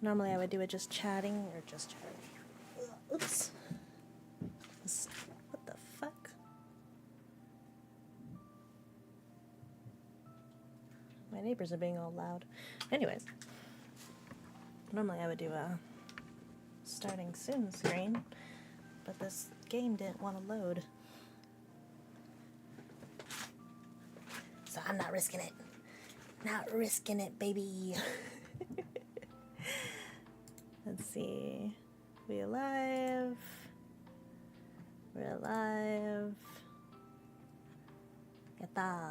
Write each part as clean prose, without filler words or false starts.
Normally I would do it just chatting or just chatting. Oops. What the fuck? My neighbors are being all loud. Anyways. Normally I would do a starting soon screen, but this game didn't want to load. So I'm not risking it. Not risking it, baby. Let's see. We alive. We're alive. Yatta.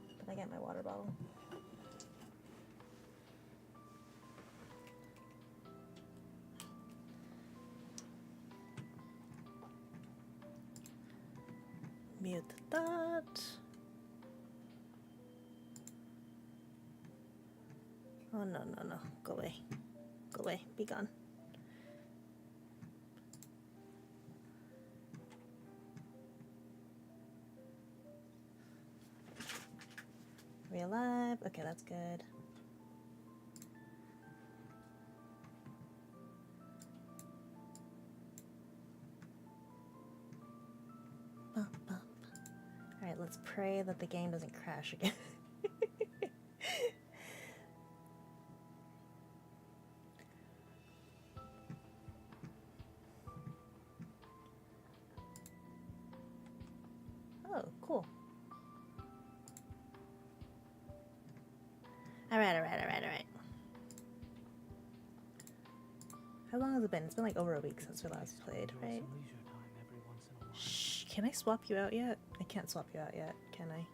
Did I get my water bottle? Mute that. Oh, no, no, no. Go away. Go away. Be gone. We alive? Okay, that's good. Bump, bump. Alright, let's pray that the game doesn't crash again. Oh, cool. Alright. How long has it been? It's been like over a week since we last played, right? Shh, can I swap you out yet? I can't swap you out yet, can I?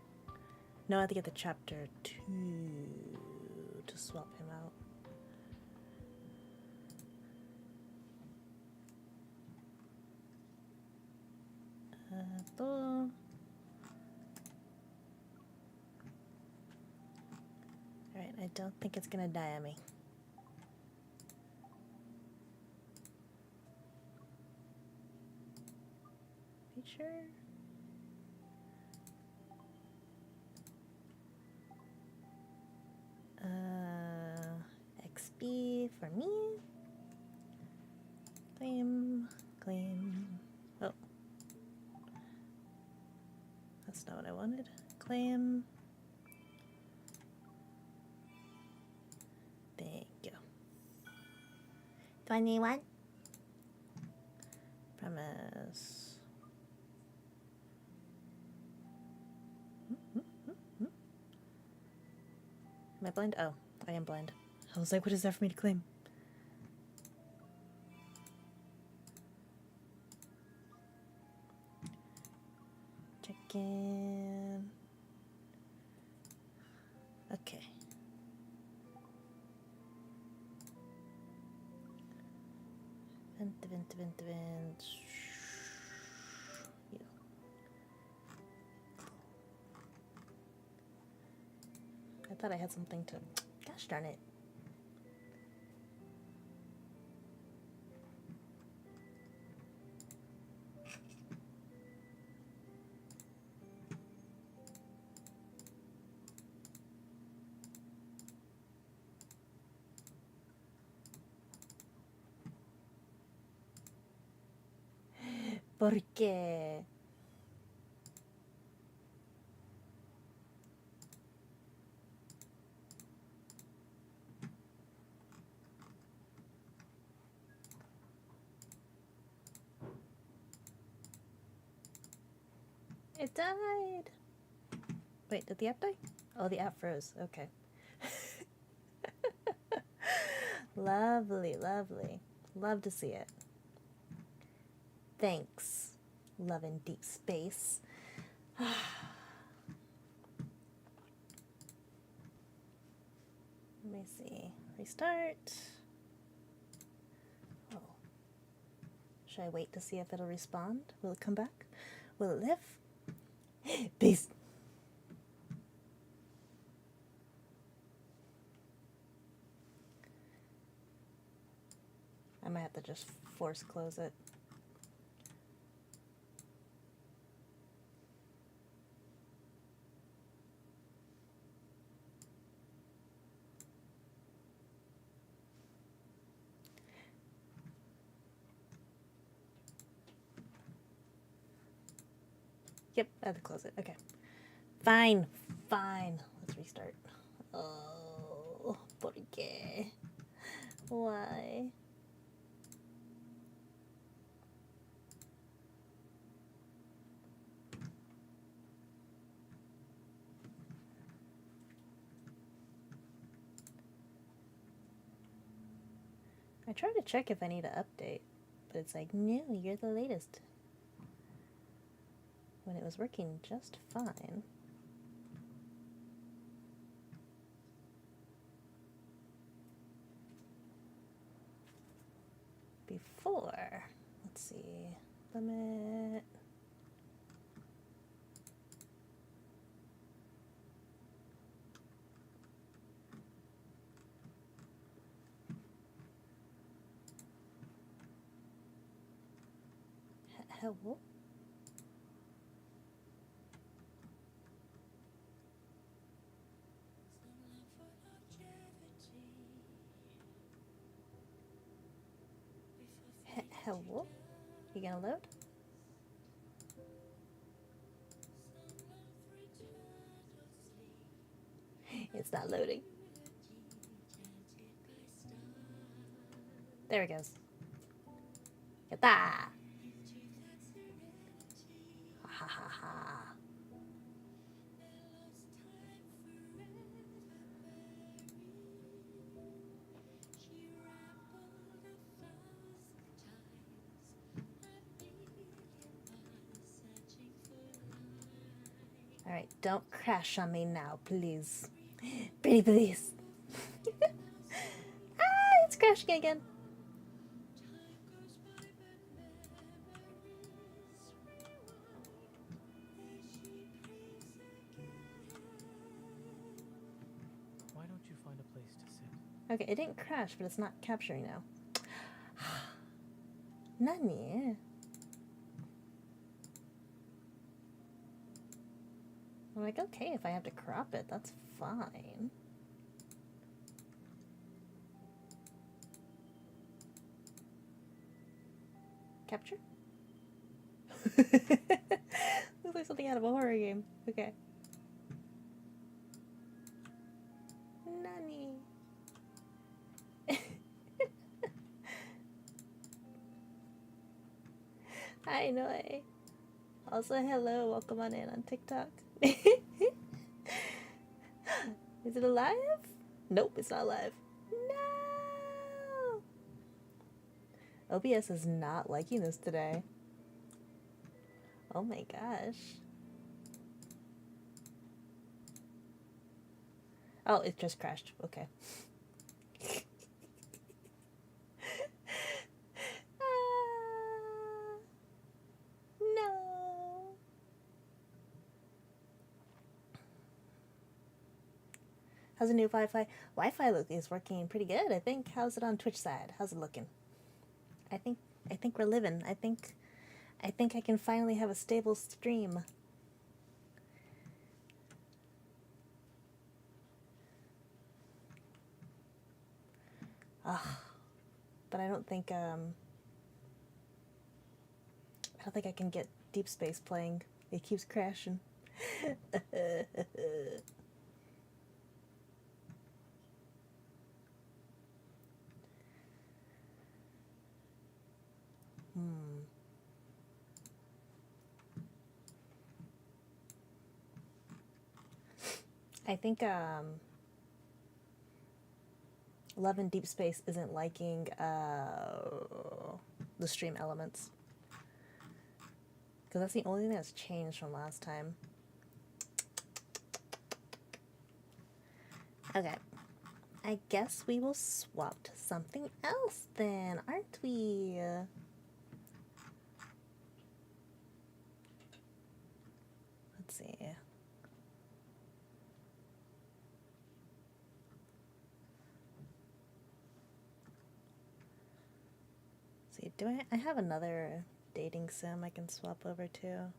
No, I have to get the chapter 2 to swap him out. Alright, I don't think it's gonna die on me. Sure. XP for me. Claim. Oh. That's not what I wanted. Claim. Thank you. 21. Promise. Am I blind? Oh, I am blind. I was like, what is that for me to claim? Check in. Okay. Vent. You. I thought I had something to... Gosh darn it. ¿Por qué? It died. Wait, did the app die? Oh, the app froze. Okay. Lovely. Love to see it. Thanks. Love in deep space. Let me see. Restart. Oh. Should I wait to see if it'll respond? Will it come back? Will it live? Peace. I might have to just force close it. Yep, I have to close it. Okay. Fine. Fine. Let's restart. Oh, ¿por qué? Why? I tried to check if I need to update, but it's like, no, you're the latest. When it was working just fine. Before, let's see, limit. Hello? Hello? You gonna load? It's not loading. There it goes. Yatta! Ha ha ha ha. Alright, don't crash on me now, please. Pretty please. Ah, it's crashing again. Why don't you find a place to sit? Okay, it didn't crash, but it's not capturing now. Nani? I'm like, okay, if I have to crop it, that's fine. Capture? Looks like something out of a horror game. Okay. Nani? Hi, Noi. Also, hello, welcome on in on TikTok. Is it alive? Nope, it's not alive. No! OBS is not liking this today. Oh my gosh. Oh, it just crashed. Okay. No. How's the new Wi-Fi? Wi-Fi is working pretty good, I think. How's it on Twitch side? How's it looking? I think we're living. I think I can finally have a stable stream. But I don't think I can get Deep Space playing. It keeps crashing. I think Love in Deep Space isn't liking the stream elements. Because that's the only thing that's changed from last time. Okay. I guess we will swap to something else then, aren't we? Let's see. See, do I have another dating sim I can swap over to?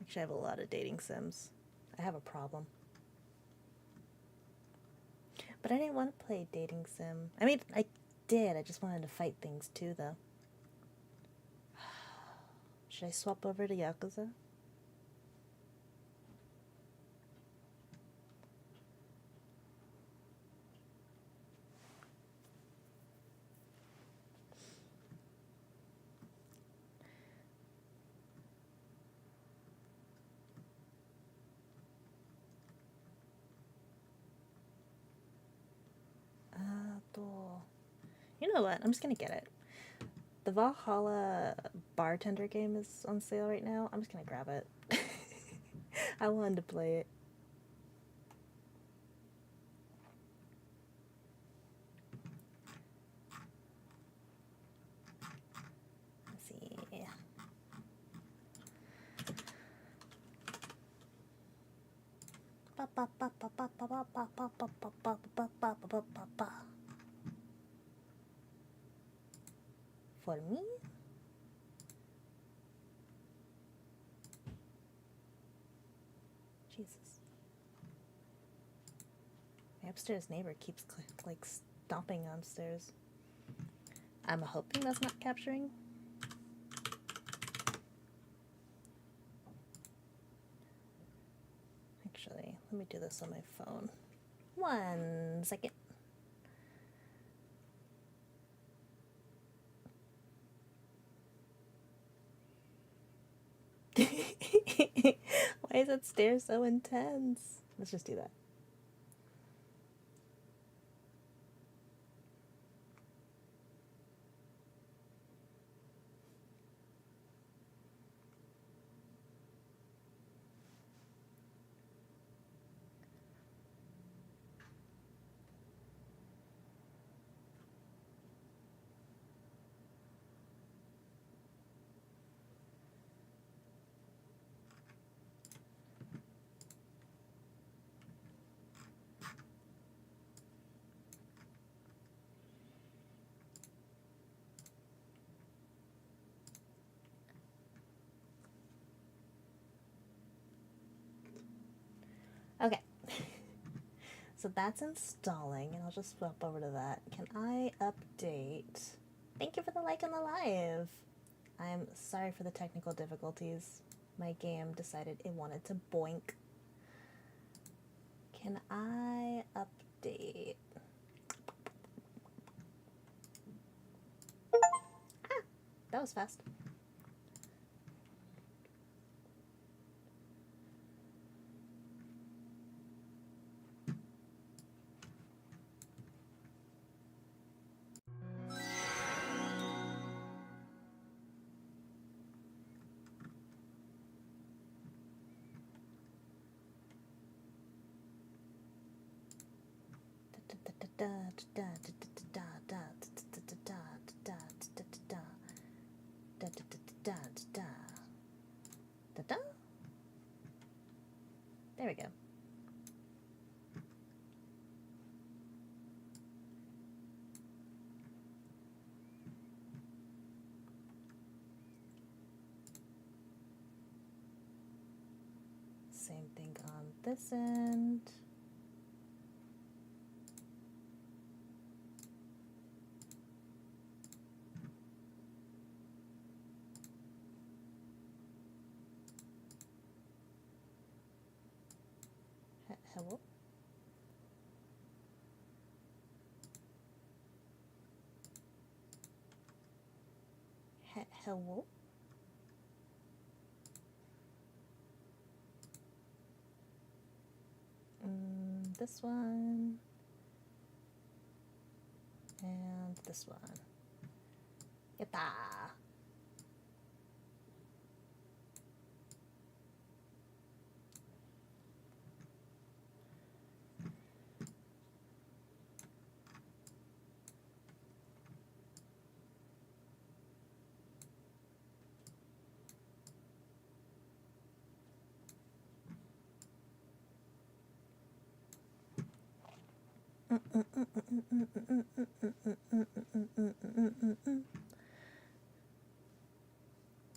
Actually, I have a lot of dating sims. I have a problem. But I didn't want to play dating sim. I mean, I did. I just wanted to fight things too, though. Should I swap over to Yakuza? You know what? I'm just gonna get it. The Valhalla bartender game is on sale right now. I'm just gonna grab it. I wanted to play it. Let's see. For me? Jesus. My upstairs neighbor keeps like stomping downstairs. I'm hoping that's not capturing. Actually, let me do this on my phone. 1 second. Why is that stare so intense? Let's just do that. Okay. So that's installing, and I'll just swap over to that. Can I update? Thank you for the like on the live. I'm sorry for the technical difficulties. My game decided it wanted to boink. Can I update? Ah, that was fast. There we go. Same thing on this end. Hello? Hello? This one. And this one. Yatta!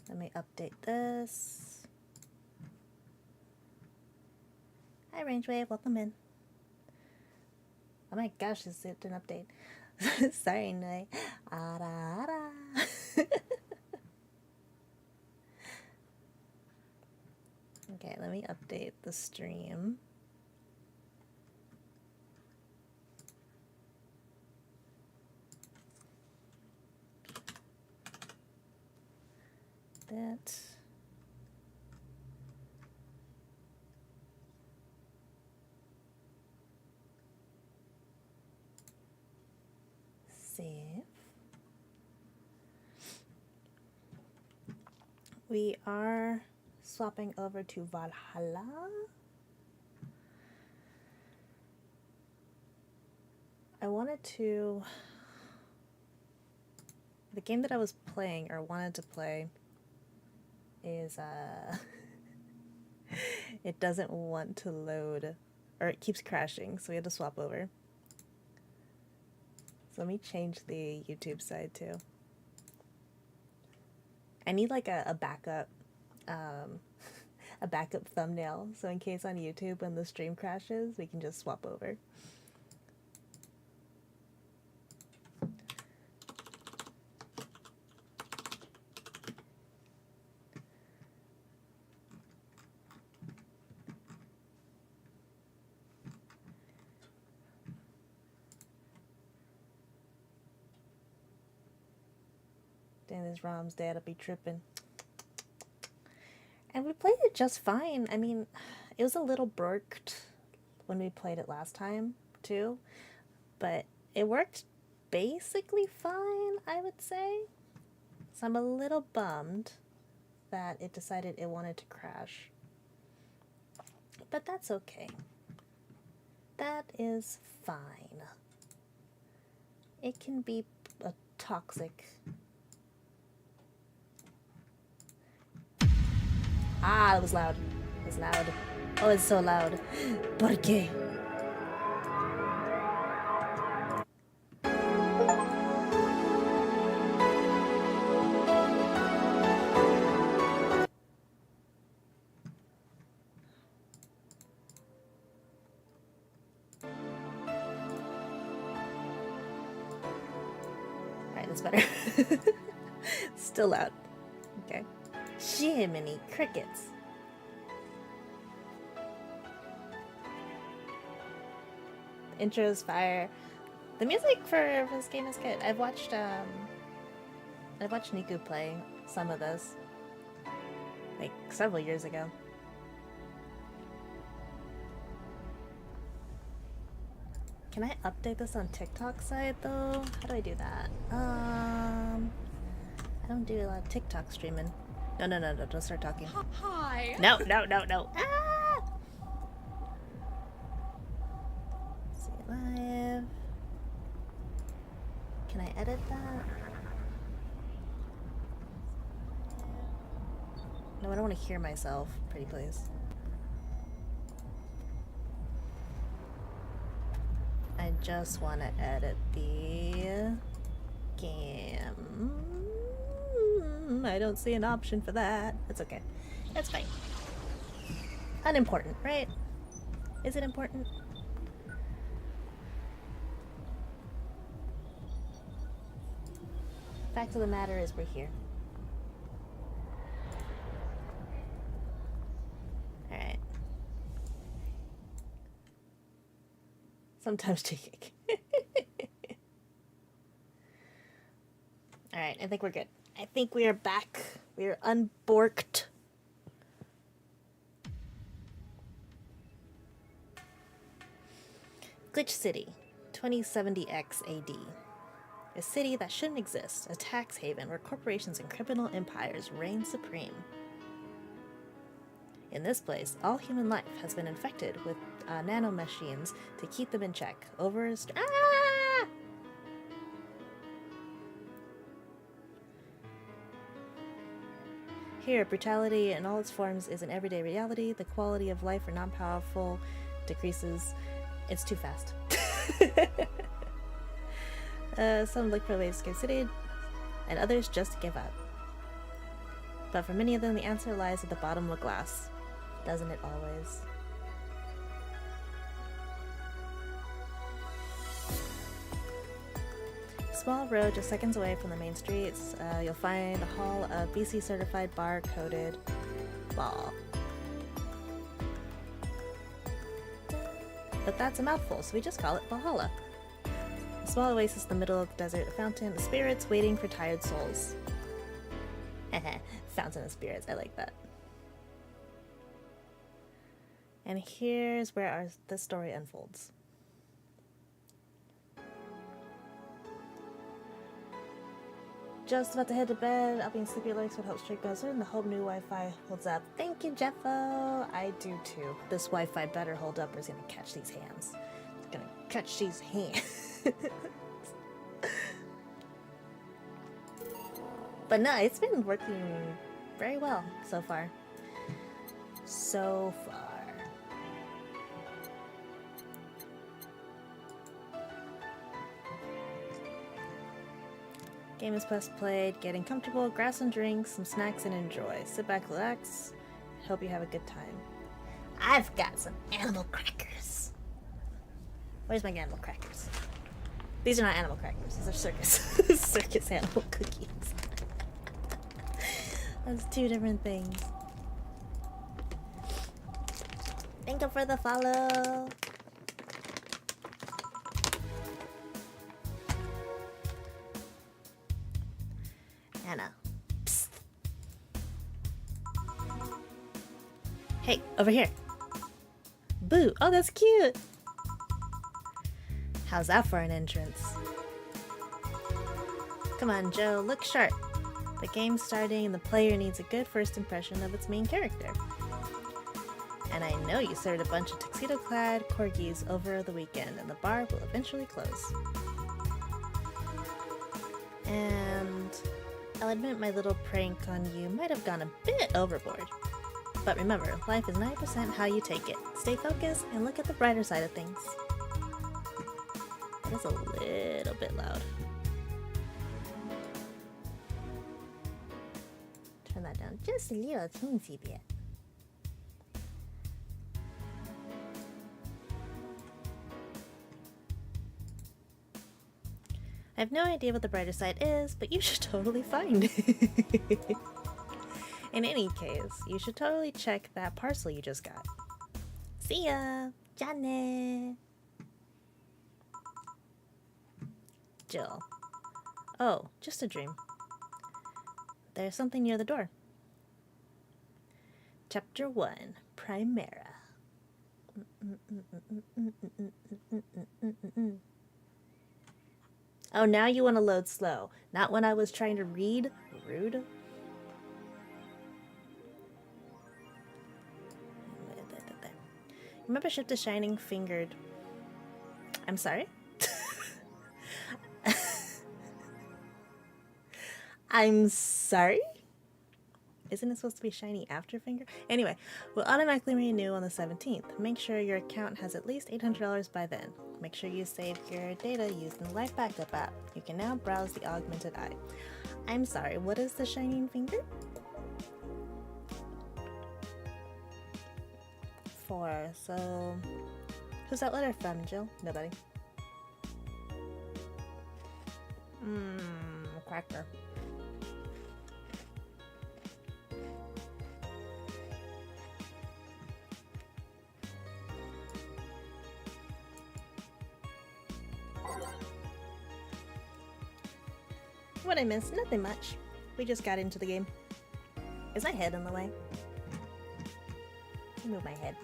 Let me update this. Hi, Rangewave, welcome in. Oh my gosh, is it an update? Sorry, Nui. Ara, ara. Okay, let me update the stream. That. Save. We are swapping over to Valhalla. I wanted to... The game that I was playing, or wanted to play, is, it doesn't want to load, or it keeps crashing, so we had to swap over. So let me change the YouTube side too. I need like a backup, a backup thumbnail, so in case on YouTube when the stream crashes, we can just swap over. Dang, this ROM's data be tripping. And we played it just fine. I mean, it was a little borked when we played it last time, too. But it worked basically fine, I would say. So I'm a little bummed that it decided it wanted to crash. But that's okay. That is fine. It can be a toxic... Ah, it was loud. It was loud. Oh, it's so loud. ¿Por qué? Alright, that's better. Still loud. Okay. Jiminy crickets. The intro's fire. The music for this game is good. I've watched Niku play some of this, like several years ago. Can I update this on TikTok side though? How do I do that? I don't do a lot of TikTok streaming. No, don't start talking. Hi. No. Ah! See live. Can I edit that? No, I don't want to hear myself. Pretty please. I just want to edit the game. I don't see an option for that. That's okay. That's fine. Unimportant, right? Is it important? Fact of the matter is we're here. Alright. Sometimes cheeky. Alright, I think we're good. I think we are back. We are unborked. Glitch City, 2070X AD. A city that shouldn't exist, a tax haven where corporations and criminal empires reign supreme. In this place, all human life has been infected with nanomachines to keep them in check. Here, brutality in all its forms is an everyday reality. The quality of life for non-powerful decreases. It's too fast. Some look for ways to escape city, and others just give up. But for many of them, the answer lies at the bottom of a glass. Doesn't it always? small road just seconds away from the main streets. You'll find a hall of BC certified bar-coded ball. But that's a mouthful, so we just call it Valhalla. A small oasis in the middle of the desert, a fountain of spirits waiting for tired souls. Fountain of spirits, I like that. And here's where the story unfolds. Just about to head to bed. I'll be in sleepy legs with Hope Straight goes in. The whole new Wi-Fi holds up. Thank you, Jeffo. I do too. This Wi-Fi better hold up or it's gonna catch these hands. It's gonna catch these hands. But no, it's been working very well so far. So far. Game is best played, getting comfortable, grab some drinks, some snacks, and enjoy. Sit back, relax, hope you have a good time. I've got some animal crackers. Where's my animal crackers? These are not animal crackers, these are circus. Circus animal cookies. That's two different things. Thank you for the follow. Anna. Psst. Hey, over here. Boo. Oh, that's cute. How's that for an entrance? Come on, Joe. Look sharp. The game's starting and the player needs a good first impression of its main character. And I know you served a bunch of tuxedo-clad corgis over the weekend, and the bar will eventually close. And I'll admit my little prank on you might have gone a bit overboard. But remember, life is 90% how you take it. Stay focused and look at the brighter side of things. That is a little bit loud. Turn that down just a little teensy bit. I have no idea what the brighter side is, but you should totally find it. In any case, you should totally check that parcel you just got. See ya! Johnny! Jill. Oh, just a dream. There's something near the door. Chapter 1, Primera. Oh, now you want to load slow. Not when I was trying to read. Rude. Your membership is shining fingered. I'm sorry? I'm sorry? Isn't it supposed to be shiny after finger? Anyway, we'll automatically renew on the 17th. Make sure your account has at least $800 by then. Make sure you save your data using the Life Backup app. You can now browse the augmented eye. I'm sorry, what is the shining finger? 4, so... Who's that letter from, Jill? Nobody. Cracker. What I missed? Nothing much. We just got into the game. Is my head in the way? Let me move my head.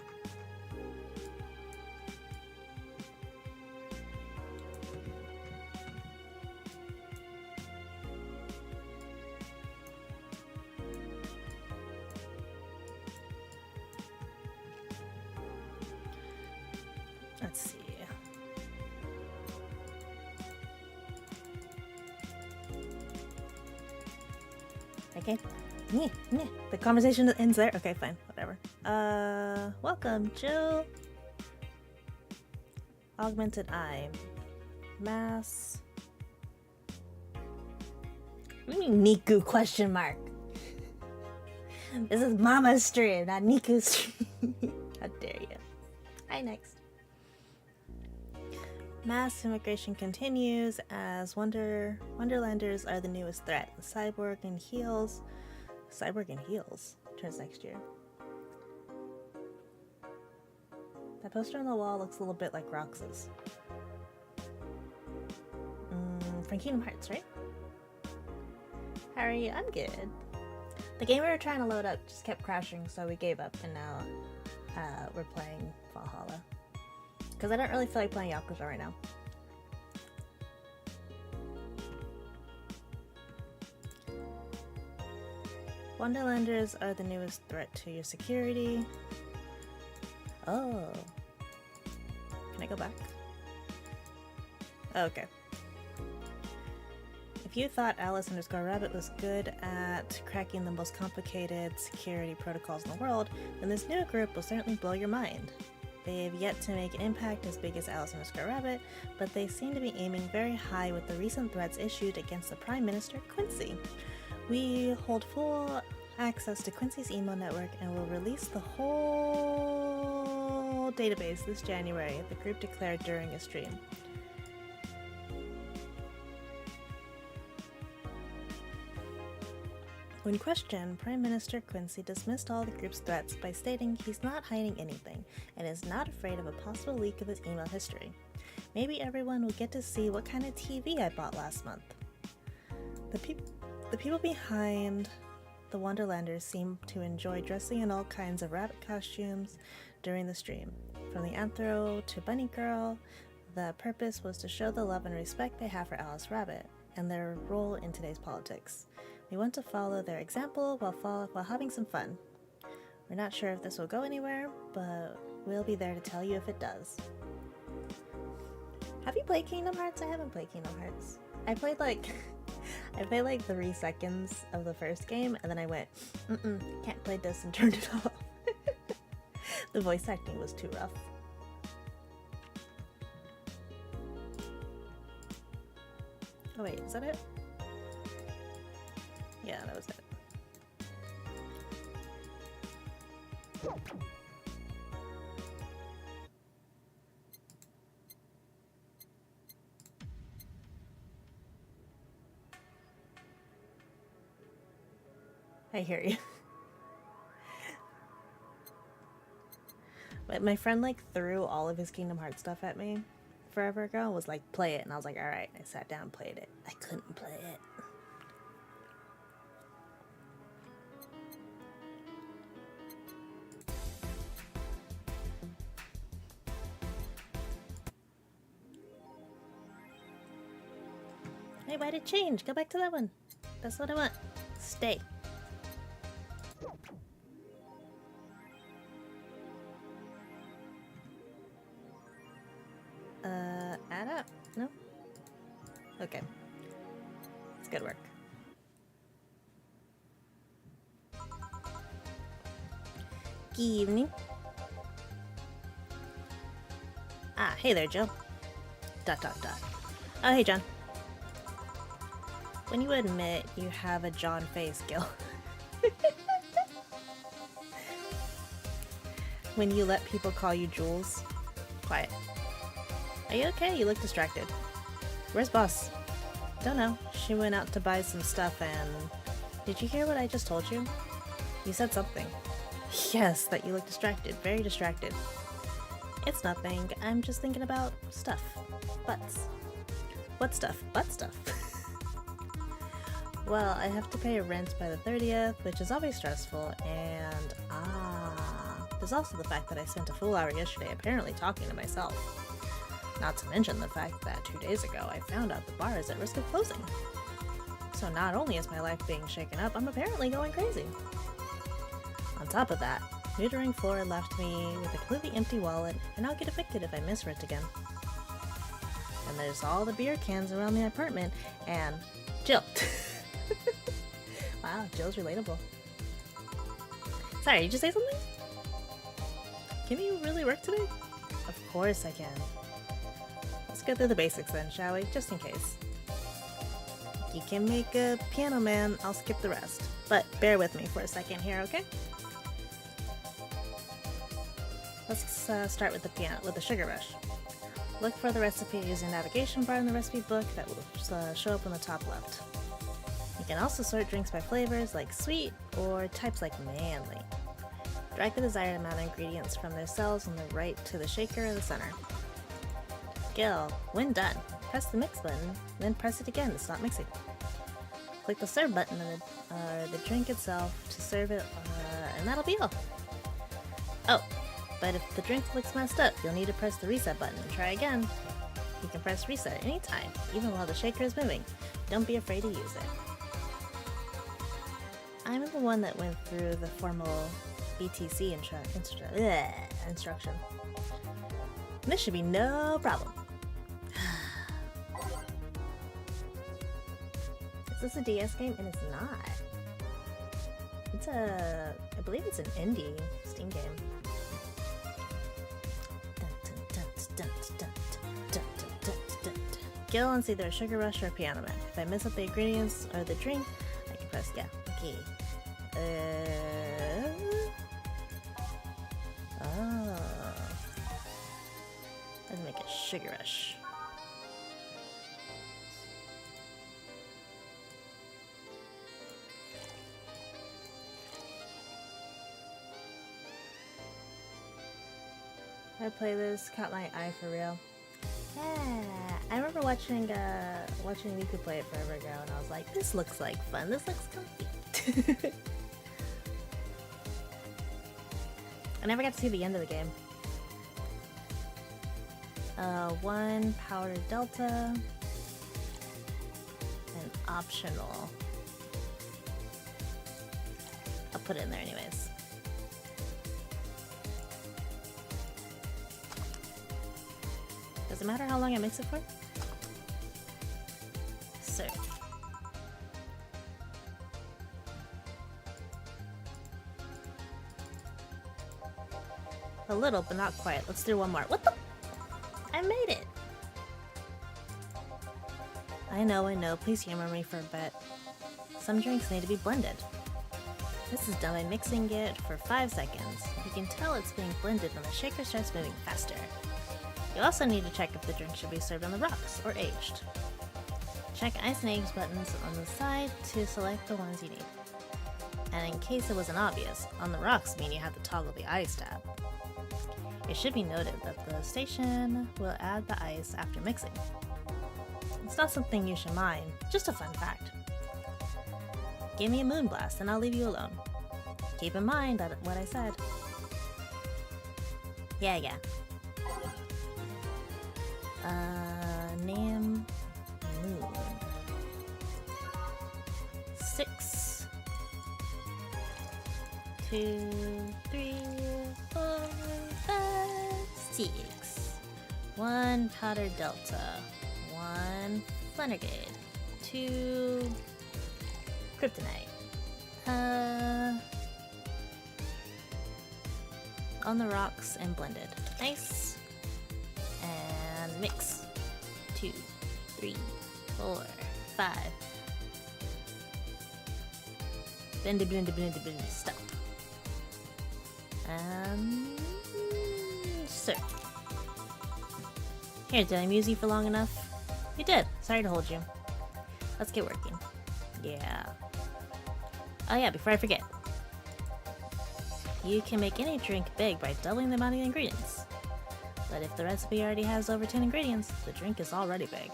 Let's see. Okay. The conversation ends there? Okay, fine. Whatever. Welcome, Jill. Augmented eye. Mass. What do you mean Niku question mark? This is Mama's stream, not Niku's stream. How dare you. Hi, next. Mass immigration continues as Wonderlanders are the newest threat. Cyborg and Heels turns next year. That poster on the wall looks a little bit like Rox's. From Kingdom Hearts, right? How are you? I'm good. The game we were trying to load up just kept crashing, so we gave up, and now we're playing Valhalla. Because I don't really feel like playing Yakuza right now. Wonderlanders are the newest threat to your security. Oh. Can I go back? Okay. If you thought Alice_Rabbit was good at cracking the most complicated security protocols in the world, then this new group will certainly blow your mind. They have yet to make an impact as big as Alice_Rabbit, but they seem to be aiming very high with the recent threats issued against the Prime Minister Quincy. We hold full access to Quincy's email network and will release the whole database this January, the group declared during a stream. When questioned, Prime Minister Quincy dismissed all the group's threats by stating he's not hiding anything and is not afraid of a possible leak of his email history. Maybe everyone will get to see what kind of TV I bought last month. The people behind the Wonderlanders seem to enjoy dressing in all kinds of rabbit costumes during the stream. From the Anthro to Bunny Girl, the purpose was to show the love and respect they have for Alice Rabbit and their role in today's politics. We want to follow their example while having some fun. We're not sure if this will go anywhere, but we'll be there to tell you if it does. Have you played Kingdom Hearts? I haven't played Kingdom Hearts. I played like 3 seconds of the first game, and then I went, can't play this, and turned it off. The voice acting was too rough. Oh wait, is that it? Yeah, that was it. I hear you. But my friend like threw all of his Kingdom Hearts stuff at me forever ago, was like, play it, and I was like, alright. I sat down and played it. I couldn't play it. Hey, why did it change? Go back to that one. That's what I want. Stay. Add up? No? Okay. It's good work. Good evening. Ah, hey there, Joe. ... Oh, hey, John. When you admit you have a John face, Gil. When you let people call you Jules. Quiet. Are you okay? You look distracted. Where's Boss? Don't know. She went out to buy some stuff and... Did you hear what I just told you? You said something. Yes, that you look distracted. Very distracted. It's nothing. I'm just thinking about stuff. Butts. What stuff? Butt stuff. Well, I have to pay rent by the 30th, which is always stressful, and there's also the fact that I spent a full hour yesterday apparently talking to myself. Not to mention the fact that 2 days ago I found out the bar is at risk of closing. So not only is my life being shaken up, I'm apparently going crazy. On top of that, neutering Flora left me with a completely empty wallet, and I'll get evicted if I miss rent again. And there's all the beer cans around the apartment, and Jill. Wow, Jill's relatable. Sorry, did you say something? Can you really work today? Of course I can. Let's go through the basics then, shall we? Just in case. You can make a piano man, I'll skip the rest. But bear with me for a second here, okay? Let's start with the piano, with the Sugar Rush. Look for the recipe using the navigation bar in the recipe book that will show up on the top left. You can also sort drinks by flavors like sweet or types like manly. Drag the desired amount of ingredients from their cells on the right to the shaker in the center. Skill. When done, press the mix button, then press it again to stop mixing. Click the serve button on the drink itself to serve it, and that'll be all. Oh, but if the drink looks messed up, you'll need to press the reset button and try again. You can press reset anytime, even while the shaker is moving. Don't be afraid to use it. I'm the one that went through the formal BTC instruction. This should be no problem. Is this a DS game? And it's not. It's I believe it's an indie Steam game. Skill on either a Sugar Rush or a Piano Man. If I miss up the ingredients or the drink, I can press yeah. Okay. Let's make a Sugar Rush. I play this, caught my eye for real. Yeah, I remember watching Niku play it forever ago, and I was like, this looks like fun. This looks comfy. I never got to see the end of the game. 1 powdered delta, and optional. I'll put it in there anyways. Does it matter how long I mix it for? So. A little, but not quite. Let's do one more. What the? I made it! I know. Please humor me for a bit. Some drinks need to be blended. This is done by mixing it for 5 seconds. You can tell it's being blended when the shaker starts moving faster. You also need to check if the drink should be served on the rocks or aged. Check ice and eggs buttons on the side to select the ones you need. And in case it wasn't obvious, on the rocks mean you have to toggle the ice tab. It should be noted that the station will add the ice after mixing. It's not something you should mind, just a fun fact. Give me a moonblast and I'll leave you alone. Keep in mind that what I said. Yeah. Name moon. 6, 2, 3, 4, 5, 6. 1 powdered delta. 1 Flannergade. 2 kryptonite. On the rocks and blended. Nice. And mix. 2, 3, 4, 5. Blend. Stop. Sir. Here, did I amuse you for long enough? You did. Sorry to hold you. Let's get working. Yeah. Oh yeah, before I forget. You can make any drink big by doubling the amount of ingredients. But if the recipe already has over 10 ingredients, the drink is already big.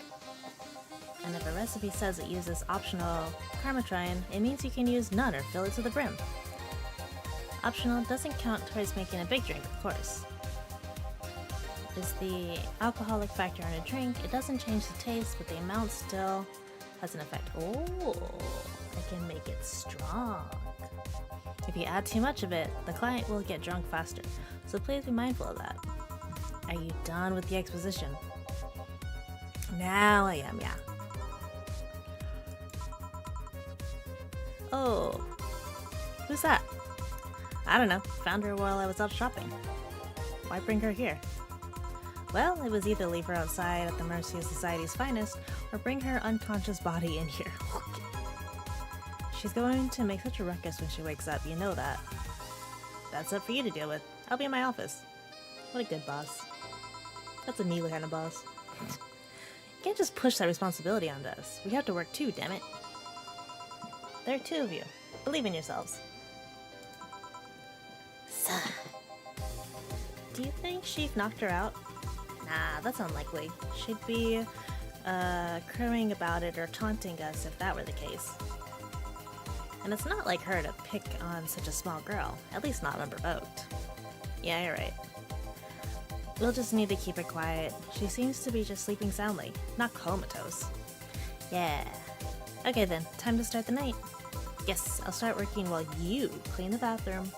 And if a recipe says it uses optional karmatrine, it means you can use none or fill it to the brim. Optional doesn't count towards making a big drink, of course. Is the alcoholic factor on a drink, it doesn't change the taste, but the amount still has an effect. Oh, I can make it strong. If you add too much of it, the client will get drunk faster, so please be mindful of that. Are you done with the exposition? Now I am, yeah. Oh, who's that? I don't know, found her while I was out shopping. Why bring her here? Well, it was either leave her outside at the mercy of society's finest, or bring her unconscious body in here. She's going to make such a ruckus when she wakes up, you know that. That's up for you to deal with. I'll be in my office. What a good boss. That's a me kind of boss. You can't just push that responsibility onto us. We have to work too, damn it. There are two of you. Believe in yourselves. So, do you think Sheik knocked her out? Nah, that's unlikely. She'd be crowing about it or taunting us if that were the case. And it's not like her to pick on such a small girl, at least not unprovoked. Yeah, you're right. We'll just need to keep her quiet. She seems to be just sleeping soundly, not comatose. Yeah. Okay then, time to start the night. Yes, I'll start working while you clean the bathroom.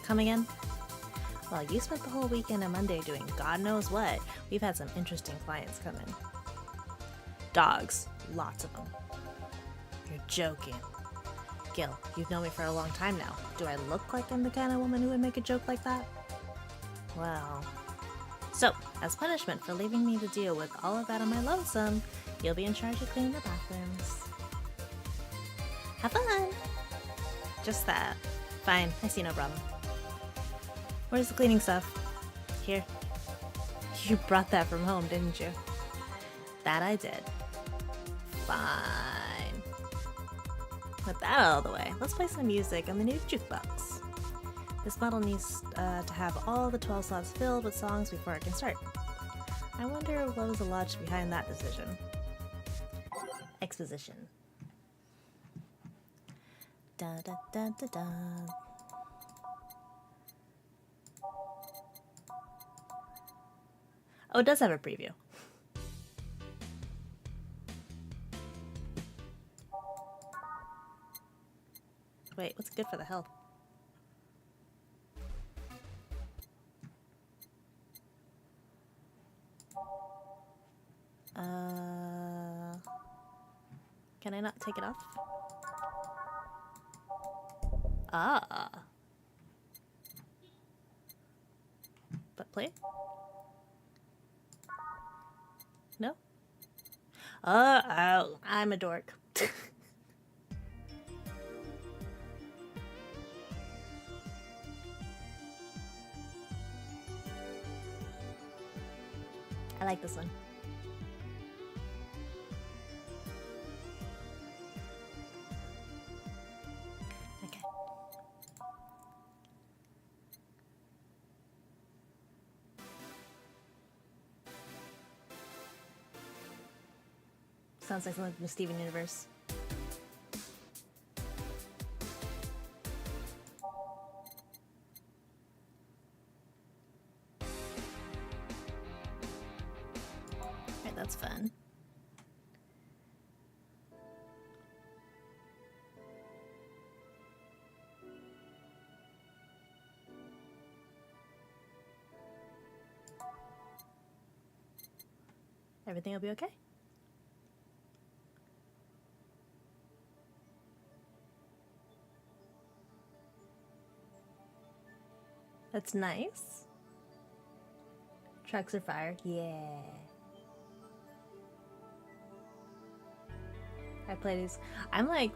Come again? Well, you spent the whole weekend and Monday doing God knows what. We've had some interesting clients come in. Dogs. Lots of them. You're joking. Gil, you've known me for a long time now. Do I look like I'm the kind of woman who would make a joke like that? Well... So, as punishment for leaving me to deal with all of that on my lonesome, you'll be in charge of cleaning the bathrooms. Have fun! Just that. Fine, I see no problem. Where's the cleaning stuff? Here. You brought that from home, didn't you? That I did. Fine. With that out of the way, let's play some music on the new jukebox. This model needs to have all the 12 slots filled with songs before it can start. I wonder what was the logic behind that decision. Exposition. Da da da da da. Oh, it does have a preview. Wait, what's good for the health? Can I not take it off? Ah. But play? No? Oh, I'm a dork. I like this one. Okay. Sounds like something from the Steven Universe. Alright, that's fun. Everything will be okay? That's nice. Tracks are fire. Yeah. I play these. I'm like,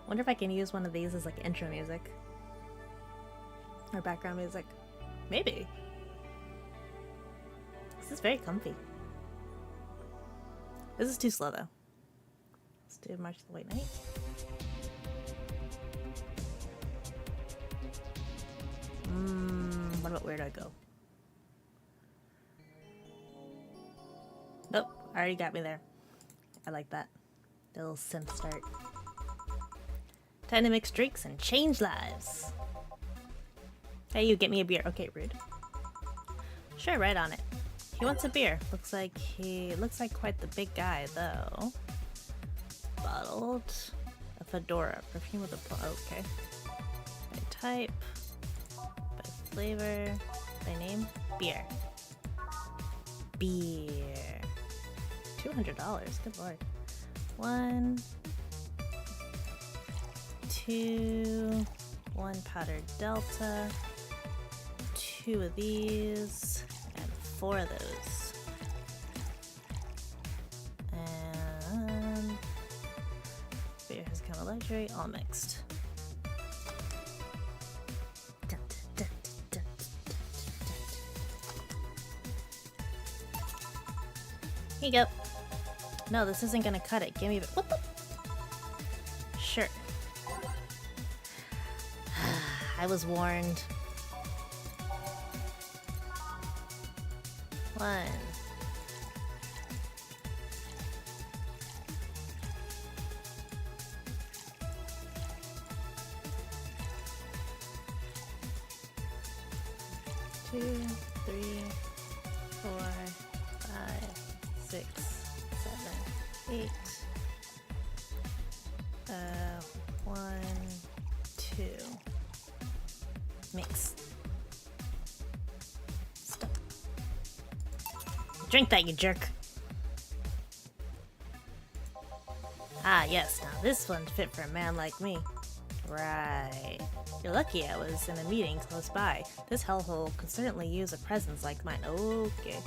wonder if I can use one of these as like intro music. Or background music. Maybe. This is very comfy. This is too slow though. Let's do March of the White Knight. What about where do I go? Nope, already got me there. I like that. The little synth start. Time to mix drinks and change lives. Hey, you get me a beer. Okay, rude. Sure, right on it. He wants a beer. Looks like quite the big guy though. Bottled. A fedora. Perfume with a okay. By type. By flavor. By name. Beer. Beer. $200. Good lord. 1, 2, 1 powdered Delta, 2 of these, and 4 of those. And beer has come a luxury, all mixed. Here you go. No, this isn't gonna cut it. Give me what the? Sure. I was warned. 1. 2, 3, 4, 5, 6, 7, 8. 1, 2. Mix. Stop. Drink that, you jerk. Ah, yes. Now this one's fit for a man like me. Right. You're lucky I was in a meeting close by. This hellhole could certainly use a presence like mine. Okay.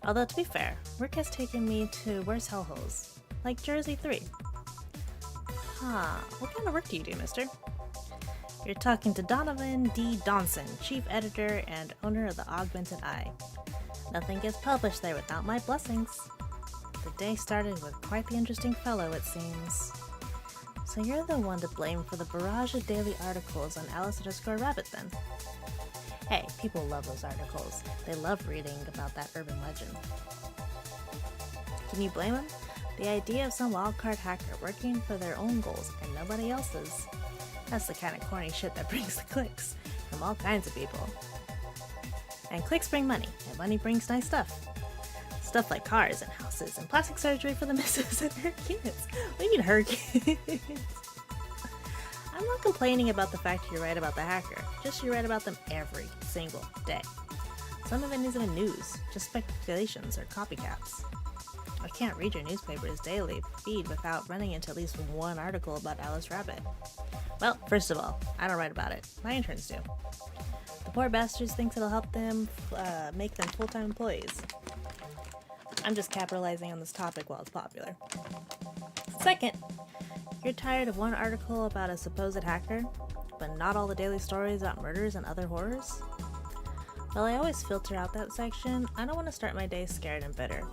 Although, to be fair, work has taken me to worse hellholes. Like Jersey 3. Huh. What kind of work do you do, mister? You're talking to Donovan D. Donson, chief editor and owner of the Augmented Eye. Nothing gets published there without my blessings. The day started with quite the interesting fellow, it seems. So you're the one to blame for the barrage of daily articles on Alice_Rabbit then? Hey, people love those articles. They love reading about that urban legend. Can you blame them? The idea of some wildcard hacker working for their own goals and nobody else's. That's the kind of corny shit that brings the clicks from all kinds of people. And clicks bring money, and money brings nice stuff. Stuff like cars and houses and plastic surgery for the missus and her kids. What do you mean her kids? I'm not complaining about the fact you're right about the hacker, just you write about them every single day. Some of it isn't even news, just speculations or copycats. I can't read your newspaper's daily feed without running into at least one article about Alice Rabbit. Well, first of all, I don't write about it. My interns do. The poor bastards thinks it'll help them make them full-time employees. I'm just capitalizing on this topic while it's popular. Second, you're tired of one article about a supposed hacker, but not all the daily stories about murders and other horrors? Well, I always filter out that section. I don't want to start my day scared and bitter.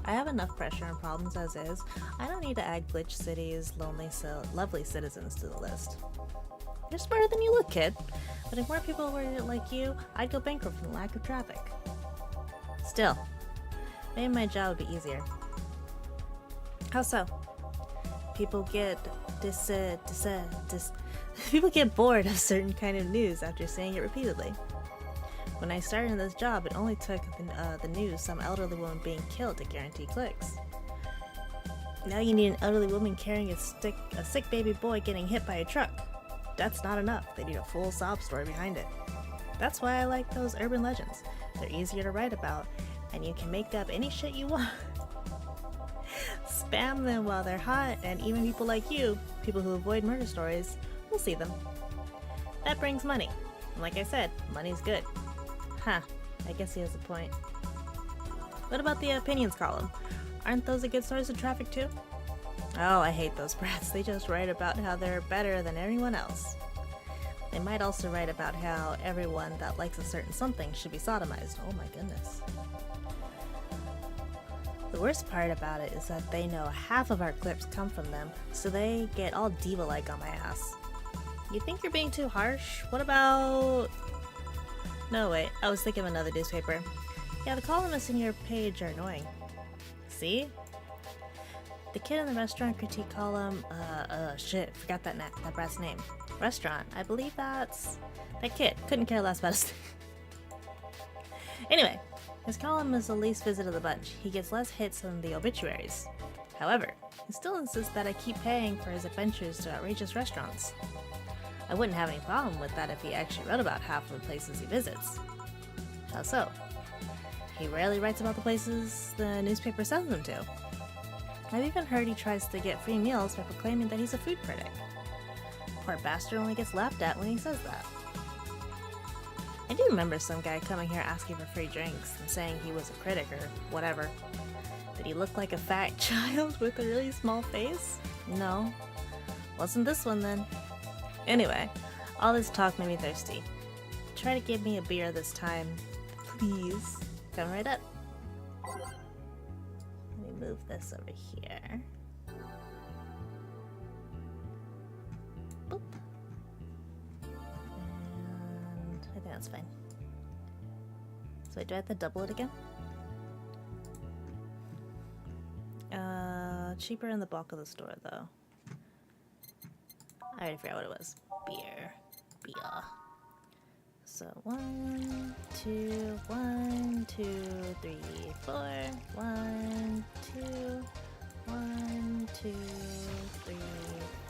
I have enough pressure and problems as is. I don't need to add Glitch City's lovely citizens to the list. You're smarter than you look, kid. But if more people were like you, I'd go bankrupt from the lack of traffic. Still, maybe my job would be easier. How so? People get people get bored of certain kind of news after saying it repeatedly. When I started in this job, it only took the news some elderly woman being killed to guarantee clicks. Now you need an elderly woman carrying a sick baby boy getting hit by a truck. That's not enough. They need a full sob story behind it. That's why I like those urban legends. They're easier to write about, and you can make up any shit you want. Spam them while they're hot, and even people like you, people who avoid murder stories, will see them. That brings money. And like I said, money's good. Huh, I guess he has a point. What about the opinions column? Aren't those a good source of traffic too? Oh, I hate those brats. They just write about how they're better than everyone else. They might also write about how everyone that likes a certain something should be sodomized. Oh my goodness. The worst part about it is that they know half of our clips come from them, so they get all diva-like on my ass. You think you're being too harsh? What about... No, wait, I was thinking of another newspaper. Yeah, the columnists in your page are annoying. See? The kid in the restaurant critique column, shit, forgot that brat's name. Restaurant, I believe that's... That kid, couldn't care less about his... Anyway, his column is the least visit of the bunch. He gets less hits than the obituaries. However, he still insists that I keep paying for his adventures to outrageous restaurants. I wouldn't have any problem with that if he actually wrote about half of the places he visits. How so? He rarely writes about the places the newspaper sends him to. I've even heard he tries to get free meals by proclaiming that he's a food critic. Poor bastard only gets laughed at when he says that. I do remember some guy coming here asking for free drinks and saying he was a critic or whatever. Did he look like a fat child with a really small face? No. Wasn't this one then. Anyway, all this talk made me thirsty. Try to give me a beer this time. Please. Coming right up. move this over here. Boop. And I think that's fine. So wait, do I have to double it again? Cheaper in the bulk of the store though. I already forgot what it was. Beer. So 1, 2, 1, 2, 3, 4. 1, 2, 1, 2, 3,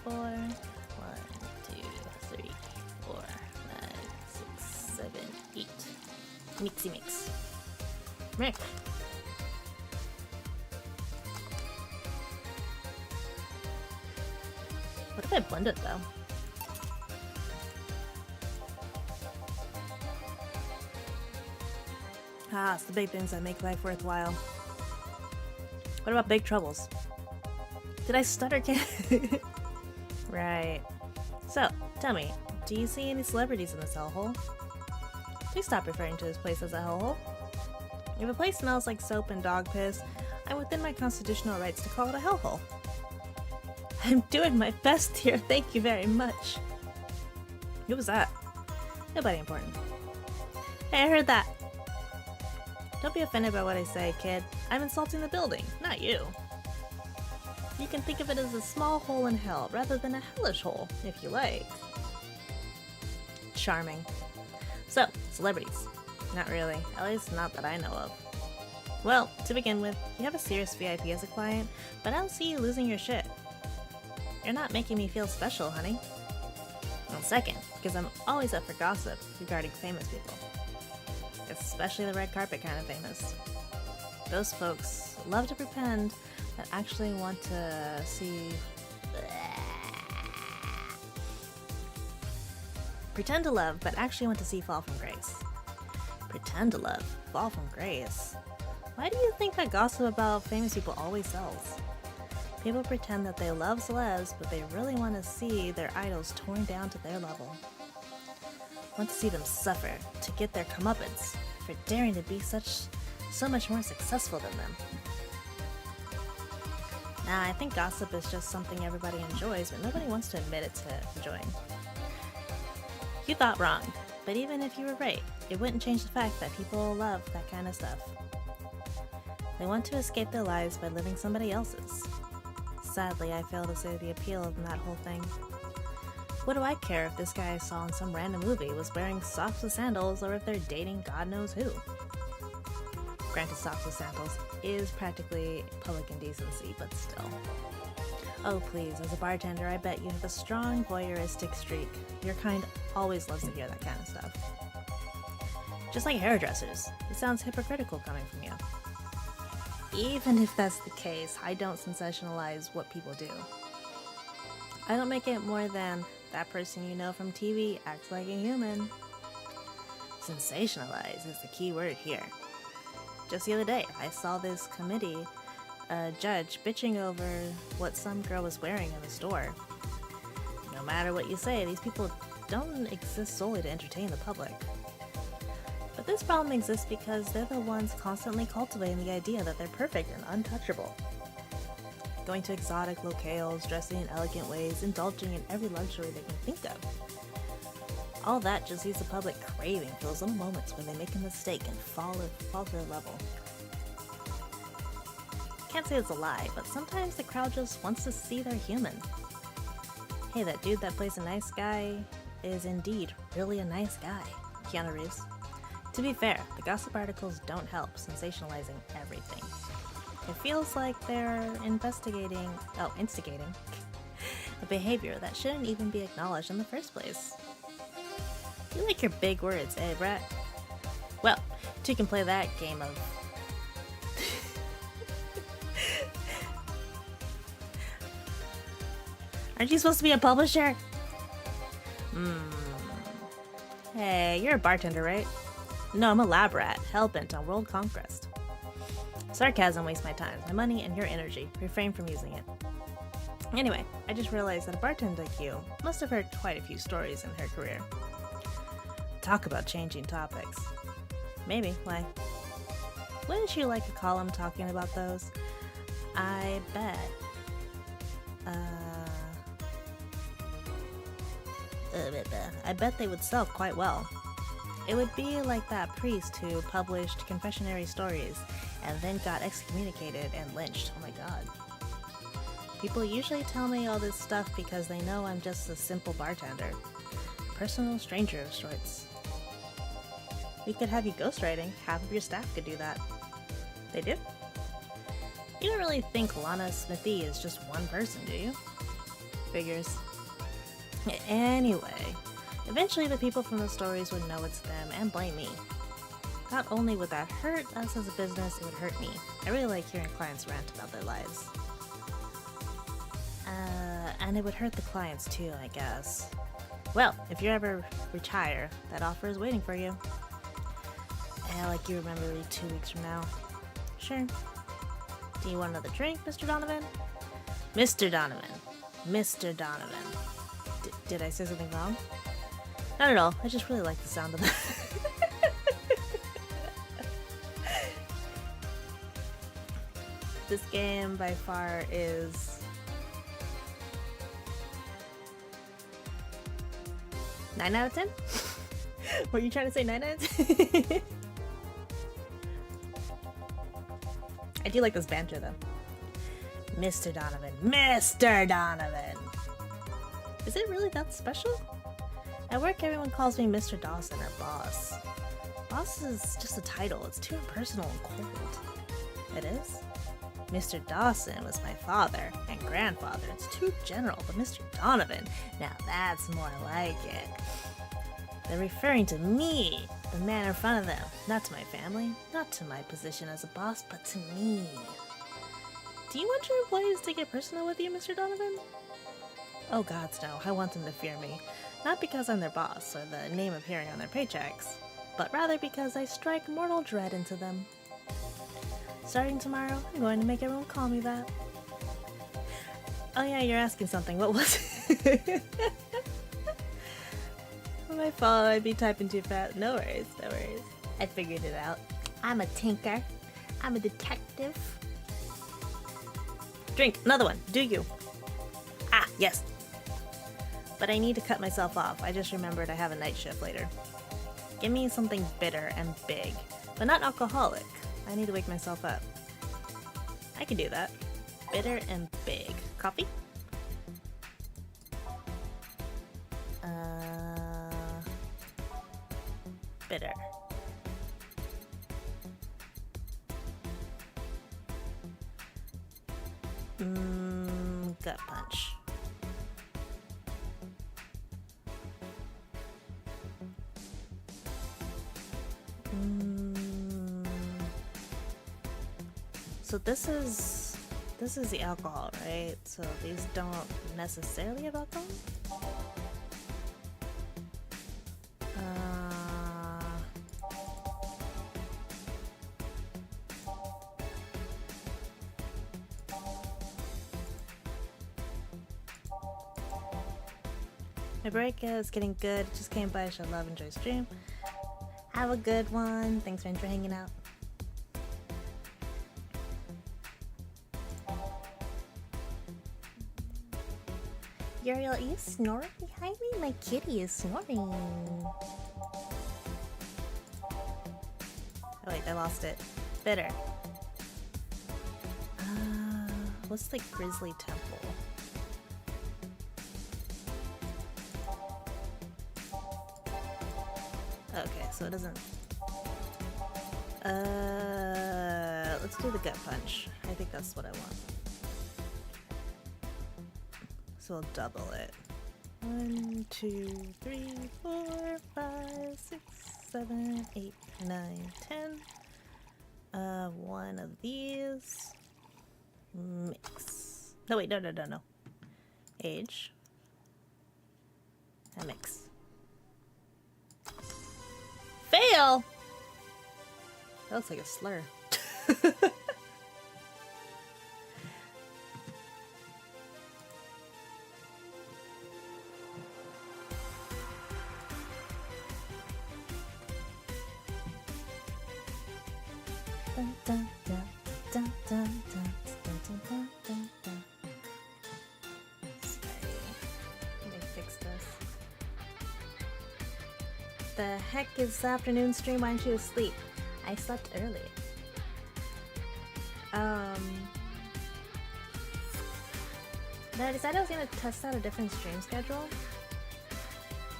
4. 1, 2, 3, 4, 5, 6, 7, 8. Mixy mix. Rick. What if I blend it though? Ah, it's the big things that make life worthwhile. What about big troubles? Did I stutter, kid? Right. So, tell me, do you see any celebrities in this hellhole? Please stop referring to this place as a hellhole. If a place smells like soap and dog piss, I'm within my constitutional rights to call it a hellhole. I'm doing my best here, thank you very much. Who was that? Nobody important. Hey, I heard that. Don't be offended by what I say, kid. I'm insulting the building, not you. You can think of it as a small hole in hell, rather than a hellish hole, if you like. Charming. So, celebrities. Not really, at least not that I know of. Well, to begin with, you have a serious VIP as a client, but I don't see you losing your shit. You're not making me feel special, honey. And second, because I'm always up for gossip regarding famous people. Especially the red carpet kind of famous. Those folks love to pretend that actually want to see... Pretend to love, but actually want to see fall from grace. Pretend to love, fall from grace. Why do you think that gossip about famous people always sells? People pretend that they love celebs, but they really want to see their idols torn down to their level. Want to see them suffer, to get their comeuppance, for daring to be so much more successful than them. Nah, I think gossip is just something everybody enjoys, but nobody wants to admit it to enjoying. You thought wrong, but even if you were right, it wouldn't change the fact that people love that kind of stuff. They want to escape their lives by living somebody else's. Sadly, I fail to see the appeal of that whole thing. What do I care if this guy I saw in some random movie was wearing socks with sandals or if they're dating God knows who? Granted, socks with sandals is practically public indecency, but still. Oh please, as a bartender, I bet you have a strong voyeuristic streak. Your kind always loves to hear that kind of stuff. Just like hairdressers, it sounds hypocritical coming from you. Even if that's the case, I don't sensationalize what people do. I don't make it more than that person you know from TV acts like a human. Sensationalize is the key word here. Just the other day, I saw this committee judge bitching over what some girl was wearing in the store. No matter what you say, these people don't exist solely to entertain the public. But this problem exists because they're the ones constantly cultivating the idea that they're perfect and untouchable. Going to exotic locales, dressing in elegant ways, indulging in every luxury they can think of. All that just leaves the public craving for those little moments when they make a mistake and fall to their level. Can't say it's a lie, but sometimes the crowd just wants to see they're human. Hey, that dude that plays a nice guy is indeed really a nice guy, Keanu Reeves. To be fair, the gossip articles don't help sensationalizing everything. It feels like they're instigating a behavior that shouldn't even be acknowledged in the first place. You like your big words, eh, Brett? Well, two can play that game of... Aren't you supposed to be a publisher? Hey, you're a bartender, right? No, I'm a lab rat, hellbent on world conquest. Sarcasm wastes my time, my money, and your energy. Refrain from using it. Anyway, I just realized that a bartender like you must have heard quite a few stories in her career. Talk about changing topics. Maybe, why? Wouldn't you like a column talking about those? I bet. I bet they would sell quite well. It would be like that priest who published confessionary stories and then got excommunicated and lynched. Oh my god. People usually tell me all this stuff because they know I'm just a simple bartender. Personal stranger of sorts. We could have you ghostwriting. Half of your staff could do that. They do? You don't really think Lana Smithy is just one person, do you? Figures. Anyway, eventually the people from the stories would know it's them and blame me. Not only would that hurt us as a business, it would hurt me. I really like hearing clients rant about their lives. And it would hurt the clients too, I guess. Well, if you ever retire, that offer is waiting for you. Yeah, like you remember me 2 weeks from now. Sure. Do you want another drink, Mr. Donovan? Mr. Donovan. Mr. Donovan. Did I say something wrong? Not at all. I just really like the sound of that. This game by far is 9 out of 10? Were you trying to say 9 out of 10? I do like this banter though. Mr. Donovan. Mr. Donovan! Is it really that special? At work, everyone calls me Mr. Dawson or Boss. Boss is just a title. It's too impersonal and cold. It is? Mr. Dawson was my father and grandfather. It's too general, but Mr. Donovan, now that's more like it. They're referring to me, the man in front of them, not to my family, not to my position as a boss, but to me. Do you want your employees to get personal with you, Mr. Donovan? Oh gods no, I want them to fear me. Not because I'm their boss or the name appearing on their paychecks, but rather because I strike mortal dread into them. Starting tomorrow, I'm going to make everyone call me that. Oh yeah, you're asking something. What was it? My fault, I'd be typing too fast. No worries, no worries. I figured it out. I'm a tinker. I'm a detective. Drink, another one. Do you? Ah, yes. But I need to cut myself off. I just remembered I have a night shift later. Give me something bitter and big, but not alcoholic. I need to wake myself up. I can do that. Bitter and big. Coffee? Bitter. Gut punch. So this is the alcohol, right? So these don't necessarily have alcohol? My break is getting good. It just came by. I should love, enjoy stream. Have a good one. Thanks for hanging out. Uriel, are you snoring behind me? My kitty is snoring. Oh wait, I lost it. Bitter. What's the Grizzly Temple? Okay, so it doesn't... let's do the gut punch. I think that's what I want. So I'll double it. 1, 2, 3, 4, 5, 6, 7, 8, 9, 10. One of these. Mix. No, wait, no. Age. And mix. Fail! That looks like a slur. Dun, dun, dun. Dun, dun, dun, dun, dun, dun, dun, dun. Sorry. Let me fix this. The heck is the afternoon stream? Why aren't you asleep? I slept early. But I decided I was gonna test out a different stream schedule.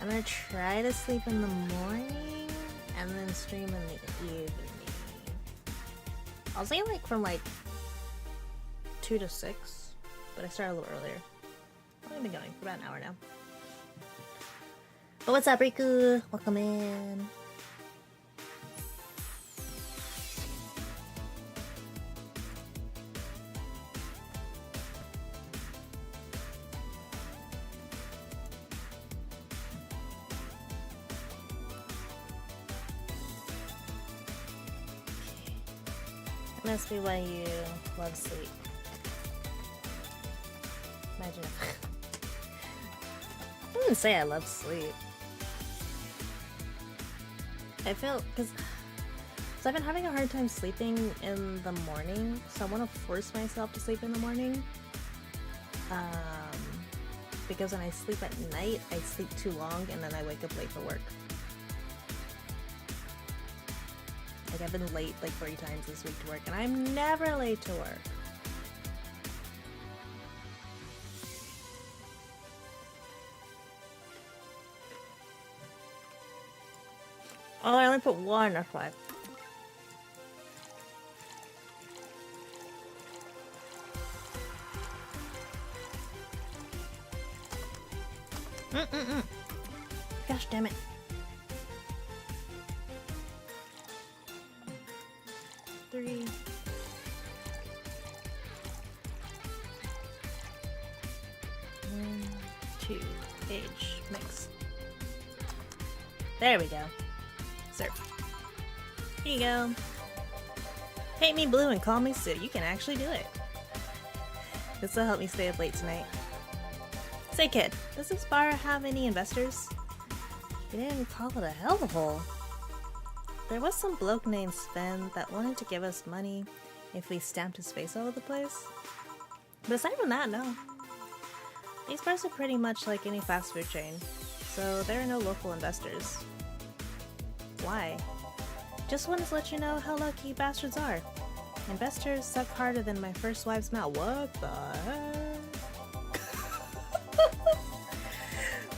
I'm gonna try to sleep in the morning and then stream in the evening. I'll say like from like 2 to 6, but I started a little earlier. I've only been going for about an hour now. But what's up, Riku? Welcome in. Must be why you love sleep. Imagine if I wouldn't say I love sleep. I feel because I've been having a hard time sleeping in the morning, so I want to force myself to sleep in the morning. Because when I sleep at night, I sleep too long and then I wake up late for work. Like I've been late like 3 times this week to work, and I'm never late to work. Oh, I only put 1, that's why. Gosh damn it. Three. One, 2. Age. Mix. There we go. Serve. Here you go. Paint me blue and call me Sue. You can actually do it. This will help me stay up late tonight. Say kid, does this bar have any investors? You didn't call it a hellhole. There was some bloke named Sven that wanted to give us money if we stamped his face all over the place. But aside from that, no. These bars are pretty much like any fast food chain, so there are no local investors. Why? Just wanted to let you know how lucky you bastards are. Investors suck harder than my first wife's mouth. What the heck?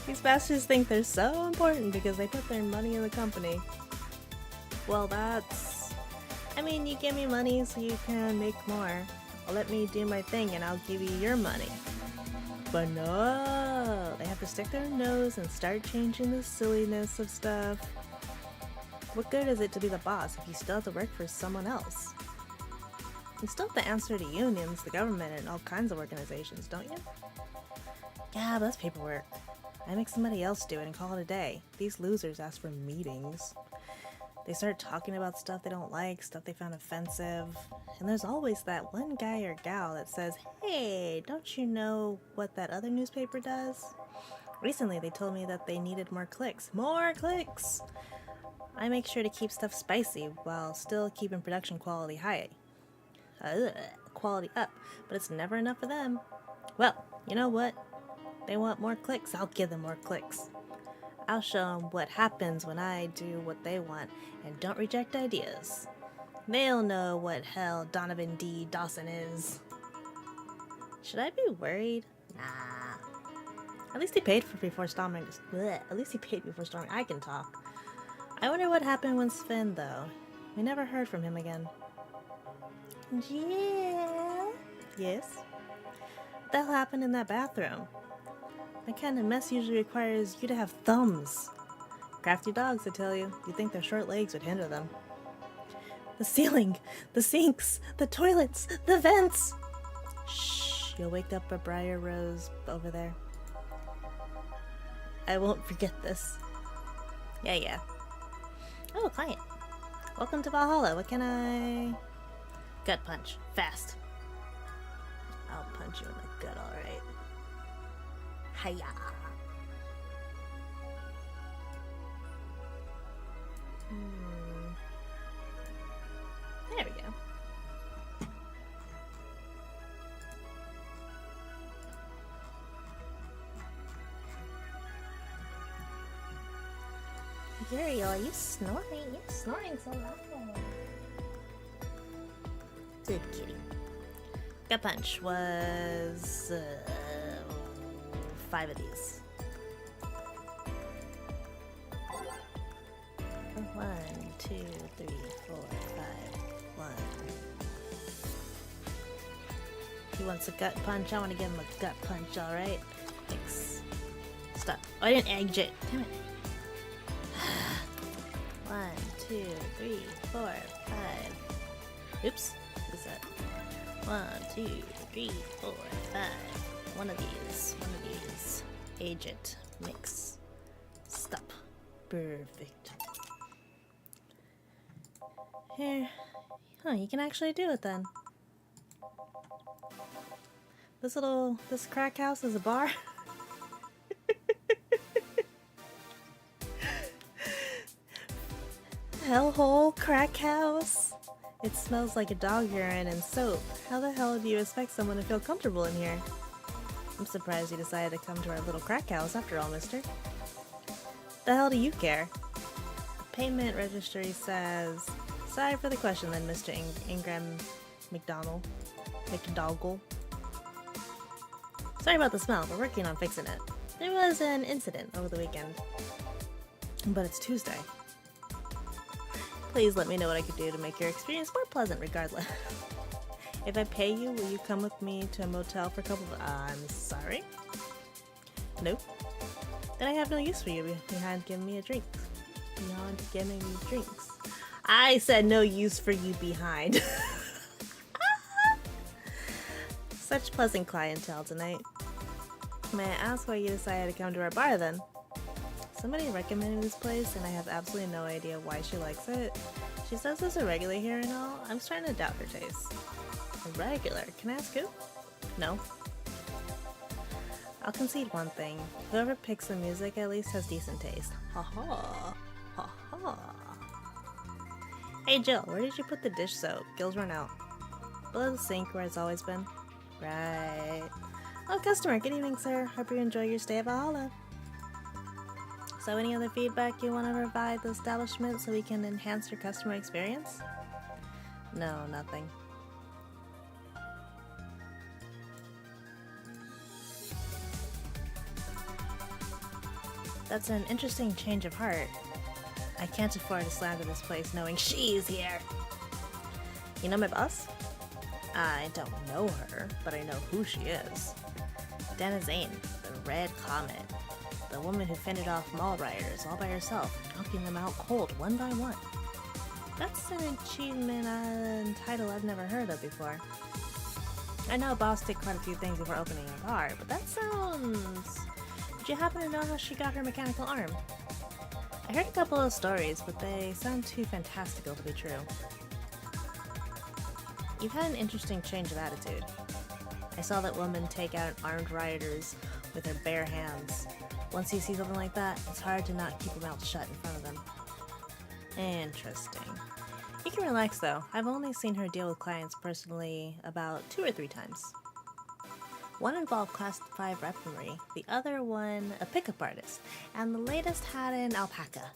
These bastards think they're so important because they put their money in the company. Well, that's... I mean, you give me money so you can make more. Or let me do my thing and I'll give you your money. But no! They have to stick their nose and start changing the silliness of stuff. What good is it to be the boss if you still have to work for someone else? You still have to answer to unions, the government, and all kinds of organizations, don't you? Yeah, but that's paperwork. I make somebody else do it and call it a day. These losers ask for meetings. They start talking about stuff they don't like, stuff they found offensive. And there's always that one guy or gal that says, hey, don't you know what that other newspaper does? Recently they told me that they needed more clicks. More clicks! I make sure to keep stuff spicy while still keeping production quality high. Quality up, but it's never enough for them. Well, you know what? They want more clicks, I'll give them more clicks. I'll show them what happens when I do what they want and don't reject ideas. They'll know what hell Donovan D. Dawson is. Should I be worried? Nah. At least he paid for before storming. At least he paid before storming. I can talk. I wonder what happened with Sven, though. We never heard from him again. Yeah. Yes? What the hell happened in that bathroom? That kind of mess usually requires you to have thumbs. Crafty dogs, I tell you. You'd think their short legs would hinder them. The ceiling, the sinks, the toilets, the vents. Shh, you'll wake up a Briar Rose over there. I won't forget this. Yeah. Oh, client. Welcome to Valhalla. What can I... Gut punch. Fast. I'll punch you in the gut, alright. Hiya. There we go. Uriel, are you snoring? You're snoring so loud. Good kitty. Gut punch was 5 of these. 1, 2, 3, 4, 5. 1. He wants a gut punch. I want to give him a gut punch. All right. Thanks. Stop. Oh, I didn't exit. Damn it. 1, 2, 3, 4, 5. Oops. What is that? 1, 2, 3, 4, 5. One of these. One of these. Age it. Mix. Stop. Perfect. Here. Huh, you can actually do it then. This crack house is a bar? Hellhole crack house? It smells like a dog urine and soap. How the hell do you expect someone to feel comfortable in here? I'm surprised you decided to come to our little crack house after all, mister. The hell do you care? The payment registry says... Sorry for the question then, Mr. Ingram McDonald. McDougall. Sorry about the smell, we're working on fixing it. There was an incident over the weekend. But it's Tuesday. Please let me know what I could do to make your experience more pleasant regardless. If I pay you, will you come with me to a motel for a couple of... I'm sorry? Nope. Then I have no use for you behind giving me a drink. Beyond giving me drinks. I said no use for you behind. Such pleasant clientele tonight. May I ask why you decided to come to our bar then? Somebody recommended this place and I have absolutely no idea why she likes it. She says there's a regular here and all. I'm starting to doubt her taste. A regular? Can I ask who? No. I'll concede one thing. Whoever picks the music at least has decent taste. Ha ha. Ha ha. Hey Jill, where did you put the dish soap? Gil's run out. Below the sink where it's always been. Right. Oh, customer, good evening, sir. Hope you enjoy your stay at Valhalla. So any other feedback you want to provide the establishment so we can enhance your customer experience? No, nothing. That's an interesting change of heart. I can't afford to slander this place knowing she's here. You know my boss? I don't know her, but I know who she is. Dana Zane, the Red Comet. The woman who fended off mall rioters all by herself, knocking them out cold one by one. That's an achievement and title I've never heard of before. I know boss did quite a few things before opening a bar, but that sounds... Did you happen to know how she got her mechanical arm? I heard a couple of stories, but they sound too fantastical to be true. You've had an interesting change of attitude. I saw that woman take out armed rioters with her bare hands. Once you see something like that, it's hard to not keep your mouth shut in front of them. Interesting. You can relax though. I've only seen her deal with clients personally about 2 or 3 times. One involved Class 5 weaponry, the other one a pickup artist, and the latest had an alpaca.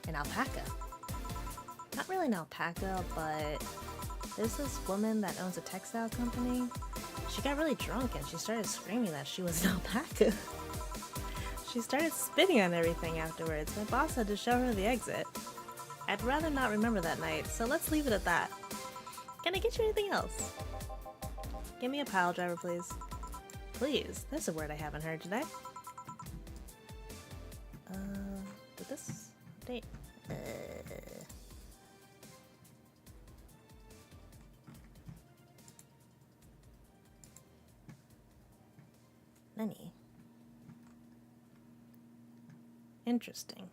An alpaca? Not really an alpaca, but there's this woman that owns a textile company. She got really drunk and she started screaming that she was an alpaca. She started spitting on everything afterwards. My boss had to show her the exit. I'd rather not remember that night, so let's leave it at that. Can I get you anything else? Give me a pile driver, please. Please, there's a word I haven't heard today. Did this date? Nani? Interesting.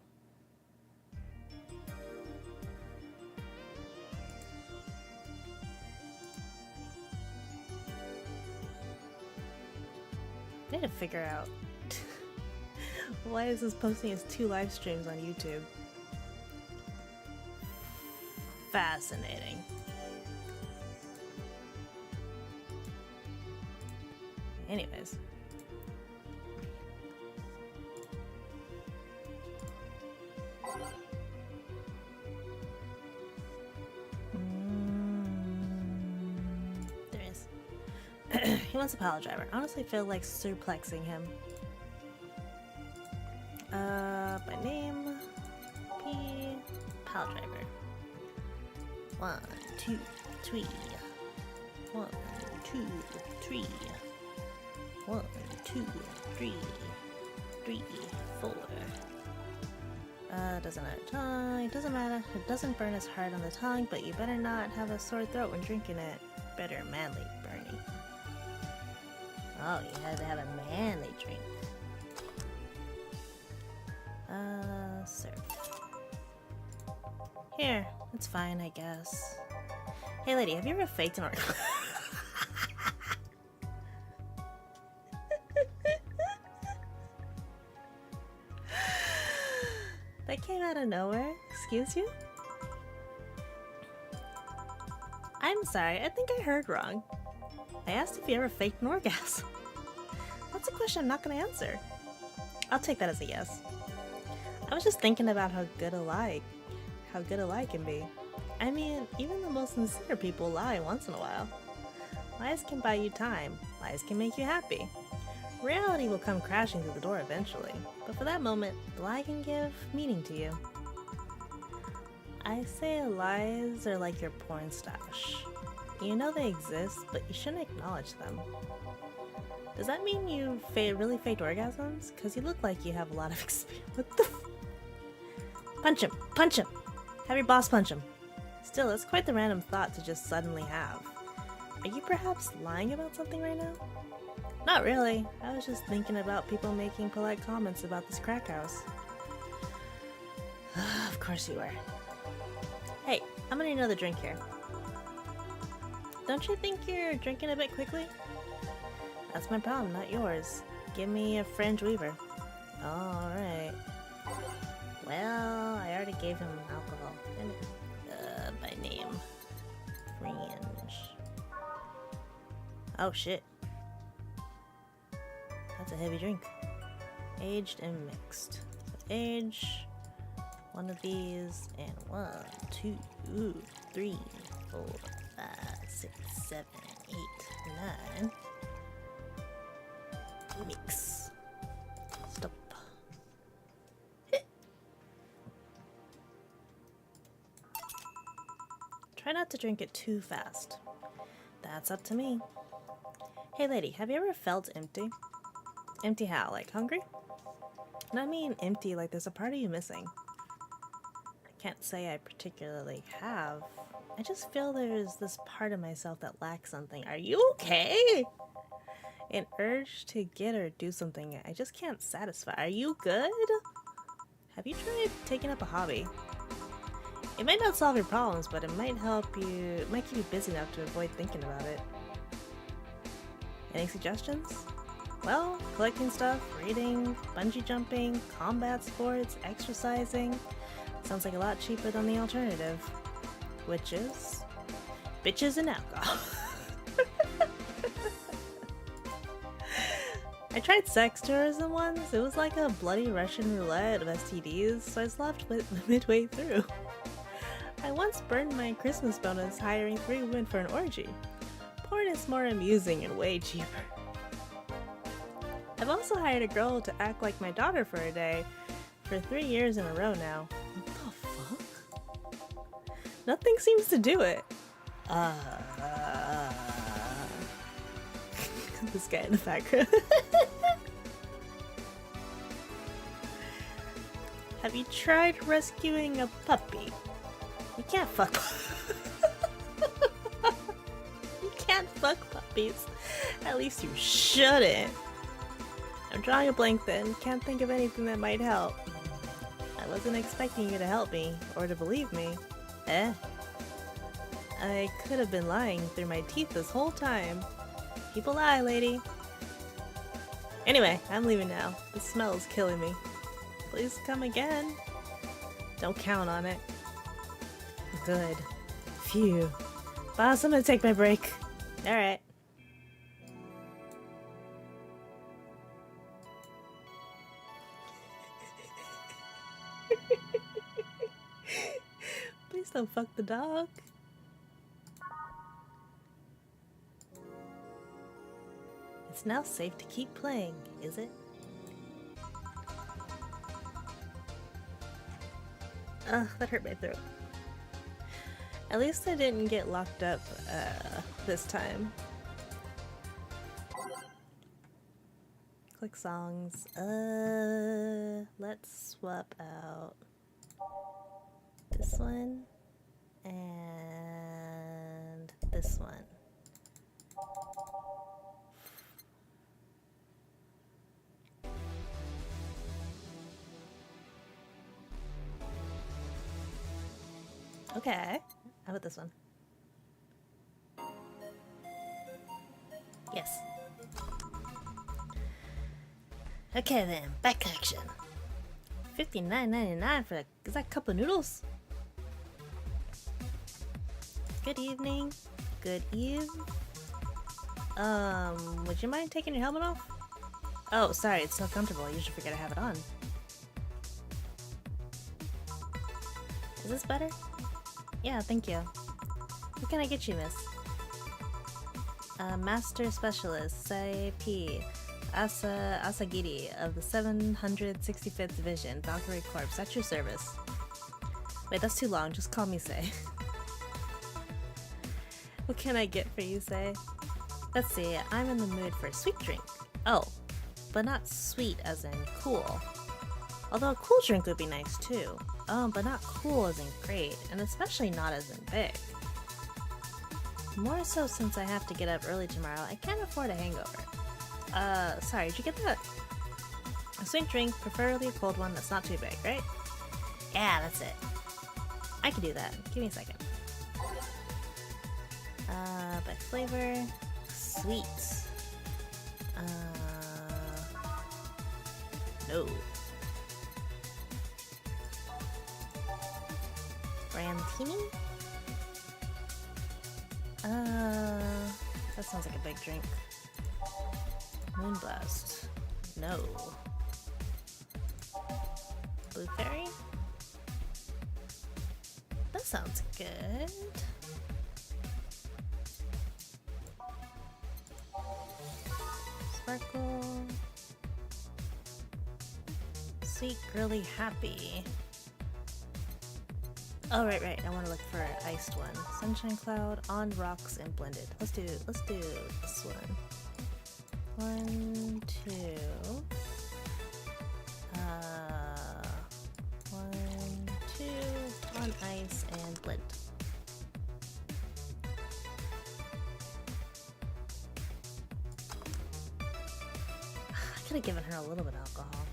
I need to figure out why is this posting as 2 live streams on YouTube? Fascinating. Anyways. he wants a pile driver. I honestly feel like suplexing him. By name, P, pile driver. 1, 2, 3. 1, 2, 3. 1, 2, 3. 3, 4. Doesn't matter. Tongue. Doesn't matter. It doesn't burn as hard on the tongue, but you better not have a sore throat when drinking it. Better manly burning. Oh, you had to have a manly drink. Serve. Here, it's fine, I guess. Hey, lady, have you ever faked an orgasm? That came out of nowhere. Excuse you? I'm sorry, I think I heard wrong. I asked if you ever faked an orgasm. That's a question I'm not gonna answer. I'll take that as a yes. I was just thinking about how good a lie can be. I mean, even the most sincere people lie once in a while. Lies can buy you time. Lies can make you happy. Reality will come crashing through the door eventually, but for that moment, the lie can give meaning to you. I say lies are like your porn stash. You know they exist, but you shouldn't acknowledge them. Does that mean you really faked orgasms? Because you look like you have a lot of experience. What the Punch him! Punch him! Have your boss punch him. Still, it's quite the random thought to just suddenly have. Are you perhaps lying about something right now? Not really. I was just thinking about people making polite comments about this crack house. Of course you are. Hey, I'm gonna need another drink here. Don't you think you're drinking a bit quickly? That's my problem, not yours. Give me a French Weaver. Alright. Well, I already gave him alcohol. By name. Fringe. Oh shit. That's a heavy drink. Aged and mixed. Age. One of these. And 1, 2, 3, 4, 5, 6, 7, 8, 9. Mix. Stop. Try not to drink it too fast. That's up to me. Hey lady, have you ever felt empty? Empty how? Like hungry? And I mean empty like there's a part of you missing. I can't say I particularly have. I just feel there's this part of myself that lacks something. Are you okay? An urge to get or do something I just can't satisfy. Are you good? Have you tried taking up a hobby? It might not solve your problems, but it might help you, it might keep you busy enough to avoid thinking about it. Any suggestions? Well, collecting stuff, reading, bungee jumping, combat sports, exercising. Sounds like a lot cheaper than the alternative. Which is bitches and alcohol. I tried sex tourism once. It was like a bloody Russian roulette of STDs, so I left midway through. I once burned my Christmas bonus hiring 3 women for an orgy. Porn is more amusing and way cheaper. I've also hired a girl to act like my daughter for a day for 3 years in a row now. What the fuck? Nothing seems to do it. This guy in the background. Have you tried rescuing a puppy? You can't fuck. You can't fuck puppies. At least you shouldn't. I'm drawing a blank then. Can't think of anything that might help. I wasn't expecting you to help me, or to believe me. I could have been lying through my teeth this whole time. People lie, lady. Anyway, I'm leaving now. The smell is killing me. Please come again. Don't count on it. Good. Phew. Boss, I'm gonna take my break. Alright. Please don't fuck the dog. now safe to keep playing, is it? Ugh, that hurt my throat. At least I didn't get locked up this time. Click songs. Let's swap out this one and this one. Okay, how about this one? Yes. Okay then, back action. $59.99 for is that a cup of noodles? Good evening. Good eve. Would you mind taking your helmet off? Oh, sorry, it's so comfortable. I usually forget I have it on. Is this better? Yeah, thank you. What can I get you, miss? Master Specialist, Sai-P. Asagiri of the 765th Division, Valkyrie Corps, at your service. Wait, that's too long, just call me Say. What can I get for you, Say? Let's see, I'm in the mood for a sweet drink. Oh, but not sweet as in cool. Although a cool drink would be nice too. But not cool as in great, and especially not as in big. More so since I have to get up early tomorrow, I can't afford a hangover. Sorry, did you get that? A sweet drink, preferably a cold one that's not too big, right? Yeah, that's it. I can do that. Give me a second. By flavor, sweet. No. Brandini? That sounds like a big drink. Moonblast. No. Blue Fairy? That sounds good. Sparkle. Sweet Girly Happy. Oh, right. I want to look for an iced one. Sunshine Cloud, on rocks and blended. Let's do this one. 1, 2. 1, 2 on ice and blend. I could have given her a little bit of alcohol.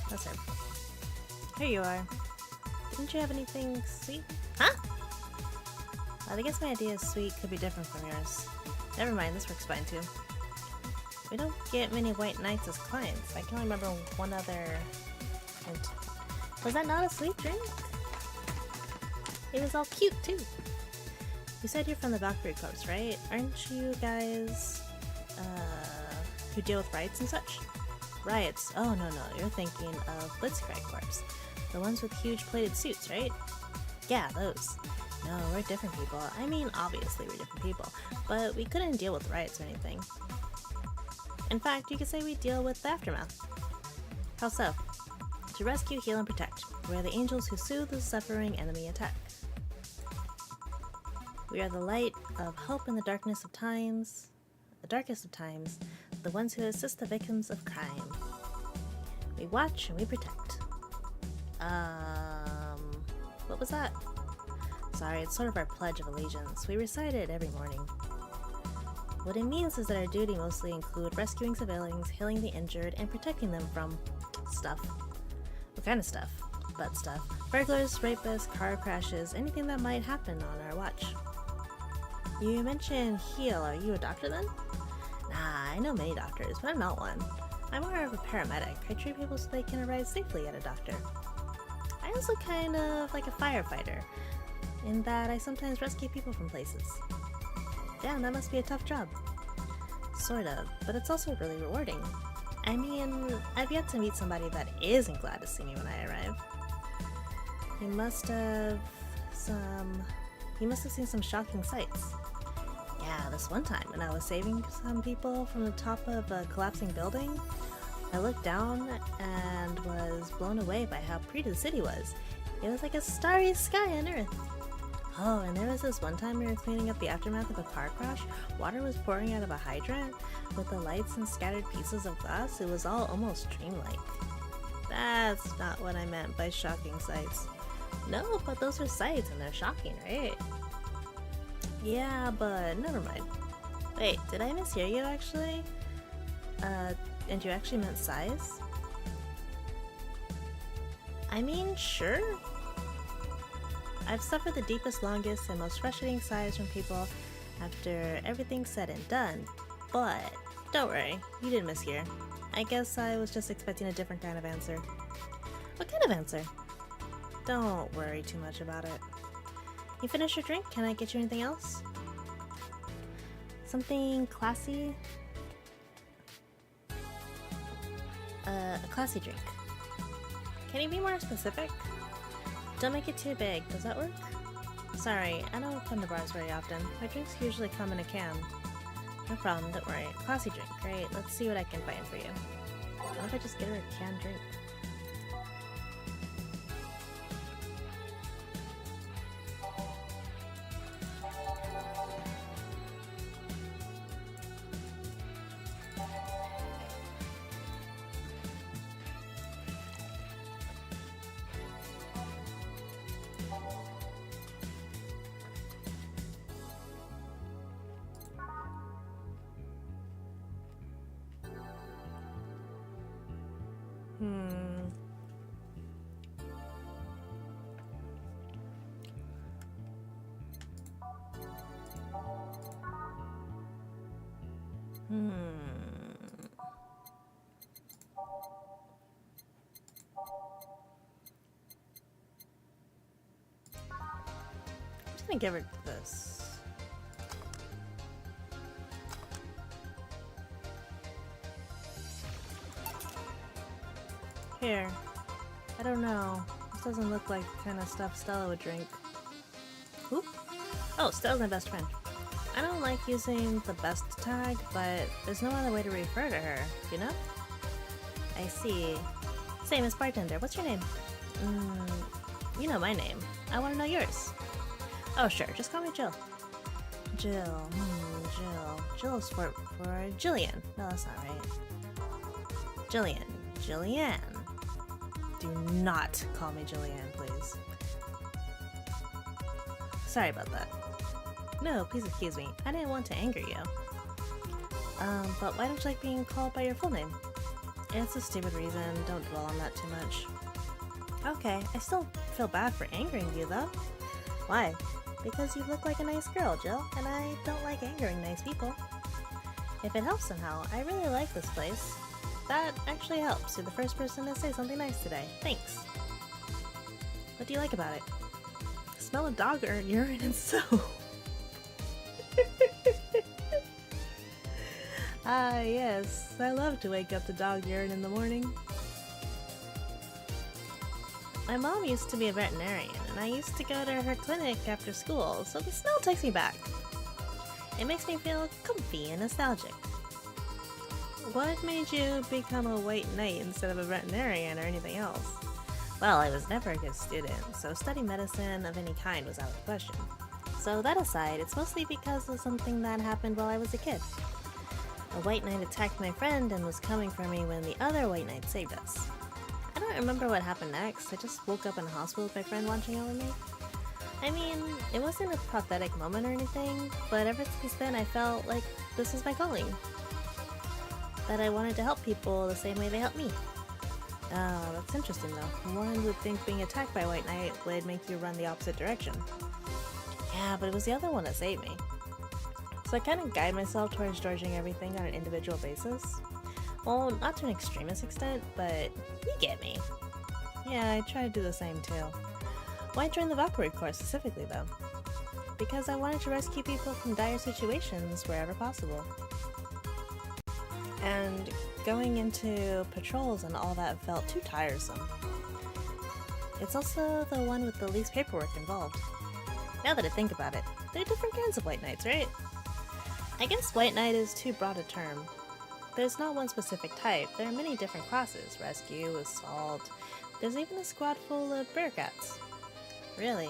That's her. Here you are. Didn't you have anything sweet? Huh? I guess my idea of sweet could be different from yours. Never mind, this works fine too. We don't get many white knights as clients. I can only remember one other. Was that not a sweet drink? It was all cute too. You said you're from the Valkyrie Corps, right? Aren't you guys who deal with riots and such? Riots? Oh no, you're thinking of Blitzkrieg Corps. The ones with huge plated suits, right? Yeah, those. No, we're different people. I mean, obviously we're different people, but we couldn't deal with riots or anything. In fact, you could say we deal with the aftermath. How so? To rescue, heal, and protect. We are the angels who soothe the suffering enemy attack. We are the light of hope in the darkness of times, the darkest of times, the ones who assist the victims of crime. We watch and we protect. What was that? Sorry, it's sort of our pledge of allegiance. We recite it every morning. What it means is that our duty mostly include rescuing civilians, healing the injured, and protecting them from stuff. What kind of stuff? Butt stuff. Burglars, rapists, car crashes, anything that might happen on our watch. You mentioned heal. Are you a doctor then? Nah, I know many doctors, but I'm not one. I'm more of a paramedic. I treat people so they can arrive safely at a doctor. I also kind of like a firefighter, in that I sometimes rescue people from places. Damn, that must be a tough job. Sort of, but it's also really rewarding. I mean, I've yet to meet somebody that isn't glad to see me when I arrive. You must have seen some shocking sights. Yeah, this one time when I was saving some people from the top of a collapsing building, I looked down and was blown away by how pretty the city was. It was like a starry sky on Earth. Oh, and there was this one time we were cleaning up the aftermath of a car crash. Water was pouring out of a hydrant with the lights and scattered pieces of glass. It was all almost dreamlike. That's not what I meant by shocking sights. No, but those are sights and they're shocking, right? Yeah, but never mind. Wait, did I mishear you actually? And you actually meant size? I mean, sure. I've suffered the deepest, longest, and most frustrating sighs from people after everything's said and done. But don't worry, you didn't mishear. I guess I was just expecting a different kind of answer. What kind of answer? Don't worry too much about it. You finished your drink? Can I get you anything else? Something classy? A classy drink. Can you be more specific? Don't make it too big. Does that work? Sorry, I don't come to bars very often. My drinks usually come in a can. No problem, don't worry. Classy drink. Great, let's see what I can find for you. What if I just get her a canned drink? I'm just gonna give her this. Here. I don't know. This doesn't look like the kind of stuff Stella would drink. Who? Oh, Stella's my best friend. I don't like using the best tag, but there's no other way to refer to her, you know? I see. Same as bartender. What's your name? You know my name. I want to know yours. Oh, sure. Just call me Jill. Jill. Jill. Jill's for Jillian. No, that's not right. Jillian. Jillian. Do not call me Jillian, please. Sorry about that. No, please excuse me. I didn't want to anger you. But why don't you like being called by your full name? It's a stupid reason. Don't dwell on that too much. Okay, I still feel bad for angering you, though. Why? Because you look like a nice girl, Jill, and I don't like angering nice people. If it helps somehow, I really like this place. That actually helps. You're the first person to say something nice today. Thanks. What do you like about it? Smell of dog urine and soap. Ah, yes. I love to wake up to dog urine in the morning. My mom used to be a veterinarian, and I used to go to her clinic after school, so the smell takes me back. It makes me feel comfy and nostalgic. What made you become a white knight instead of a veterinarian or anything else? Well, I was never a good student, so studying medicine of any kind was out of the question. So that aside, it's mostly because of something that happened while I was a kid. A white knight attacked my friend and was coming for me when the other white knight saved us. I don't remember what happened next. I just woke up in the hospital with my friend watching over me. I mean, it wasn't a pathetic moment or anything, but ever since then I felt like this was my calling. That I wanted to help people the same way they helped me. Oh, that's interesting though. One would think being attacked by a white knight would make you run the opposite direction. Yeah, but it was the other one that saved me. So I kind of guide myself towards dodging everything on an individual basis. Well, not to an extremist extent, but you get me. Yeah, I try to do the same too. Why join the Valkyrie Corps specifically though? Because I wanted to rescue people from dire situations wherever possible. And going into patrols and all that felt too tiresome. It's also the one with the least paperwork involved. Now that I think about it, there are different kinds of white knights, right? I guess White Knight is too broad a term. There's not one specific type. There are many different classes. Rescue, assault. There's even a squad full of bearcats. Really?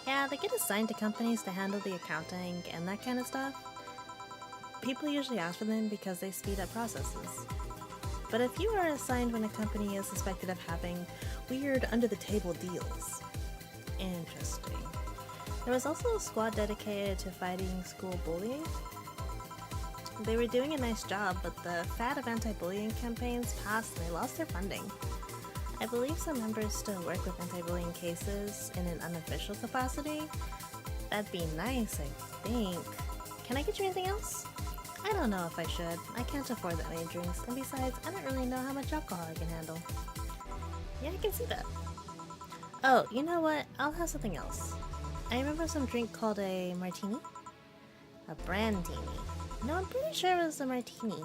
Yeah, they get assigned to companies to handle the accounting and that kind of stuff. People usually ask for them because they speed up processes. But if you are assigned when a company is suspected of having weird under-the-table deals. Interesting. There was also a squad dedicated to fighting school bullying. They were doing a nice job, but the fad of anti-bullying campaigns passed and they lost their funding. I believe some members still work with anti-bullying cases in an unofficial capacity. That'd be nice, I think. Can I get you anything else? I don't know if I should. I can't afford that many drinks, and besides, I don't really know how much alcohol I can handle. Yeah, I can see that. Oh, you know what? I'll have something else. I remember some drink called a martini? A brandini. No, I'm pretty sure it was a martini.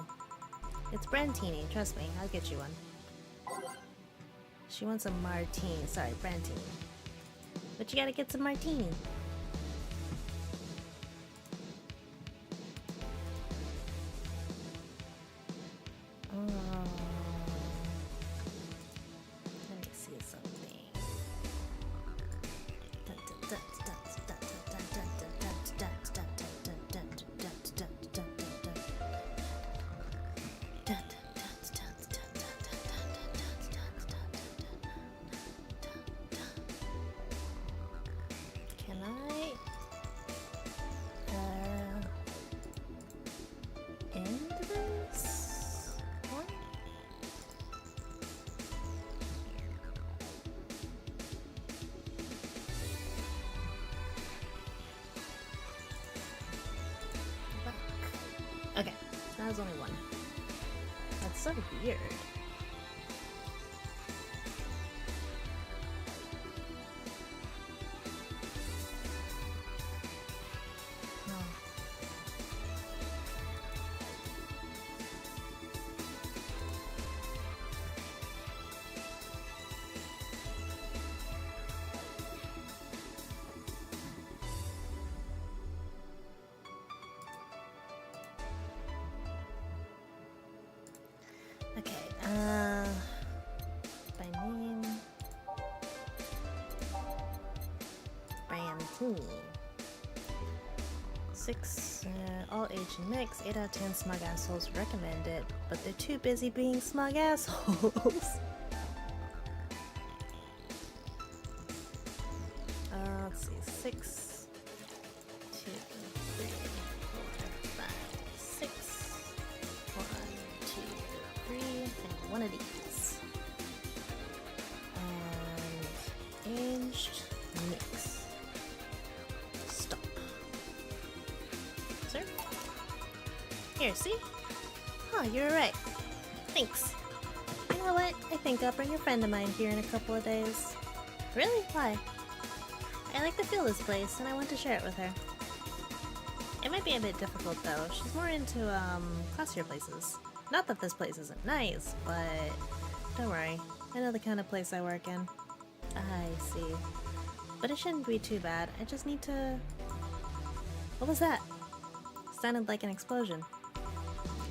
It's brandini, trust me, I'll get you one. She wants a martini, sorry, brandini. But you gotta get some martini. Let me see something. Can I end this one? Okay, that was only one. That's so weird. No. Okay, by name, Brandini. 6, all age and mix, 8 out of 10 smug assholes recommend it, but they're too busy being smug assholes. Let's see, 6, 2, 3, 4, 5, 6, 1, 2, 3, and one of these. And aged mix. Stop. Sir? Here, see? Oh, you're right. Thanks. You know what? I think I'll bring a friend of mine here in a couple of days. Really? Why? I like to feel this place, and I want to share it with her. It might be a bit difficult, though. She's more into, classier places. Not that this place isn't nice, but don't worry. I know the kind of place I work in. I see. But it shouldn't be too bad. I just need to... What was that? Sounded like an explosion.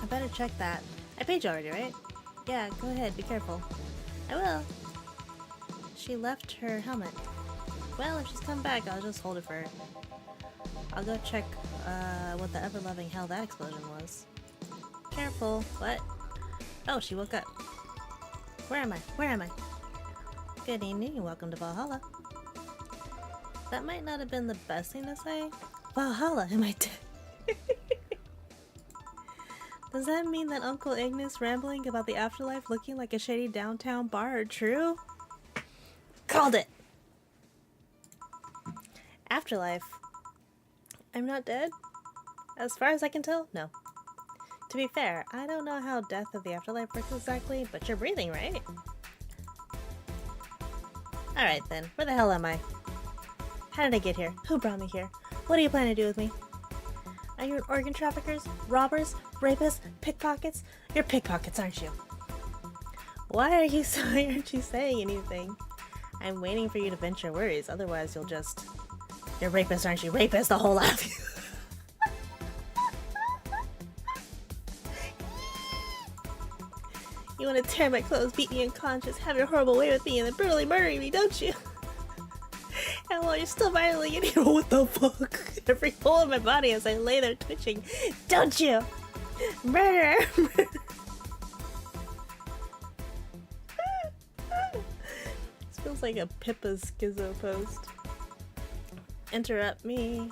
I better check that. I paid you already, right? Yeah, go ahead. Be careful. I will. She left her helmet. Well, if she's come back, I'll just hold it for her. I'll go check what the ever-loving hell that explosion was. Careful. What? Oh, she woke up. Where am I? Where am I? Good evening and welcome to Valhalla. That might not have been the best thing to say. Valhalla, am I dead? Does that mean that Uncle Ignis rambling about the afterlife looking like a shady downtown bar are true? Called it! Afterlife. I'm not dead? As far as I can tell, no. To be fair, I don't know how death of the afterlife works exactly, but you're breathing, right? Alright then, where the hell am I? How did I get here? Who brought me here? What do you plan to do with me? Are you organ traffickers? Robbers? Rapists? Pickpockets? You're pickpockets, aren't you? Why aren't you saying anything? I'm waiting for you to vent your worries, otherwise you'll just... You're rapists, aren't you? Rapists, the whole lot of you. You want to tear my clothes, beat me unconscious, have your horrible way with me, and then brutally murder me, don't you? And while you're still violently getting what the fuck? Every hole in my body as I lay there twitching, don't you? Murder! This feels like a Pippa Schizo post. Interrupt me.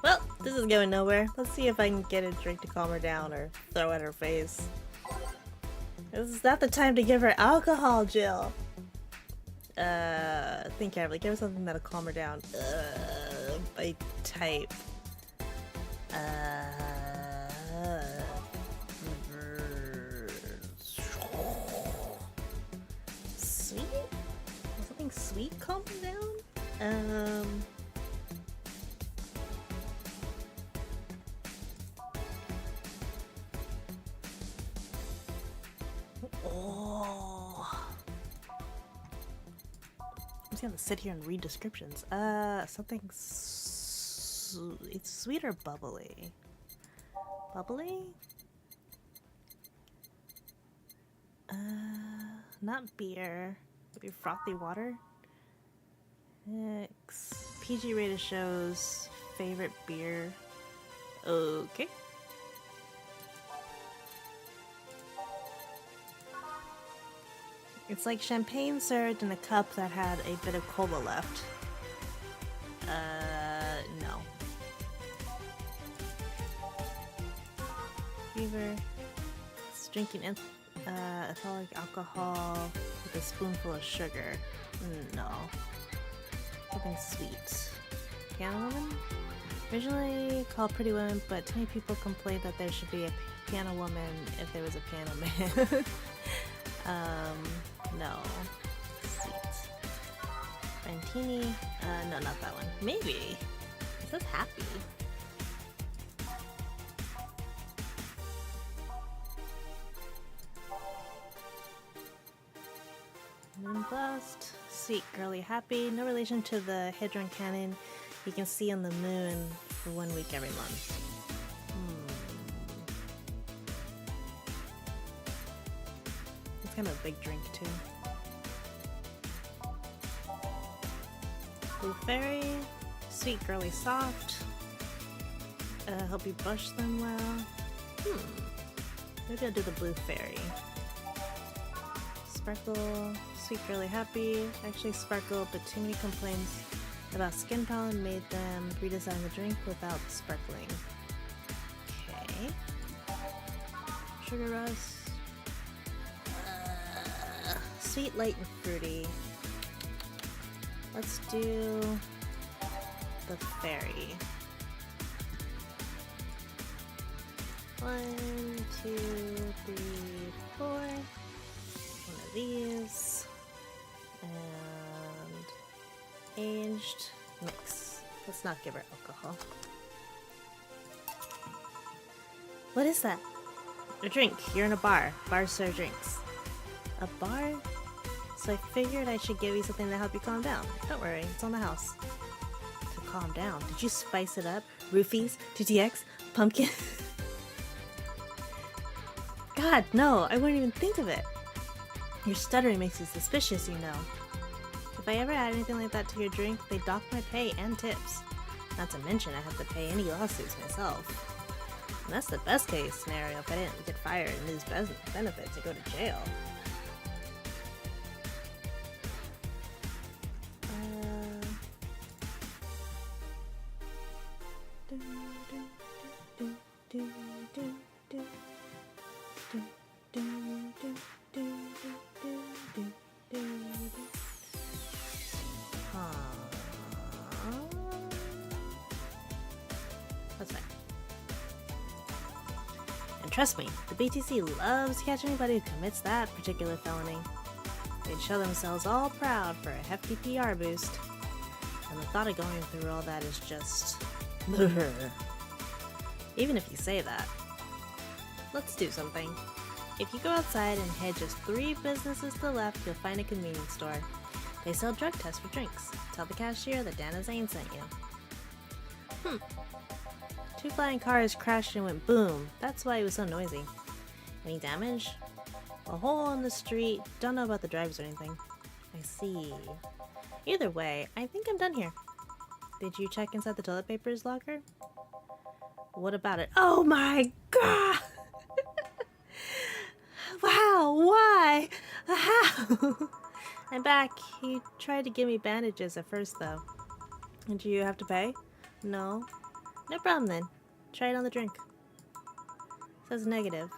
Well, this is going nowhere. Let's see if I can get a drink to calm her down or throw at her face. This is not the time to give her alcohol, Jill. Think carefully. Give her something that'll calm her down. I type. Sweet? Something sweet calm her down? Oh. I'm just gonna sit here and read descriptions. Something it's sweet or bubbly? Bubbly? Not beer. Maybe frothy water? PG rated shows. Favorite beer. Okay. It's like champagne served in a cup that had a bit of cola left. No. Fever. It's drinking alcoholic alcohol with a spoonful of sugar. No. Something sweet. Piano Woman? Originally called Pretty Woman, but too many people complained that there should be a piano woman if there was a piano man. No. Sweet. Fantini? No, not that one. Maybe. It says happy. Moonblast. Sweet, girly, happy. No relation to the Hadron Cannon you can see on the moon for 1 week every month. It's kind of a big drink too. Blue Fairy. Sweet, girly, soft. Help you brush them well. Maybe I'll do the Blue Fairy. Sparkle. Sweet, girly, happy. Actually sparkle, but too many complaints about skin pollen made them redesign the drink without sparkling. Okay. Sugar Rush. Sweet, light, and fruity. Let's do the fairy. 1, 2, 3, 4. One of these. And aged mix. Let's not give her alcohol. What is that? A drink. You're in a bar. Bars serve drinks. A bar? So I figured I should give you something to help you calm down. Don't worry, it's on the house. To calm down. Did you spice it up? Roofies? TTX? Pumpkin? God, no, I wouldn't even think of it. Your stuttering makes you suspicious, you know. If I ever add anything like that to your drink, they dock my pay and tips. Not to mention I have to pay any lawsuits myself. And that's the best case scenario if I didn't get fired and lose benefits and go to jail. That's fine. And trust me, the BTC loves to catch anybody who commits that particular felony. They'd show themselves all proud for a hefty PR boost. And the thought of going through all that is just... Even if you say that. Let's do something. If you go outside and head just 3 businesses to the left, you'll find a convenience store. They sell drug tests for drinks. Tell the cashier that Dana Zane sent you. 2 flying cars crashed and went boom. That's why it was so noisy. Any damage? A hole in the street. Don't know about the drivers or anything. I see. Either way, I think I'm done here. Did you check inside the toilet paper's locker? What about it? Oh my god! Wow, why? How? I'm back. You tried to give me bandages at first, though. Did you have to pay? No. No problem then. Try it on the drink. Says negative.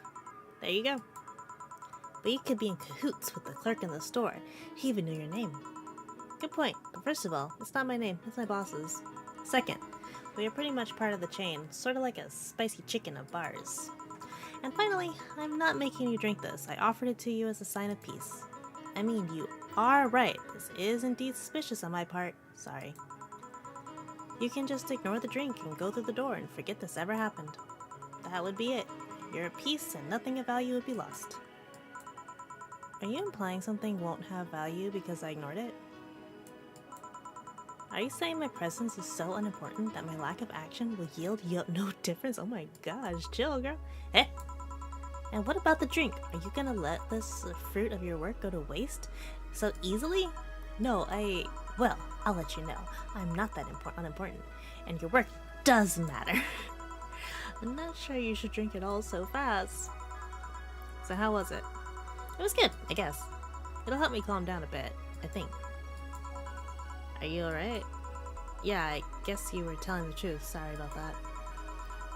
There you go. But you could be in cahoots with the clerk in the store. He even knew your name. Good point. But first of all, it's not my name. It's my boss's. Second, we are pretty much part of the chain. Sort of like a spicy chicken of bars. And finally, I'm not making you drink this. I offered it to you as a sign of peace. I mean, you are right. This is indeed suspicious on my part. Sorry. You can just ignore the drink and go through the door and forget this ever happened. That would be it. You're at peace and nothing of value would be lost. Are you implying something won't have value because I ignored it? Are you saying my presence is so unimportant that my lack of action will yield no difference? Oh my gosh, chill, girl. Eh? And what about the drink? Are you gonna let this fruit of your work go to waste so easily? No, well, I'll let you know. I'm not that unimportant, and your work does matter. I'm not sure you should drink it all so fast. So how was it? It was good, I guess. It'll help me calm down a bit, I think. Are you alright? Yeah, I guess you were telling the truth. Sorry about that.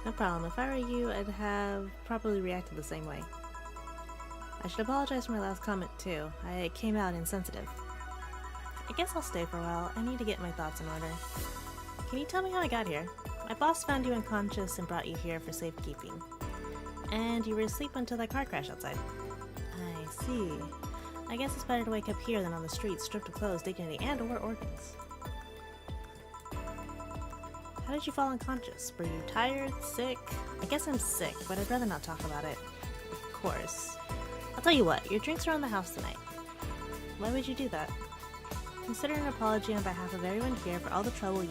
No problem. If I were you, I'd have probably reacted the same way. I should apologize for my last comment, too. I came out insensitive. I guess I'll stay for a while. I need to get my thoughts in order. Can you tell me how I got here? My boss found you unconscious and brought you here for safekeeping. And you were asleep until that car crash outside. I see. I guess it's better to wake up here than on the streets, stripped of clothes, dignity, and/or organs. How did you fall unconscious? Were you tired? Sick? I guess I'm sick, but I'd rather not talk about it. Of course. I'll tell you what, your drinks are on the house tonight. Why would you do that? Consider an apology on behalf of everyone here for all the trouble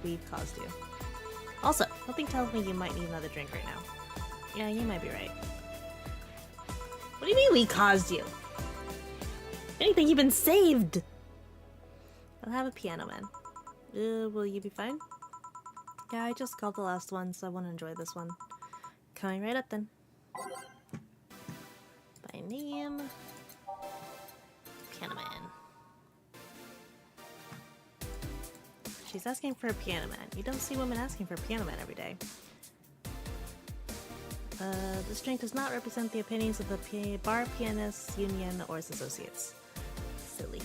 we've caused you. Also, something tells me you might need another drink right now. Yeah, you might be right. What do you mean we caused you? If anything, you've been saved! I'll have a piano man. Will you be fine? Yeah, I just called the last one, so I want to enjoy this one. Coming right up then. By name... Piano man. She's asking for a piano man. You don't see women asking for a piano man every day. This drink does not represent the opinions of the Bar Pianists Union or its associates. Silly.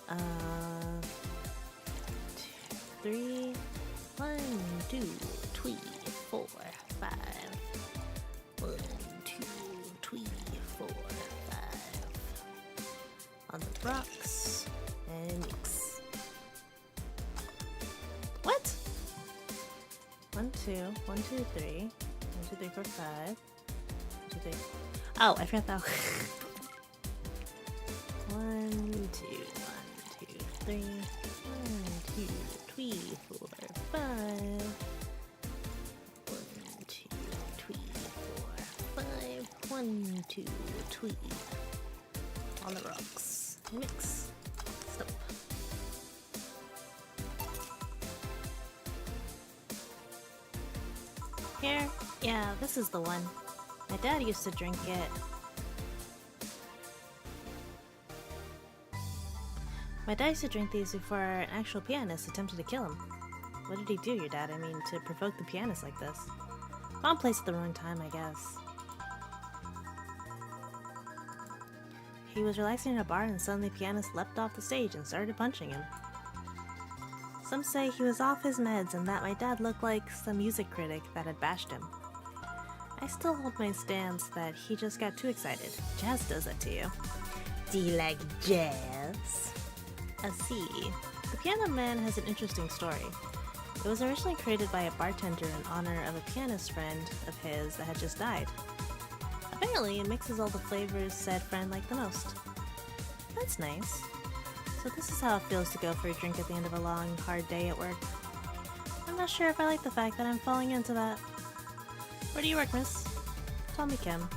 2, 3, 1, 2, 3, 4, 5. 1, 2, 3, 4, 5. On the rocks and mix. What? 1, 2, 1, 2, 3. 1, 2, 3, 4, 5. 1, 2, 3. Oh, I forgot that. 1, 2, 1, 2, 3. 1, 2, 3, 4, 5. 1, 2, 3, 4, 5. 1, 2, 3. On the rocks. Mix. Stop. Here? Yeah, this is the one. My dad used to drink it. My dad used to drink these before an actual pianist attempted to kill him. What did he do, your dad? I mean, to provoke the pianist like this? Wrong place at the wrong time, I guess. He was relaxing in a bar and suddenly the pianist leapt off the stage and started punching him. Some say he was off his meds and that my dad looked like some music critic that had bashed him. I still hold my stance that he just got too excited. Jazz does that to you. Do you like jazz? I see. The Piano Man has an interesting story. It was originally created by a bartender in honor of a pianist friend of his that had just died. Apparently, it mixes all the flavors said friend liked the most. That's nice. So this is how it feels to go for a drink at the end of a long, hard day at work. I'm not sure if I like the fact that I'm falling into that. Where do you work, miss? Call me Kim.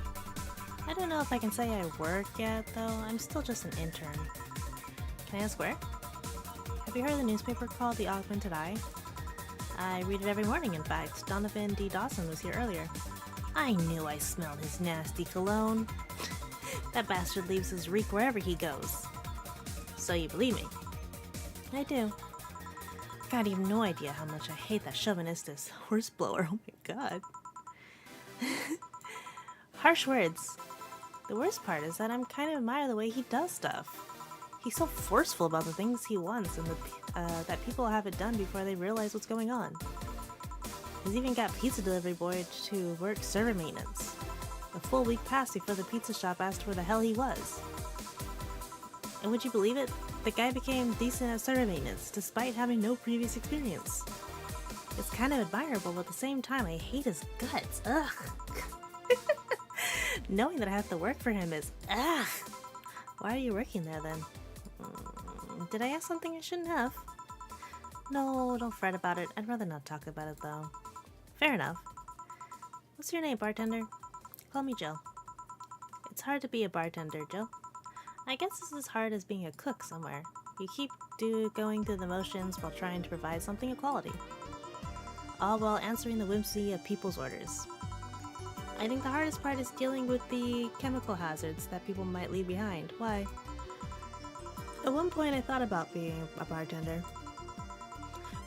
I don't know if I can say I work yet, though. I'm still just an intern. Can I ask where? Have you heard of the newspaper called The Augmented Eye? I read it every morning, in fact. Donovan D. Dawson was here earlier. I knew I smelled his nasty cologne. That bastard leaves his reek wherever he goes. So you believe me? I do. God, you have no idea how much I hate that chauvinistic horseblower. Oh my god. Harsh words. The worst part is that I'm kind of admire the way he does stuff. He's so forceful about the things he wants and that people have it done before they realize what's going on. He's even got pizza delivery boy to work server maintenance. A full week passed before the pizza shop asked where the hell he was. And would you believe it? The guy became decent at server maintenance despite having no previous experience. It's kind of admirable, but at the same time I hate his guts. Ugh. Knowing that I have to work for him is ugh. Why are you working there then? Did I ask something I shouldn't have? No, don't fret about it. I'd rather not talk about it though. Fair enough. What's your name, bartender? Call me Jill. It's hard to be a bartender, Jill. I guess it's as hard as being a cook somewhere. You keep going through the motions while trying to provide something of quality. All while answering the whimsy of people's orders. I think the hardest part is dealing with the chemical hazards that people might leave behind. Why? At one point I thought about being a bartender,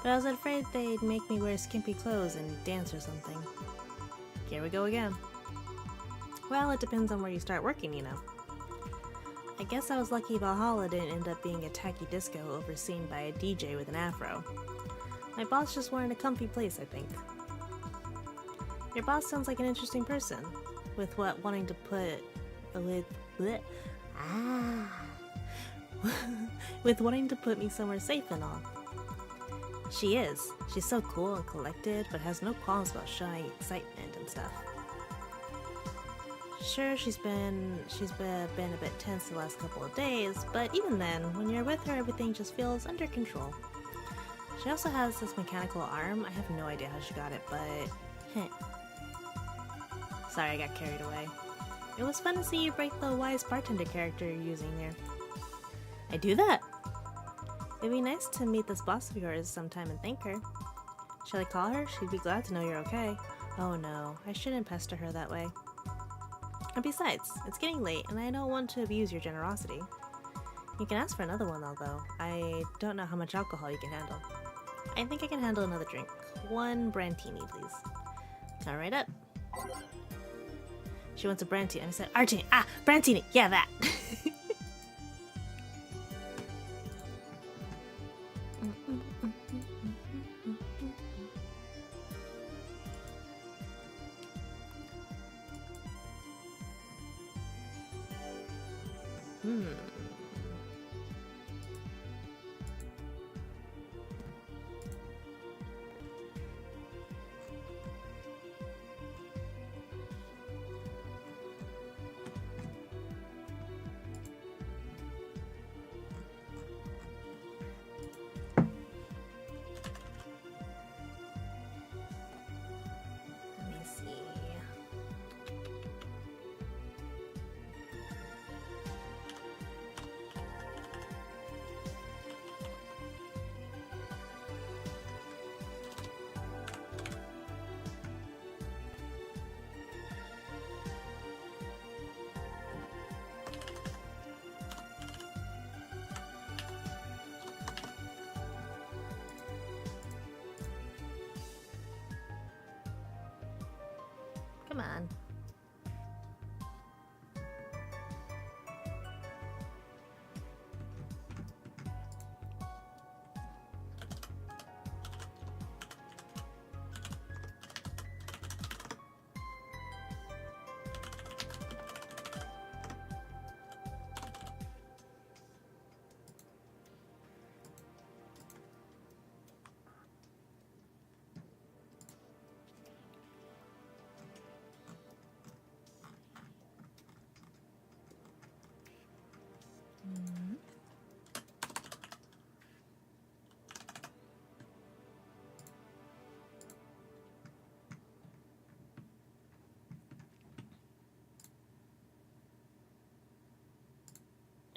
but I was afraid they'd make me wear skimpy clothes and dance or something. Here we go again. Well, it depends on where you start working, you know. I guess I was lucky Valhalla didn't end up being a tacky disco overseen by a DJ with an afro. My boss just wanted a comfy place, I think. Your boss sounds like an interesting person, with wanting to put me somewhere safe and all. She is. She's so cool and collected, but has no qualms about showing excitement and stuff. Sure, she's been a bit tense the last couple of days, but even then, when you're with her, everything just feels under control. She also has this mechanical arm. I have no idea how she got it, but sorry, I got carried away. It was fun to see you break the wise bartender character you're using there. I do that? It'd be nice to meet this boss of yours sometime and thank her. Shall I call her? She'd be glad to know you're okay. Oh no, I shouldn't pester her that way. And besides, it's getting late and I don't want to abuse your generosity. You can ask for another one though. I don't know how much alcohol you can handle. I think I can handle another drink. One Brantini, please. Come right up. She wants a Brantini. I said Artini. Ah, Brantini. Yeah, that.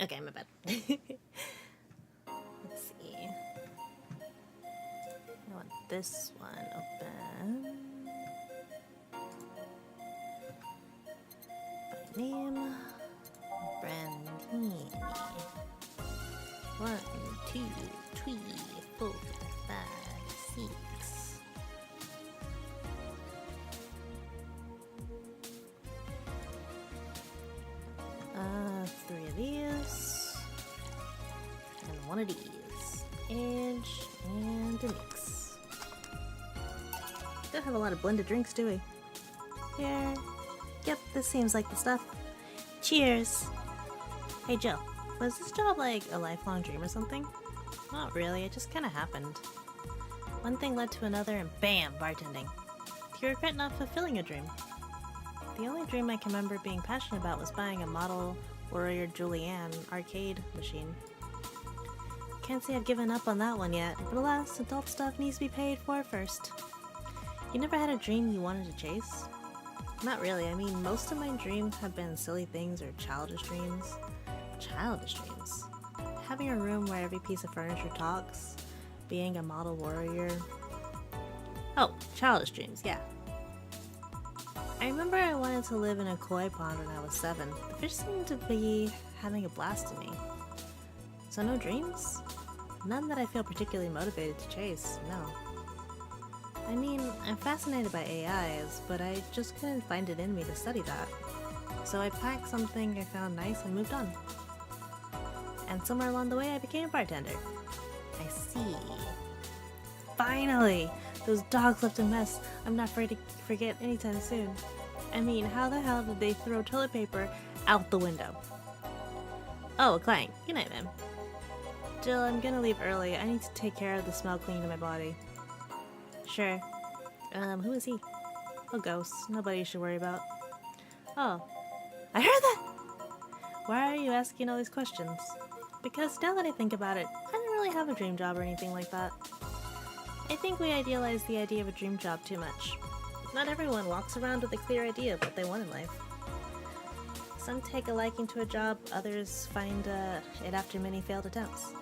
Okay, my bad. Let's see. I want this one open. By name, Brandini. 1, 2, 3, 4, 5, 6. 3 of these, and 1 of these. Edge and a mix. Don't have a lot of blended drinks, do we? Here. Yep, this seems like the stuff. Cheers! Hey Joe, was this job like a lifelong dream or something? Not really, it just kinda happened. One thing led to another and bam, bartending. Do you regret not fulfilling a dream? The only dream I can remember being passionate about was buying a model Warrior Julianne arcade machine. Can't say I've given up on that one yet, but alas, adult stuff needs to be paid for first. You never had a dream you wanted to chase? Not really, I mean, most of my dreams have been silly things or childish dreams. Childish dreams? Having a room where every piece of furniture talks, being a model warrior. Oh, childish dreams, yeah. I remember I wanted to live in a koi pond when I was 7. The fish seemed to be having a blast in me. So no dreams? None that I feel particularly motivated to chase, no. I mean, I'm fascinated by AIs, but I just couldn't find it in me to study that. So I packed something I found nice and moved on. And somewhere along the way I became a bartender. I see. Finally! Those dogs left a mess I'm not afraid to forget anytime soon. I mean, how the hell did they throw toilet paper out the window? Oh, a client. Good night, ma'am. Jill, I'm gonna leave early. I need to take care of the smell clinging to my body. Sure. Who is he? A ghost. Nobody you should worry about. Oh. I heard that! Why are you asking all these questions? Because now that I think about it, I didn't really have a dream job or anything like that. I think we idealize the idea of a dream job too much. Not everyone walks around with a clear idea of what they want in life. Some take a liking to a job, others find it after many failed attempts.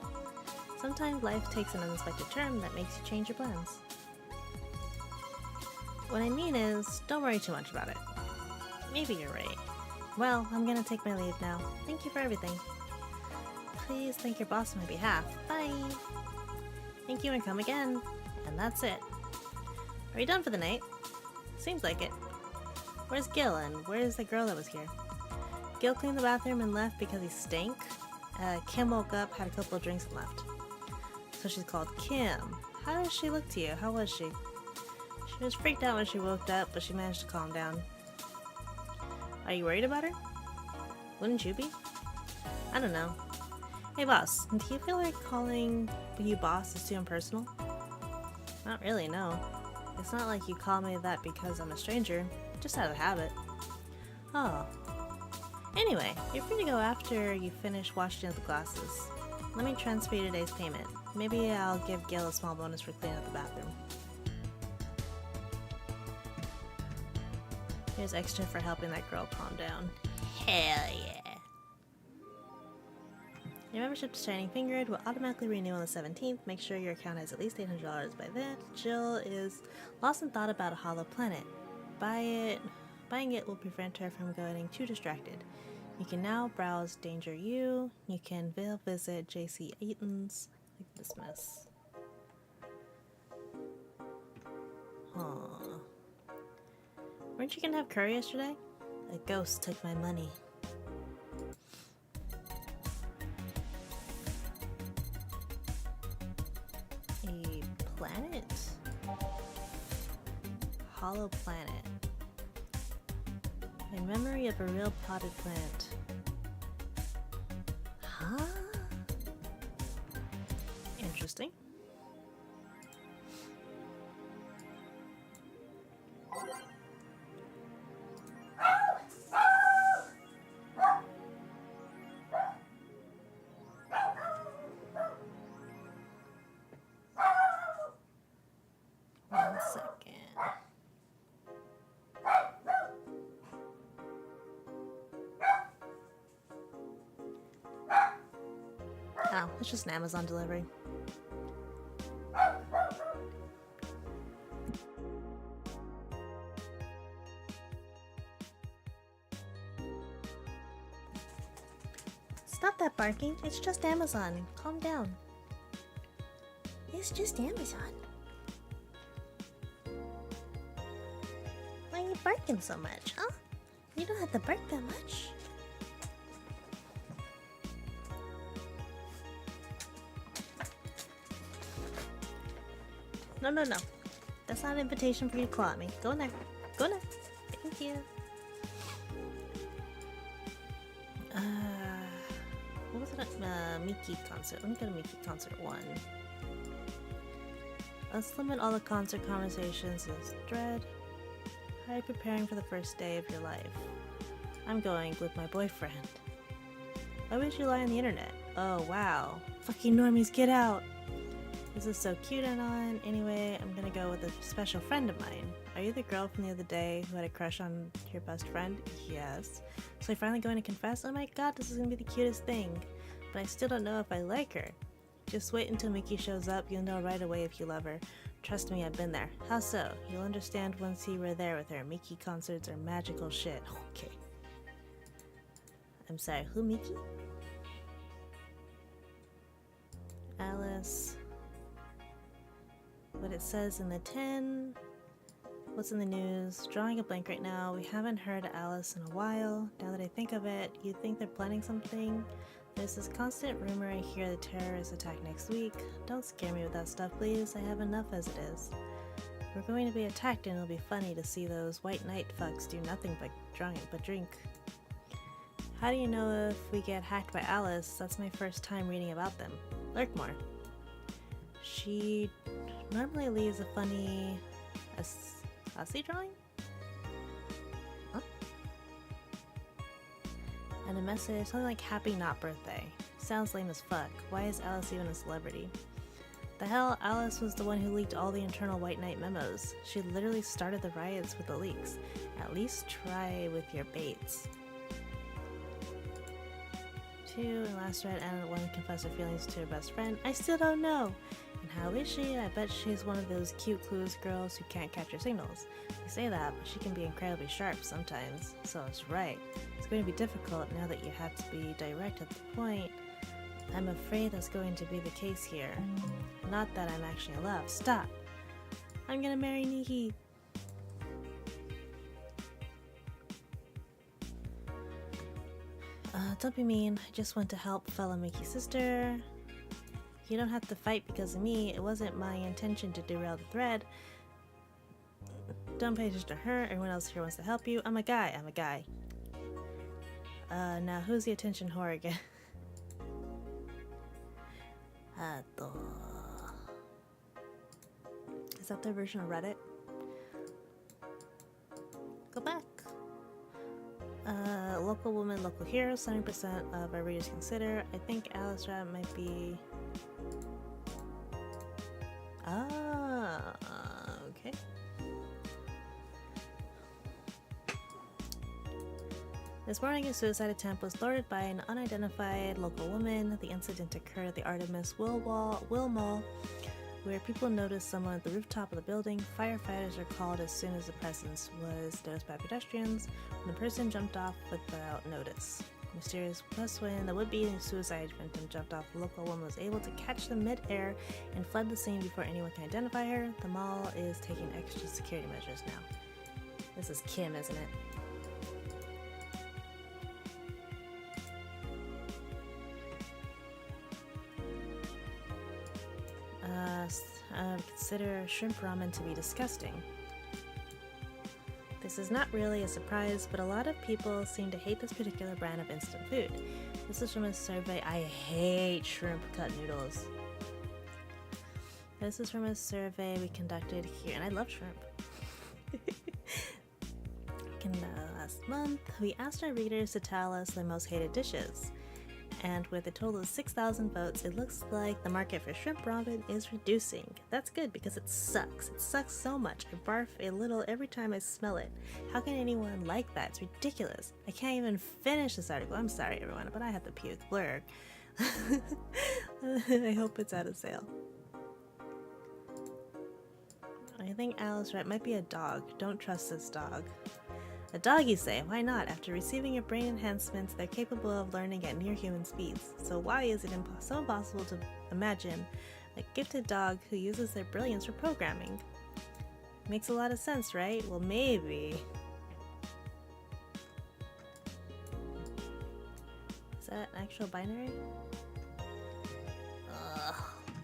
Sometimes life takes an unexpected turn that makes you change your plans. What I mean is, don't worry too much about it. Maybe you're right. Well, I'm gonna take my leave now. Thank you for everything. Please thank your boss on my behalf. Bye! Thank you and come again. And that's it. Are you done for the night? Seems like it. Where's Gil and where's the girl that was here? Gil cleaned the bathroom and left because he stank. Kim woke up, had a couple of drinks and left. So she's called Kim. How does she look to you? How was she? She was freaked out when she woke up, but she managed to calm down. Are you worried about her? Wouldn't you be? I don't know. Hey boss, do you feel like calling you boss is too impersonal? Not really, no. It's not like you call me that because I'm a stranger, just out of habit. Oh. Anyway, you're free to go after you finish washing up the glasses. Let me transfer you today's payment. Maybe I'll give Gil a small bonus for cleaning up the bathroom. Here's extra for helping that girl calm down. Hell yeah. Your membership to Shining Fingered will automatically renew on the 17th. Make sure your account has at least $800 by then. Jill is lost in thought about a hollow planet. Buying it will prevent her from getting too distracted. You can now browse Danger U. You can visit JC Eaton's. Look at this mess. Huh. Weren't you gonna have curry yesterday? A ghost took my money. A planet? Hollow planet. In memory of a real potted plant. Huh? Interesting. One second. Oh, it's just an Amazon delivery. Stop that barking. It's just Amazon. Calm down. It's just Amazon. Why are you barking so much, huh? You don't have to bark that much. No, no, no. That's not an invitation for you to claw at me. Go in there. Go in there. Thank you. What was it? Miki concert. Let me go to Miki concert 1. Let's limit all the concert conversations as dread. How are you preparing for the first day of your life? I'm going with my boyfriend. Why would you lie on the internet? Oh, wow. Fucking normies, get out! This is so cute and on. Anyway, I'm gonna go with a special friend of mine. Are you the girl from the other day who had a crush on your best friend? Yes. So you're finally going to confess? Oh my god, this is gonna be the cutest thing. But I still don't know if I like her. Just wait until Mickey shows up, you'll know right away if you love her. Trust me, I've been there. How so? You'll understand once you were there with her. Mickey concerts are magical shit. Okay. I'm sorry, who, Mickey? Alice. What it says in the tin. What's in the news? Drawing a blank right now. We haven't heard Alice in a while. Now that I think of it, you think they're planning something? There's this constant rumor I hear the terrorist attack next week. Don't scare me with that stuff, please. I have enough as it is. We're going to be attacked and it'll be funny to see those white knight fucks do nothing but drink. How do you know if we get hacked by Alice? That's my first time reading about them. Lurk more. She normally leaves a funny Aussie drawing? Huh? And a message, something like happy not birthday. Sounds lame as fuck. Why is Alice even a celebrity? The hell, Alice was the one who leaked all the internal White Knight memos. She literally started the riots with the leaks. At least try with your baits. 2, and last read, Anna wanted to confess her feelings to her best friend. I still don't know! And how is she? I bet she's one of those cute clueless girls who can't catch your signals. You say that, but she can be incredibly sharp sometimes. So it's right. It's going to be difficult now that you have to be direct at the point. I'm afraid that's going to be the case here. Not that I'm actually in love. Stop! I'm gonna marry Nikki! Don't be mean. I just want to help fellow Mickey's sister. You don't have to fight because of me. It wasn't my intention to derail the thread. Don't pay attention to her. Everyone else here wants to help you. I'm a guy. Now who's the attention whore again? Is that their version of Reddit? Go back. Local woman, local hero. 70% of our readers consider. I think Alice Rabb might be. Okay. This morning, a suicide attempt was thwarted by an unidentified local woman. The incident occurred at the Artemis Will Mall, where people noticed someone at the rooftop of the building. Firefighters were called as soon as the presence was noticed by pedestrians, when the person jumped off without notice. Mysterious plus when the would-be suicide victim jumped off, the local woman was able to catch them mid-air and fled the scene before anyone can identify her. The mall is taking extra security measures now. This is Kim, isn't it? Consider shrimp ramen to be disgusting. This is not really a surprise, but a lot of people seem to hate this particular brand of instant food. This is from a survey. I hate shrimp cut noodles. This is from a survey we conducted here, and I love shrimp. Last month, we asked our readers to tell us their most hated dishes. And with a total of 6,000 votes, it looks like the market for shrimp ramen is reducing. That's good because it sucks. It sucks so much. I barf a little every time I smell it. How can anyone like that? It's ridiculous. I can't even finish this article. I'm sorry, everyone, but I have to puke. Blur. I hope it's at a sale. I think Alice right might be a dog. Don't trust this dog. A dog, you say? Why not? After receiving your brain enhancements, they're capable of learning at near human speeds. So why is it so impossible to imagine a gifted dog who uses their brilliance for programming? Makes a lot of sense, right? Well, maybe. Is that an actual binary?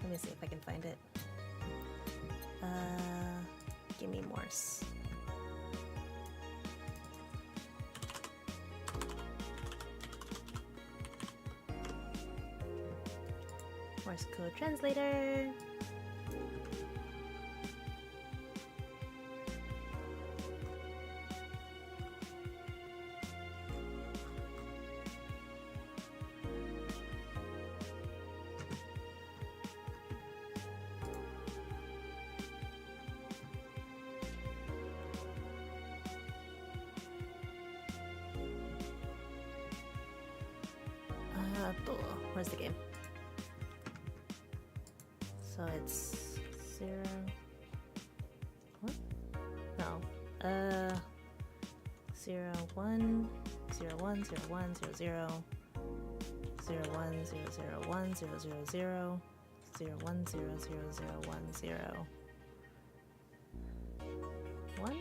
Let me see if I can find it. Give me Morse. Morse code translator. Where's the game? So it's 0. What? No. 0 1 0 1 0 1 0 0 0 1 0 0 1 0 0 0 0 1 0 0 0 1 0 1.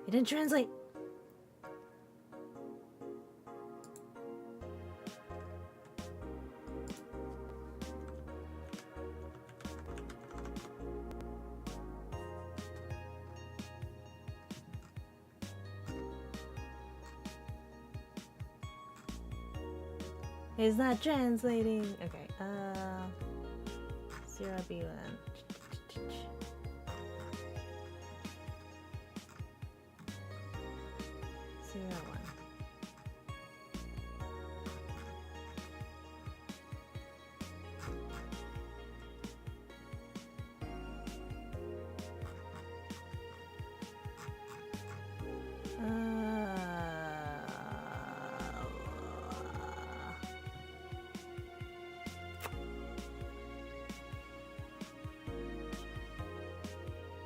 It didn't translate. It's not translating. Okay. 0B1. 0 1.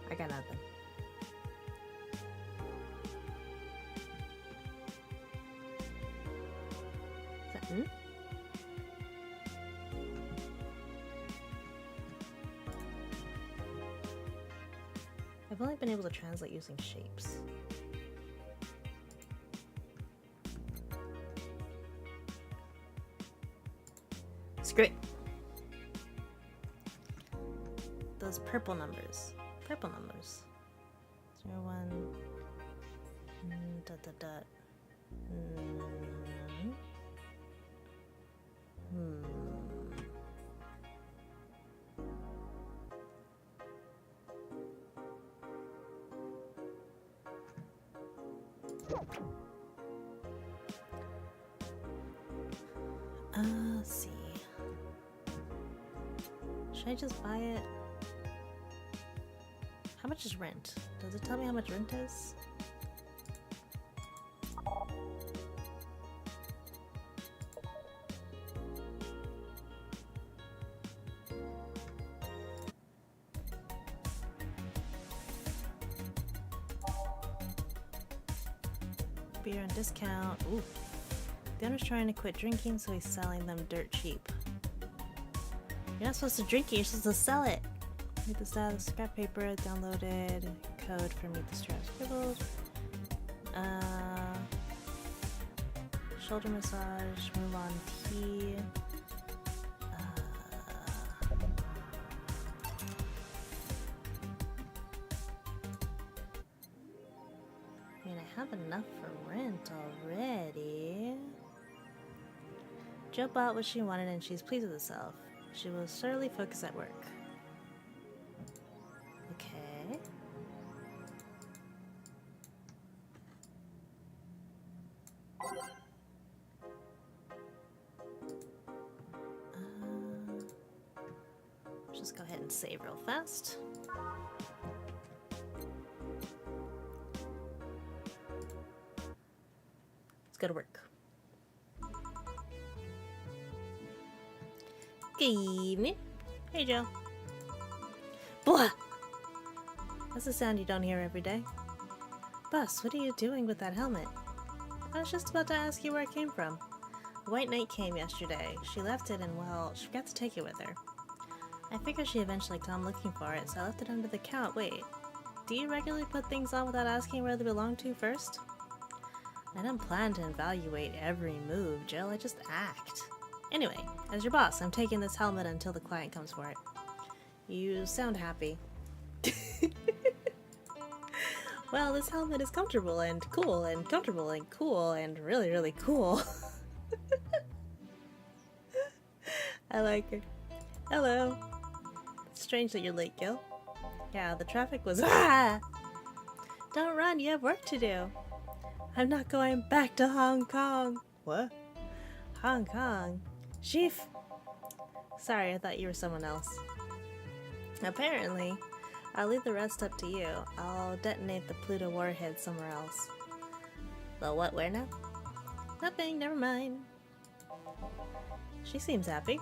I got nothing. Is that, I've only been able to translate using shapes. Screw it. Those purple numbers. Purple numbers. 0 1 dot dot dot. Let's see. Should I just buy it? How much is rent? Does it tell me how much rent is? Beer on discount. Ooh. The owner's trying to quit drinking, so he's selling them dirt cheap. You're not supposed to drink it, you're supposed to sell it. Meet the style of scrap paper, downloaded code for Meet the Scrap Scribbles. Shoulder massage, move on tea. I mean, I have enough for rent already. Jo bought what she wanted and she's pleased with herself. She will certainly focus at work. Okay. Let's just go ahead and save real fast. go to work. Good evening. Hey, Joe. Blah! That's a sound you don't hear every day. Bus, what are you doing with that helmet? I was just about to ask you where it came from. A white knight came yesterday. She left it and, well, she forgot to take it with her. I figured she'd eventually come looking for it, so I left it under the count. Wait, do you regularly put things on without asking where they belong to first? I don't plan to evaluate every move, Jill. I just act. Anyway, as your boss, I'm taking this helmet until the client comes for it. You sound happy. Well, this helmet is comfortable and cool and comfortable and cool and really, really cool. I like her. Hello. It's strange that you're late, Gil. Yeah, the traffic was— Ah! Don't run, you have work to do. I'm not going back to Hong Kong. What? Hong Kong? Chief. Sorry, I thought you were someone else. Apparently. I'll leave the rest up to you. I'll detonate the Pluto warhead somewhere else. The what, where now? Nothing, never mind. She seems happy.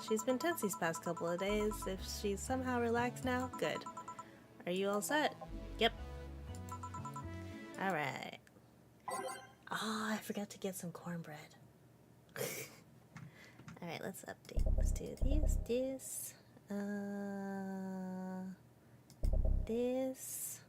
She's been tense these past couple of days. If she's somehow relaxed now, good. Are you all set? Yep. Alright. Oh, I forgot to get some cornbread. Alright, let's update. Let's do this, this. This.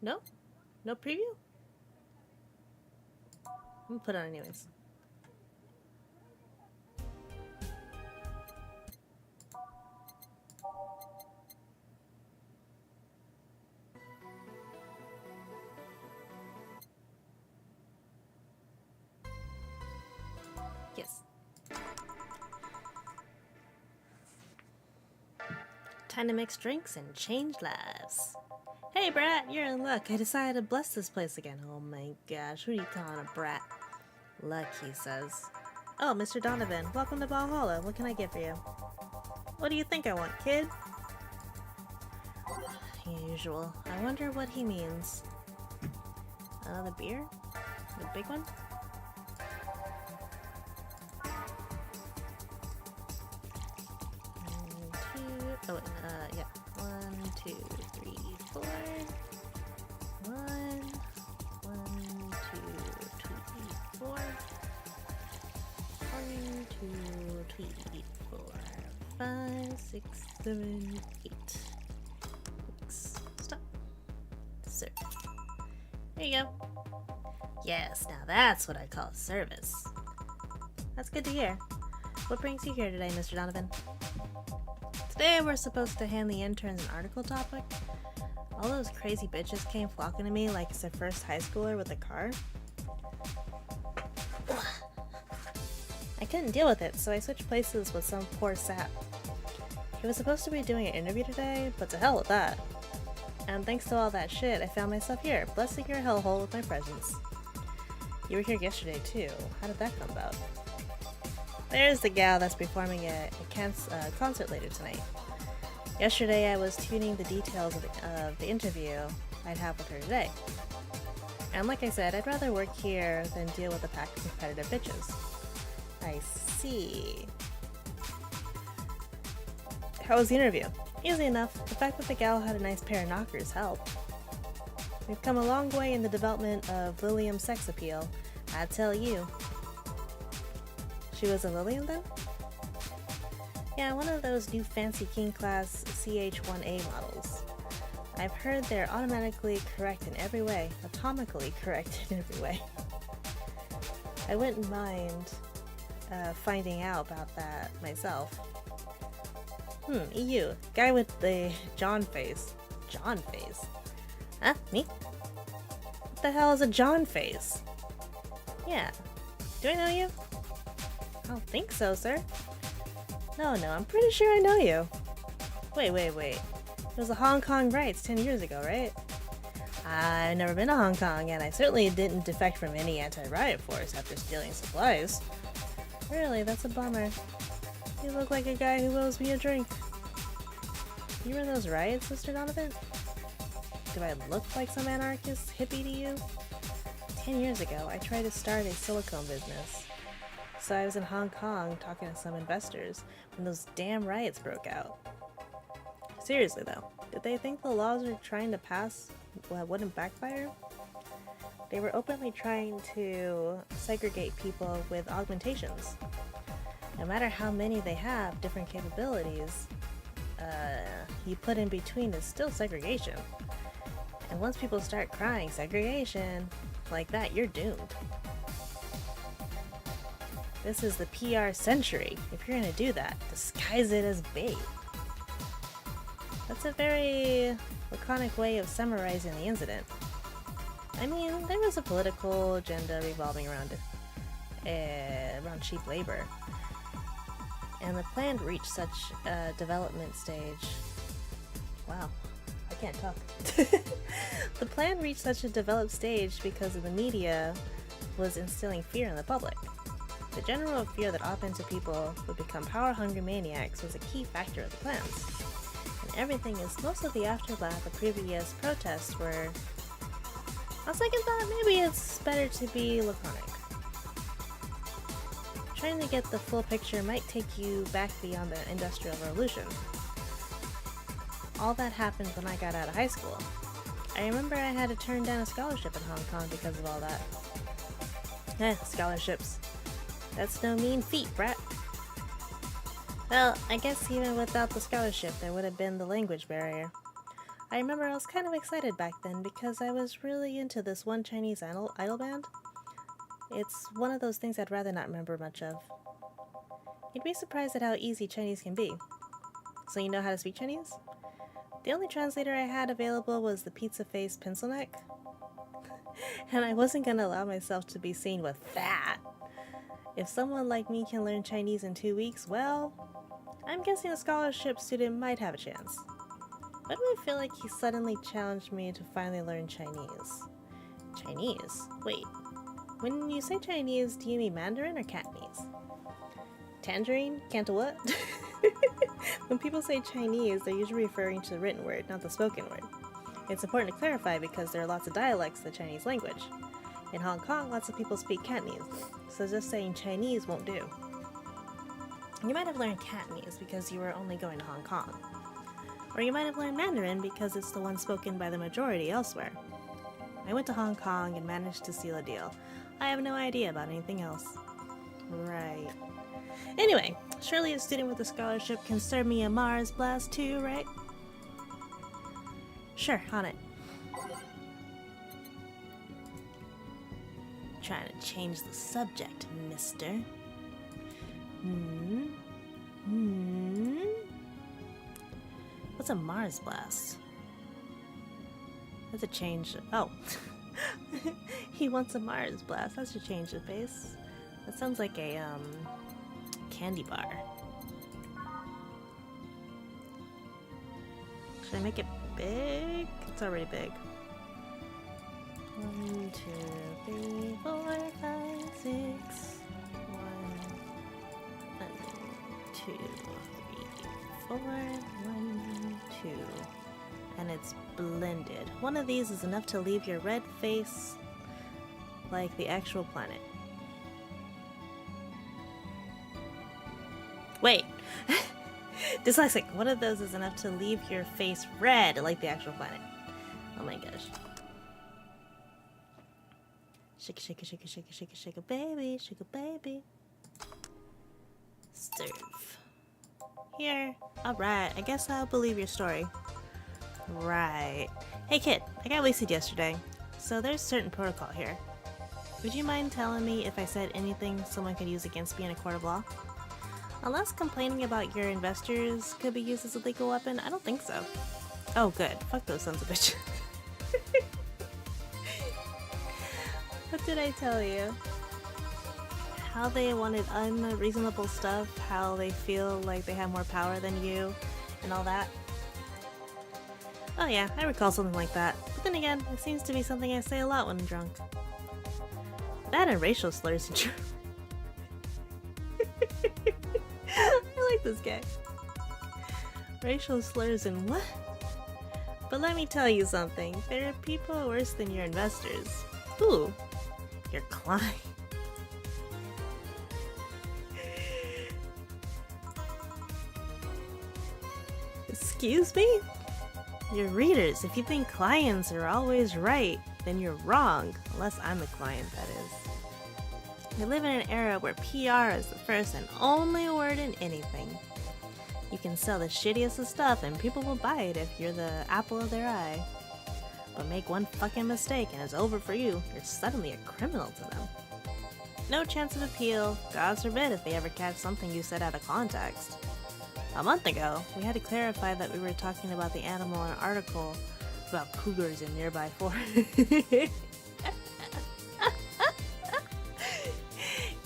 No? No preview? I'm gonna put it on anyways. Yes. Time to mix drinks and change lives. Hey, brat, you're in luck. I decided to bless this place again. Oh my gosh, who are you calling a brat? Luck, he says. Oh, Mr. Donovan, welcome to Valhalla. What can I get for you? What do you think I want, kid? Usual. I wonder what he means. Another beer? The big one? Oh, yeah. 1, 2, 3, 4. 1, 1, 2, 3, 4. 1, 2, 3, 4, 5, 6, 7, 8. Stop. Sir. There you go. Yes, now that's what I call service. That's good to hear. What brings you here today, Mr. Donovan? Today we're supposed to hand the interns an article topic. All those crazy bitches came flocking to me like it's their first high schooler with a car. I couldn't deal with it, so I switched places with some poor sap. He was supposed to be doing an interview today, but to hell with that. And thanks to all that shit, I found myself here, blessing your hellhole with my presence. You were here yesterday too. How did that come about? There's the gal that's performing at a concert later tonight. Yesterday I was tuning the details of the interview I'd have with her today. And like I said, I'd rather work here than deal with a pack of competitive bitches. I see. How was the interview? Easy enough. The fact that the gal had a nice pair of knockers helped. We've come a long way in the development of Lilium's sex appeal, I tell you. She was a Lilium then? Yeah, one of those new fancy King class CH-1A models. I've heard they're automatically correct in every way, atomically correct in every way. I wouldn't mind finding out about that myself. EU. Guy with the John face. John face? Huh? Me? What the hell is a John face? Yeah. Do I know you? I don't think so, sir. No, I'm pretty sure I know you. Wait. It was the Hong Kong riots 10 years ago, right? I've never been to Hong Kong, and I certainly didn't defect from any anti-riot force after stealing supplies. Really, that's a bummer. You look like a guy who owes me a drink. You were in those riots, Mr. Donovan? Do I look like some anarchist hippie to you? 10 years ago, I tried to start a silicone business. So I was in Hong Kong talking to some investors when those damn riots broke out. Seriously though, did they think the laws we were trying to pass wouldn't backfire? They were openly trying to segregate people with augmentations. No matter how many they have, different capabilities, you put in between is still segregation. And once people start crying segregation like that, you're doomed. This is the PR century. If you're gonna do that, disguise it as bait. That's a very laconic way of summarizing the incident. I mean, there was a political agenda revolving around cheap labor. And the plan reached such a development stage. Wow, I can't talk. The plan reached such a developed stage because of the media was instilling fear in the public. The general fear that op-into people would become power-hungry maniacs was a key factor of the plans. And everything is most of the aftermath of previous protests were, on second thought, maybe it's better to be laconic. Trying to get the full picture might take you back beyond the Industrial Revolution. All that happened when I got out of high school. I remember I had to turn down a scholarship in Hong Kong because of all that. Scholarships. That's no mean feat, brat. Well, I guess even without the scholarship, there would have been the language barrier. I remember I was kind of excited back then because I was really into this one Chinese idol band. It's one of those things I'd rather not remember much of. You'd be surprised at how easy Chinese can be. So you know how to speak Chinese? The only translator I had available was the pizza-faced pencil neck. And I wasn't gonna allow myself to be seen with that. If someone like me can learn Chinese in 2 weeks, well, I'm guessing a scholarship student might have a chance. Why do I feel like he suddenly challenged me to finally learn Chinese? Chinese? Wait. When you say Chinese, do you mean Mandarin or Cantonese? Tangerine? Canto what? When people say Chinese, they're usually referring to the written word, not the spoken word. It's important to clarify because there are lots of dialects of the Chinese language. In Hong Kong, lots of people speak Cantonese, so just saying Chinese won't do. You might have learned Cantonese because you were only going to Hong Kong. Or you might have learned Mandarin because it's the one spoken by the majority elsewhere. I went to Hong Kong and managed to seal a deal. I have no idea about anything else. Right. Anyway, surely a student with a scholarship can serve me a Mars blast too, right? Sure, on it. Trying to change the subject, mister. What's a Mars blast? That's a change. Oh. He wants a Mars blast. That should change the pace. That sounds like a, candy bar. Should I make it big? It's already big. 1, 2, 3, 4, 5, 6. 1, 2, 3, 4, 1, 2. And it's blended. One of these is enough to leave your red face like the actual planet. Wait! Dyslexic! One of those is enough to leave your face red like the actual planet. Oh my gosh. Shake it, shake it, shake it, shake it, shake it, shake it, baby, shake it, baby. Serve. Here. Alright, I guess I'll believe your story. Right. Hey kid, I got wasted yesterday, so there's certain protocol here. Would you mind telling me if I said anything someone could use against me in a court of law? Unless complaining about your investors could be used as a legal weapon, I don't think so. Oh good, fuck those sons of bitches. What did I tell you? How they wanted unreasonable stuff, how they feel like they have more power than you, and all that? Oh yeah, I recall something like that. Then again, it seems to be something I say a lot when I'm drunk. That and racial slurs and I like this guy. Racial slurs and what? But let me tell you something. There are people worse than your investors. Who? Your client. Excuse me? Your readers, if you think clients are always right, then you're wrong. Unless I'm a client, that is. We live in an era where PR is the first and only word in anything. You can sell the shittiest of stuff and people will buy it if you're the apple of their eye. But make one fucking mistake and it's over for you. You're suddenly a criminal to them. No chance of appeal. God forbid if they ever catch something you said out of context. A month ago, we had to clarify that we were talking about the animal in an article about cougars in nearby forests.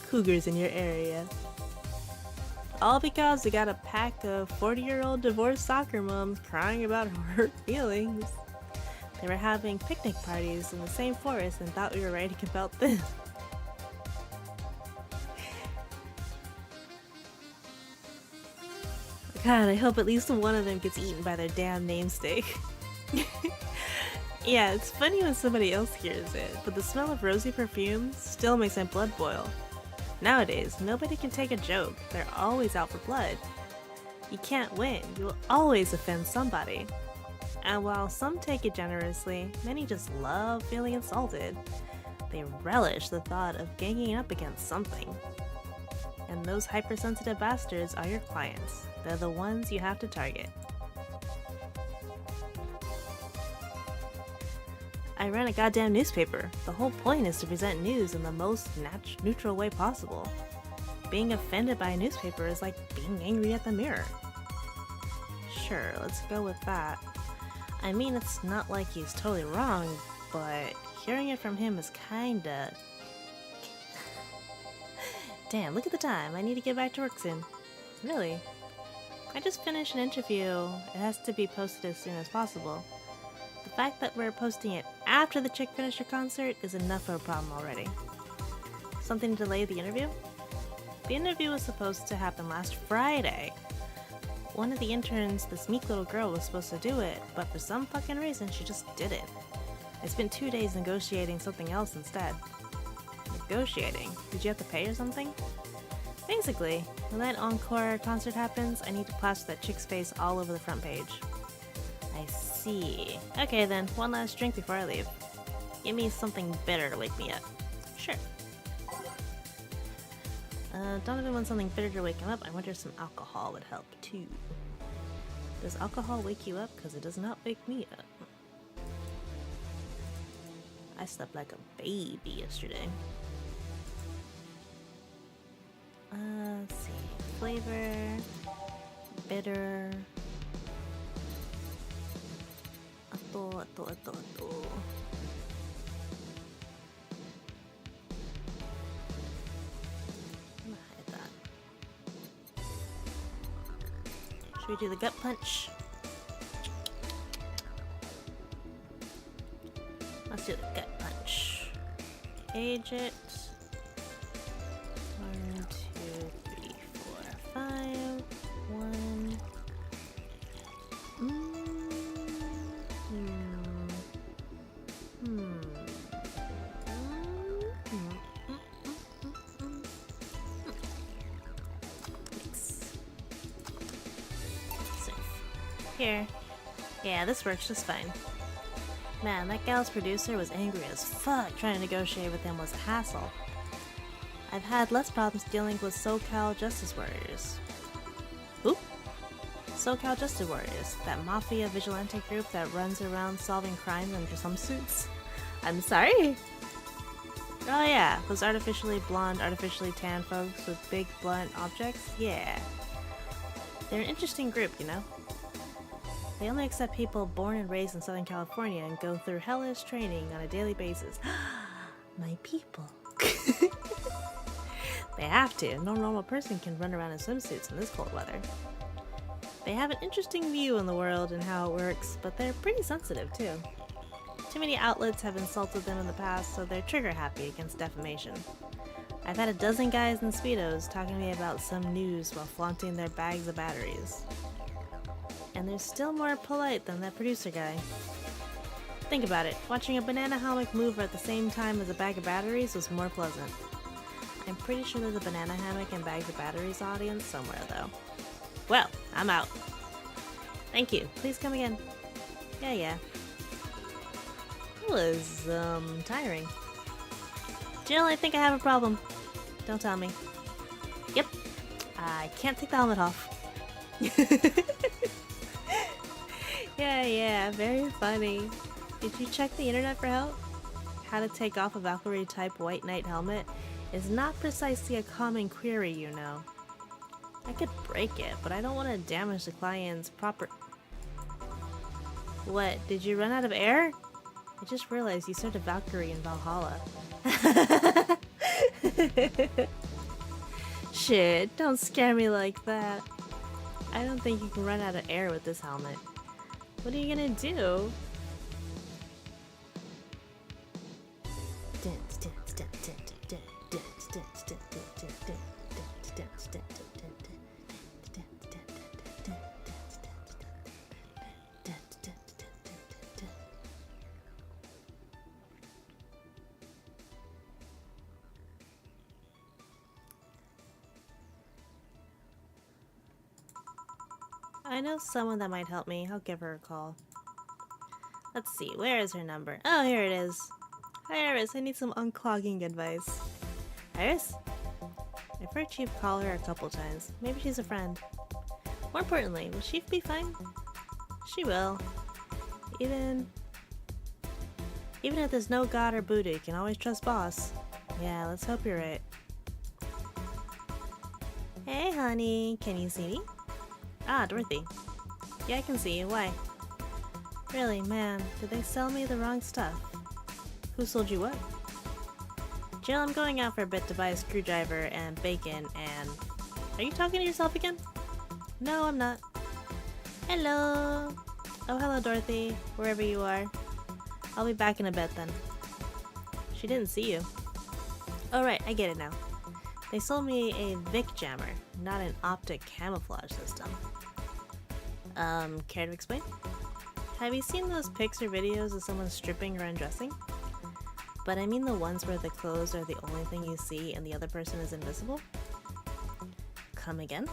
Cougars in your area. All because we got a pack of 40-year-old divorced soccer moms crying about hurt feelings. They were having picnic parties in the same forest and thought we were writing about this. God, I hope at least one of them gets eaten by their damn namesake. Yeah, it's funny when somebody else hears it, but the smell of rosy perfume still makes my blood boil. Nowadays, nobody can take a joke. They're always out for blood. You can't win. You will always offend somebody. And while some take it generously, many just love feeling insulted. They relish the thought of ganging up against something. And those hypersensitive bastards are your clients. They're the ones you have to target. I run a goddamn newspaper. The whole point is to present news in the most neutral way possible. Being offended by a newspaper is like being angry at the mirror. Sure, let's go with that. I mean, it's not like he's totally wrong, but hearing it from him is kinda... Damn, look at the time. I need to get back to work soon. Really? I just finished an interview. It has to be posted as soon as possible. The fact that we're posting it after the chick finished her concert is enough of a problem already. Something to delay the interview? The interview was supposed to happen last Friday. One of the interns, this meek little girl, was supposed to do it, but for some fucking reason she just didn't. I spent 2 days negotiating something else instead. Negotiating? Did you have to pay or something? Basically, when that encore concert happens, I need to plaster that chick's face all over the front page. I see. Okay then, one last drink before I leave. Give me something bitter to wake me up. Sure. Donovan wants something bitter to wake him up. I wonder if some alcohol would help too. Does alcohol wake you up? Because it does not wake me up. I slept like a baby yesterday. Let's see. Flavor. Bitter. Ato. Should we do the gut punch? Let's do the gut punch. Age it. 1, 2, 3, 4, 5. 1. Here. Yeah, this works just fine. Man, that gal's producer was angry as fuck. Trying to negotiate with him was a hassle. I've had less problems dealing with SoCal Justice Warriors. Who? SoCal Justice Warriors, that mafia vigilante group that runs around solving crime under some suits. I'm sorry? Oh yeah, those artificially blonde, artificially tan folks with big blunt objects? Yeah. They're an interesting group, you know? They only accept people born and raised in Southern California and go through hellish training on a daily basis. My people. They have to. No normal person can run around in swimsuits in this cold weather. They have an interesting view on the world and how it works, but they're pretty sensitive too. Too many outlets have insulted them in the past, so they're trigger happy against defamation. I've had a dozen guys in Speedos talking to me about some news while flaunting their bags of batteries. And they're still more polite than that producer guy. Think about it, watching a banana hammock move at the same time as a bag of batteries was more pleasant. I'm pretty sure there's a banana hammock and bags of batteries audience somewhere though. Well, I'm out. Thank you, please come again. Yeah. That was, tiring. Jill, I think I have a problem. Don't tell me. Yep, I can't take the helmet off. Yeah, very funny. Did you check the internet for help? How to take off a Valkyrie type White Knight helmet is not precisely a common query, you know. I could break it, but I don't want to damage the client's proper... What, did you run out of air? I just realized you served a Valkyrie in Valhalla. Shit, don't scare me like that. I don't think you can run out of air with this helmet. What are you gonna do? I know someone that might help me. I'll give her a call. Let's see, where is her number? Oh, here it is. Hi Iris, I need some unclogging advice. Iris? I've heard Chief call her a couple times. Maybe she's a friend. More importantly, will Chief be fine? She will. Even if there's no god or Buddha, you can always trust boss. Yeah, let's hope you're right. Hey honey, can you see me? Ah, Dorothy. Yeah, I can see you. Why? Really, man, did they sell me the wrong stuff? Who sold you what? Jill, I'm going out for a bit to buy a screwdriver and bacon and... Are you talking to yourself again? No, I'm not. Hello! Oh, hello, Dorothy, wherever you are. I'll be back in a bit then. She didn't see you. Oh right, I get it now. They sold me a Vic jammer, not an optic camouflage system. Care to explain? Have you seen those pics or videos of someone stripping or undressing? But I mean the ones where the clothes are the only thing you see and the other person is invisible? Come again?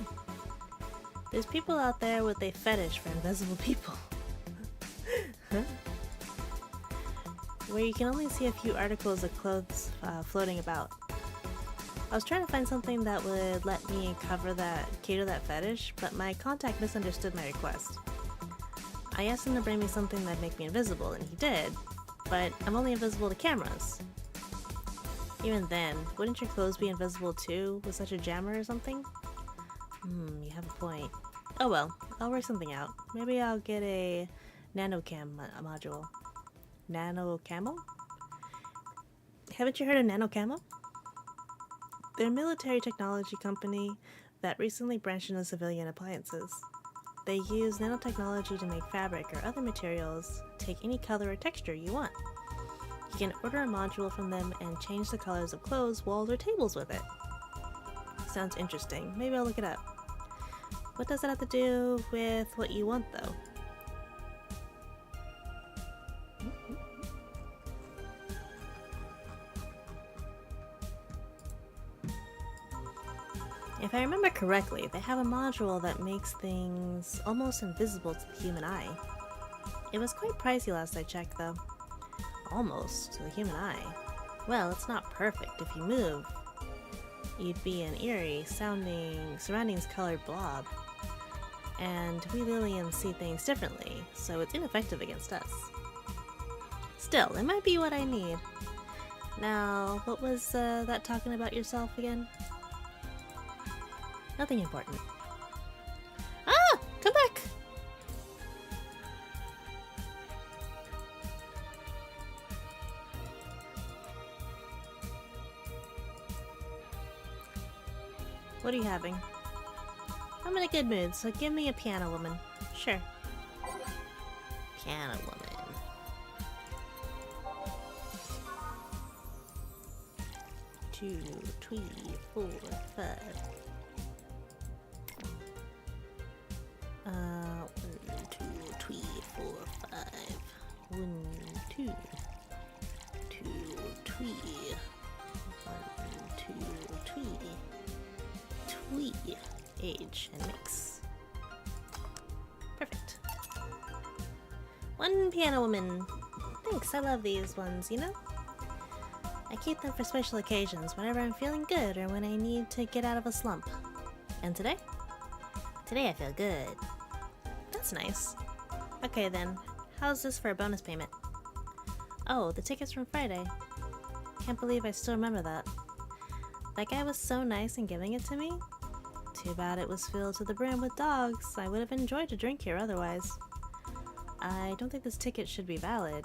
There's people out there with a fetish for invisible people. Where you can only see a few articles of clothes floating about. I was trying to find something that would let me cater that fetish, but my contact misunderstood my request. I asked him to bring me something that'd make me invisible, and he did, but I'm only invisible to cameras. Even then, wouldn't your clothes be invisible too, with such a jammer or something? You have a point. Oh well, I'll work something out. Maybe I'll get a nanocam module. Nano camo? Haven't you heard of nano camo? They're a military technology company that recently branched into civilian appliances. They use nanotechnology to make fabric or other materials take any color or texture you want. You can order a module from them and change the colors of clothes, walls, or tables with it. Sounds interesting. Maybe I'll look it up. What does it have to do with what you want, though? If I remember correctly, they have a module that makes things almost invisible to the human eye. It was quite pricey last I checked, though. Almost to the human eye. Well, it's not perfect. If you move, you'd be an eerie, surroundings colored blob. And we Lillians see things differently, so it's ineffective against us. Still, it might be what I need. Now, what was that talking about yourself again? Nothing important. Ah! Come back! What are you having? I'm in a good mood, so give me a piano woman. Sure. Piano woman. 2, 3, 4, 5. 1, 2, 3, 4, 5. 1, 2, 2, 3. 1, 2, 3. Twee. Age and mix. Perfect. 1 piano woman. Thanks, I love these ones, you know? I keep them for special occasions, whenever I'm feeling good or when I need to get out of a slump. And today? Today I feel good. That's nice. Okay then, how's this for a bonus payment? Oh, the tickets from Friday. Can't believe I still remember that. That guy was so nice in giving it to me. Too bad it was filled to the brim with dogs. I would have enjoyed a drink here otherwise. I don't think this ticket should be valid.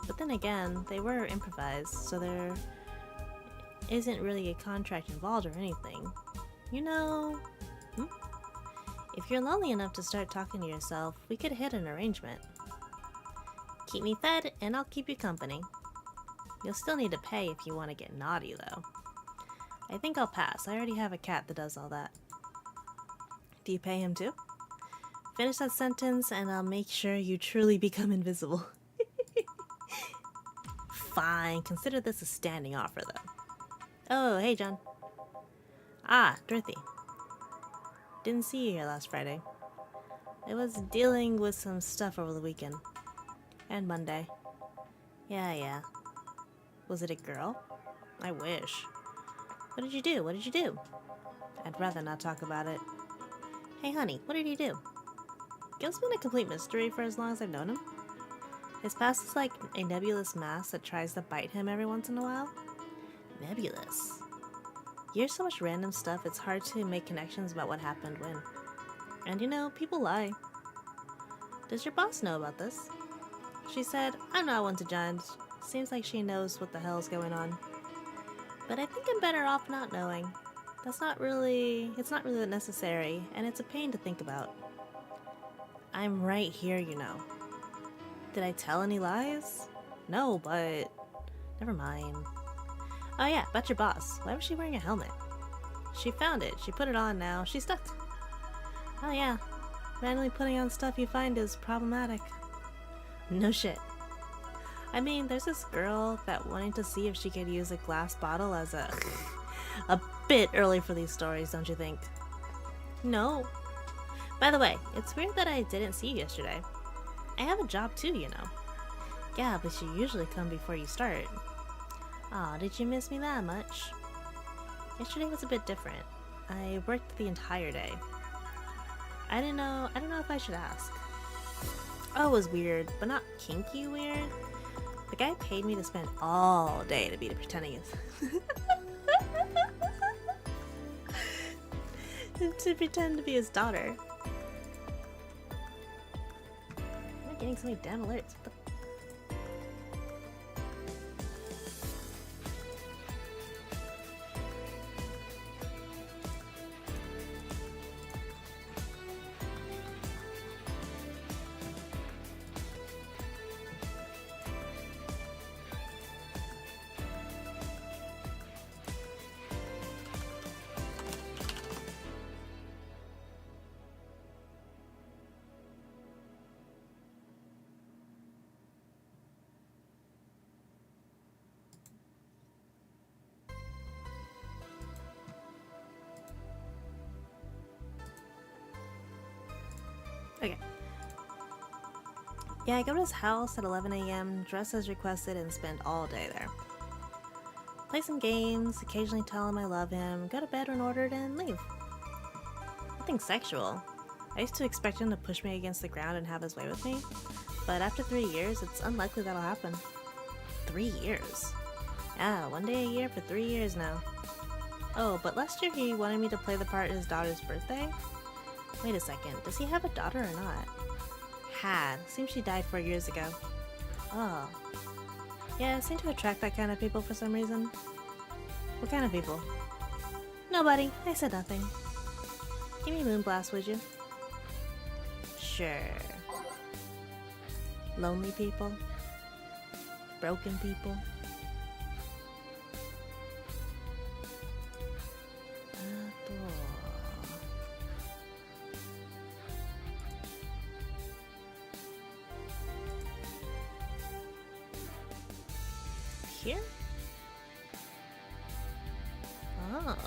But then again, they were improvised, so there isn't really a contract involved or anything. You know... If you're lonely enough to start talking to yourself, we could hit an arrangement. Keep me fed, and I'll keep you company. You'll still need to pay if you want to get naughty, though. I think I'll pass. I already have a cat that does all that. Do you pay him too? Finish that sentence, and I'll make sure you truly become invisible. Fine, consider this a standing offer, though. Oh, hey, John. Ah, Dorothy. Didn't see you here last Friday. I was dealing with some stuff over the weekend. And Monday. Yeah. Was it a girl? I wish. What did you do? What did you do? I'd rather not talk about it. Hey, honey, what did you do? Gil's been a complete mystery for as long as I've known him. His past is like a nebulous mass that tries to bite him every once in a while. Nebulous. You hear so much random stuff, it's hard to make connections about what happened when. And you know, people lie. Does your boss know about this? She said, I'm not one to judge. Seems like she knows what the hell's going on. But I think I'm better off not knowing. It's not really necessary, and it's a pain to think about. I'm right here, you know. Did I tell any lies? No, but... Never mind. Oh yeah, about your boss. Why was she wearing a helmet? She found it. She put it on now. She's stuck. Oh yeah. Randomly putting on stuff you find is problematic. No shit. I mean, there's this girl that wanted to see if she could use a glass bottle as a... a bit early for these stories, don't you think? No. By the way, it's weird that I didn't see you yesterday. I have a job too, you know. Yeah, but you usually come before you start. Aw, did you miss me that much? Yesterday was a bit different. I worked the entire day. I don't know if I should ask. Oh, it was weird, but not kinky weird. The guy paid me to spend all day to be pretending to pretend to be his daughter. I'm not getting so many damn alerts. What the Okay. Yeah, I go to his house at 11 a.m., dress as requested, and spend all day there. Play some games, occasionally tell him I love him, go to bed when ordered, and leave. Nothing sexual. I used to expect him to push me against the ground and have his way with me, but after 3 years, it's unlikely that'll happen. 3 years? Yeah, 1 day a year for 3 years now. Oh, but last year he wanted me to play the part at his daughter's birthday? Wait a second, does he have a daughter or not? Had. Seems she died 4 years ago. Oh. Yeah, I seem to attract that kind of people for some reason. What kind of people? Nobody. I said nothing. Give me a moonblast, would you? Sure. Lonely people? Broken people? here? Ah.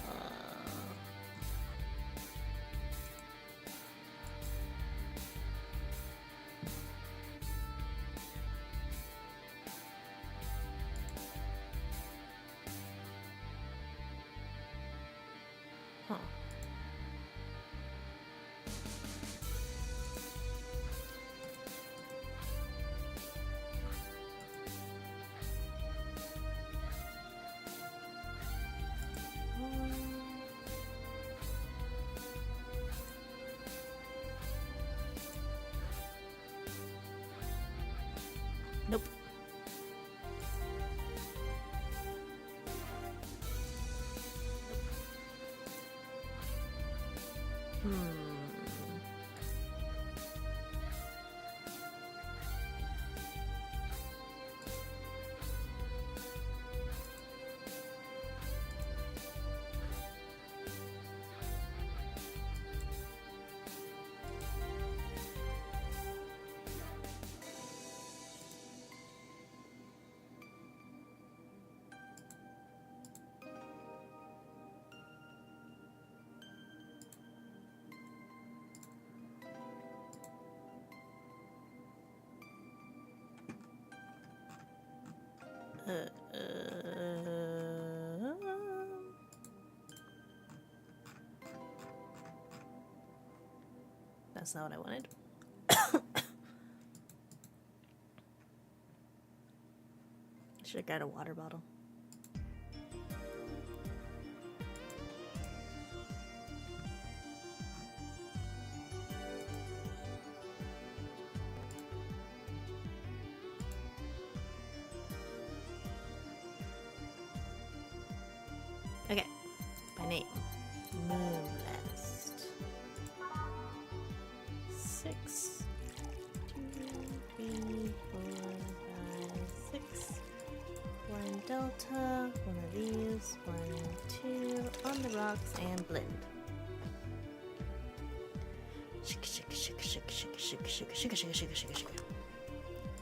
Huh. Nope. That's not what I wanted. Should have got a water bottle. Okay, by name. Moonblast. 6, 2, 3, 4, 5, 6. 1 delta, one of these, 1, 2, on the rocks, and blend. Shake, shake, shake, shake, shake, shake, shake, shake, shake, shake, shake, shake.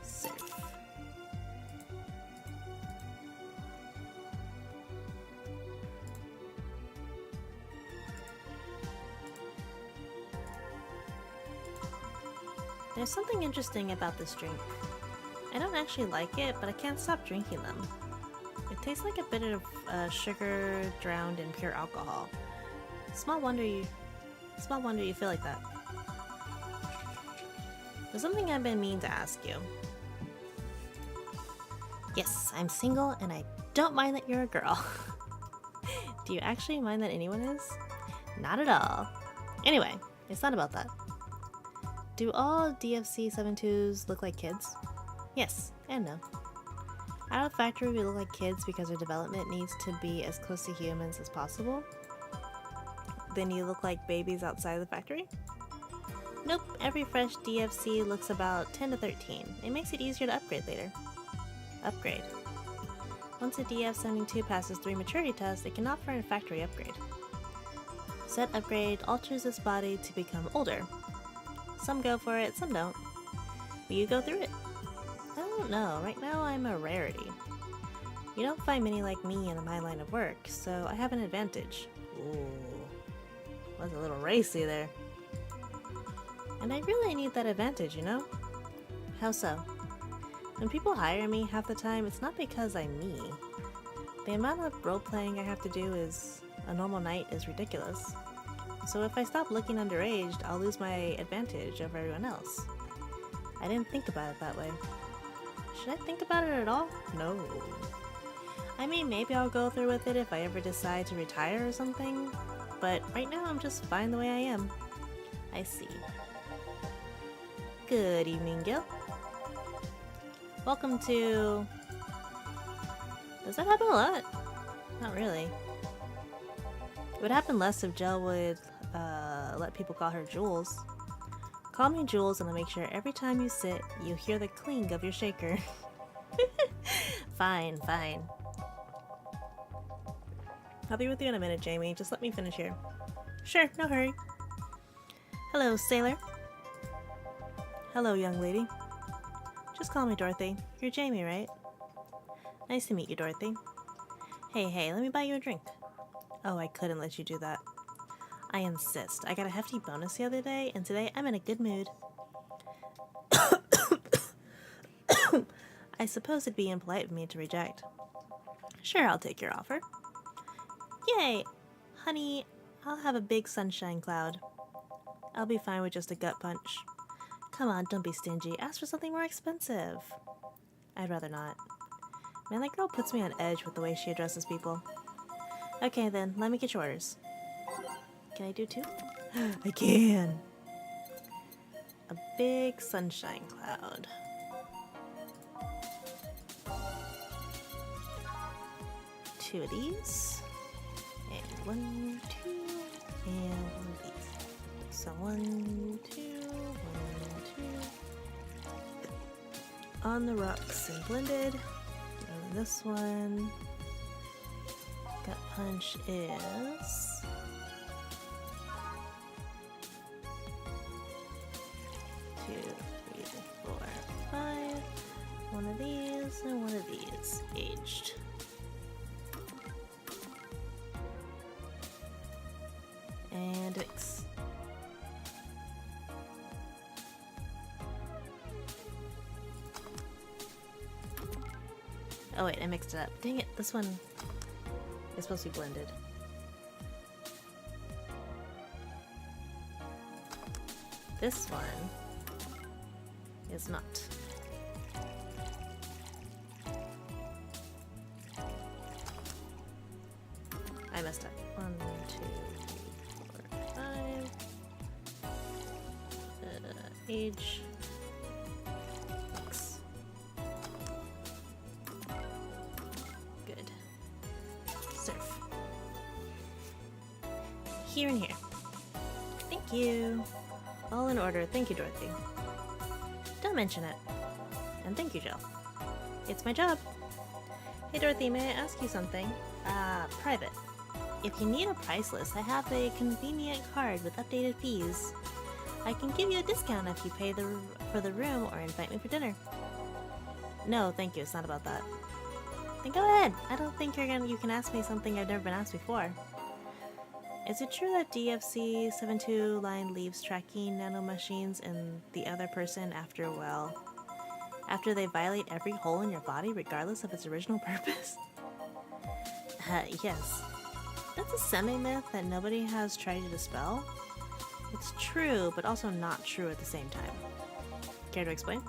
Safe. There's something interesting about this drink. I don't actually like it, but I can't stop drinking them. It tastes like a bit of sugar drowned in pure alcohol. Small wonder you feel like that. There's something I've been meaning to ask you. Yes, I'm single and I don't mind that you're a girl. Do you actually mind that anyone is? Not at all. Anyway, it's not about that. Do all DFC 7.2s look like kids? Yes and no. Out of the factory, we look like kids because our development needs to be as close to humans as possible. Then you look like babies outside the factory? Nope, every fresh DFC looks about 10 to 13. It makes it easier to upgrade later. Upgrade. Once a DF72 passes 3 maturity tests, it can offer a factory upgrade. Set upgrade alters its body to become older. Some go for it, some don't. Will you go through it? I don't know, right now I'm a rarity. You don't find many like me in my line of work, so I have an advantage. Ooh, was a little racy there. And I really need that advantage, you know? How so? When people hire me, half the time it's not because I'm me. The amount of role-playing I have to do is a normal night is ridiculous. So if I stop looking underage, I'll lose my advantage over everyone else. I didn't think about it that way. Should I think about it at all? No. I mean, maybe I'll go through with it if I ever decide to retire or something, but right now I'm just fine the way I am. I see. Good evening, Gil. Welcome to... Does that happen a lot? Not really. It would happen less if Jill would let people call her Jules. Call me Jules and I'll make sure every time you sit, you hear the clink of your shaker. Fine, fine. I'll be with you in a minute, Jamie. Just let me finish here. Sure, no hurry. Hello, sailor. Hello, young lady. Just call me Dorothy. You're Jamie, right? Nice to meet you, Dorothy. Hey, let me buy you a drink. Oh, I couldn't let you do that. I insist. I got a hefty bonus the other day, and today I'm in a good mood. I suppose it'd be impolite of me to reject. Sure, I'll take your offer. Yay! Honey, I'll have a big sunshine cloud. I'll be fine with just a gut punch. Come on, don't be stingy. Ask for something more expensive. I'd rather not. Man, that girl puts me on edge with the way she addresses people. Okay then, let me get your orders. Can I do two? I can! A big sunshine cloud. Two of these. And 1, 2, and one of these. So 1, 2, 1, 2. On the rocks and blended. And this one. Gut punch is 2, 3, 4, 5. One of these and one of these. Aged. And mix. Oh wait, I mixed it up. Dang it, this one is supposed to be blended. This one is not. I messed up. 1, 2, 3, 4, 5. Age. Mix. Good. Surf. Here and here. Thank you. All in order. Thank you, Dorothy. Don't mention it. And thank you, Jill. It's my job. Hey, Dorothy, may I ask you something? Private. If you need a price list, I have a convenient card with updated fees. I can give you a discount if you pay for the room or invite me for dinner. No, thank you. It's not about that. Then go ahead. I don't think you can ask me something I've never been asked before. Is it true that DFC 72 line leaves tracking nanomachines in the other person after they violate every hole in your body regardless of its original purpose? Yes. That's a semi-myth that nobody has tried to dispel. It's true, but also not true at the same time. Care to explain?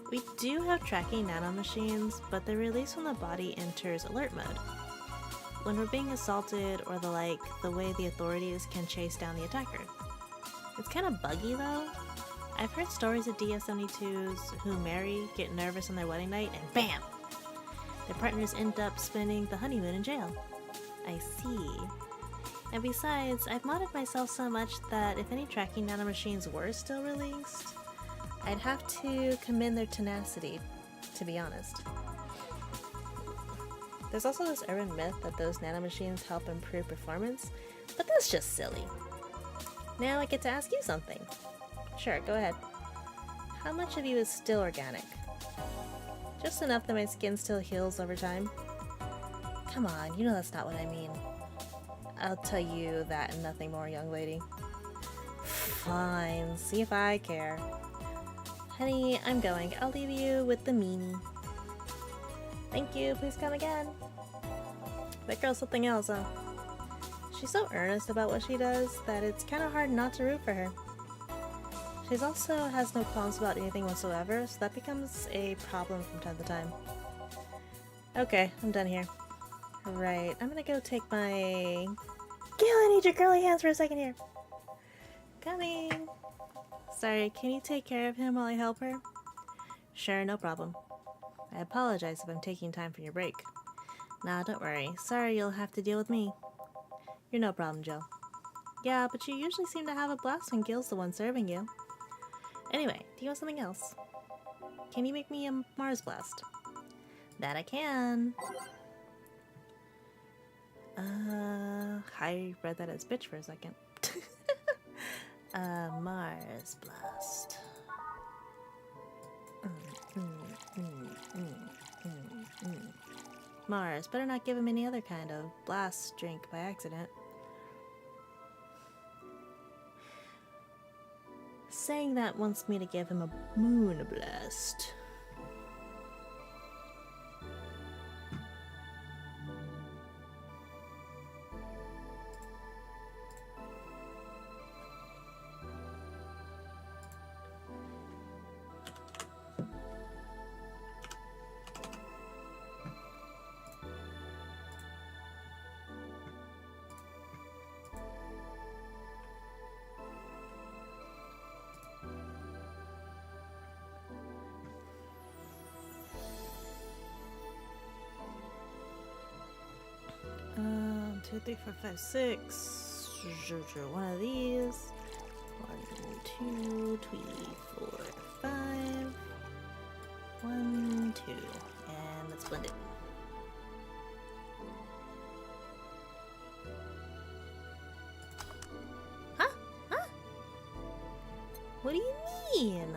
We do have tracking nanomachines, but the release when the body enters alert mode. When we're being assaulted or the like, the way the authorities can chase down the attacker. It's kind of buggy though. I've heard stories of DS-72s who marry, get nervous on their wedding night, and BAM! Their partners end up spending the honeymoon in jail. I see. And besides, I've modded myself so much that if any tracking nanomachines were still released, I'd have to commend their tenacity, to be honest. There's also this urban myth that those nanomachines help improve performance, but that's just silly. Now I get to ask you something. Sure, go ahead. How much of you is still organic? Just enough that my skin still heals over time? Come on, you know that's not what I mean. I'll tell you that and nothing more, young lady. Fine, see if I care. Honey, I'm going. I'll leave you with the meanie. Thank you, please come again. That girl's something else, huh? She's so earnest about what she does that it's kind of hard not to root for her. She also has no qualms about anything whatsoever, so that becomes a problem from time to time. Okay, I'm done here. Right, I'm gonna go take my... Gil, I need your girly hands for a second here. Coming. Sorry, can you take care of him while I help her? Sure, no problem. I apologize if I'm taking time from your break. Nah, don't worry. Sorry you'll have to deal with me. You're no problem, Jill. Yeah, but you usually seem to have a blast when Gil's the one serving you. Anyway, do you want something else? Can you make me a Mars blast? That I can. I read that as bitch for a second. Mars blast. Mars, better not give him any other kind of blast drink by accident. Saying that wants me to give him a moon blast. Two, three, four, five, six. One of these. 1, 2, 3, 4, 5. 1, 2. And let's blend it. Huh? Huh? What do you mean?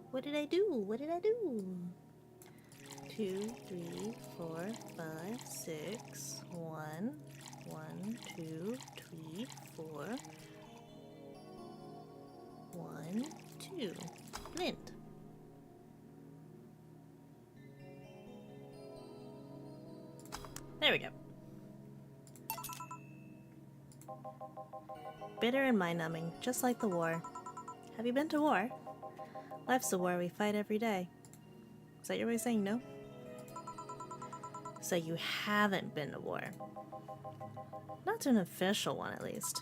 What did I do? What did I do? 2, 3, 4, 5, 6. 1, 1, 2, 3, 4. 1, 2. Blend. There we go. Bitter and mind-numbing, just like the war. Have you been to war? Life's a war we fight every day. Is that your way of saying no? So you haven't been to war. Not to an official one, at least.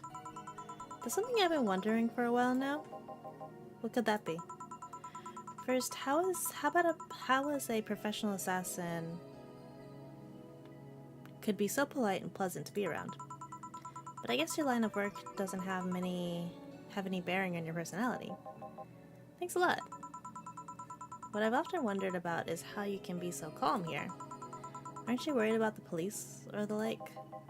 There's something I've been wondering for a while now. What could that be? First, how is a professional assassin could be so polite and pleasant to be around? But I guess your line of work doesn't have any bearing on your personality. Thanks a lot. What I've often wondered about is how you can be so calm here. Aren't you worried about the police or the like?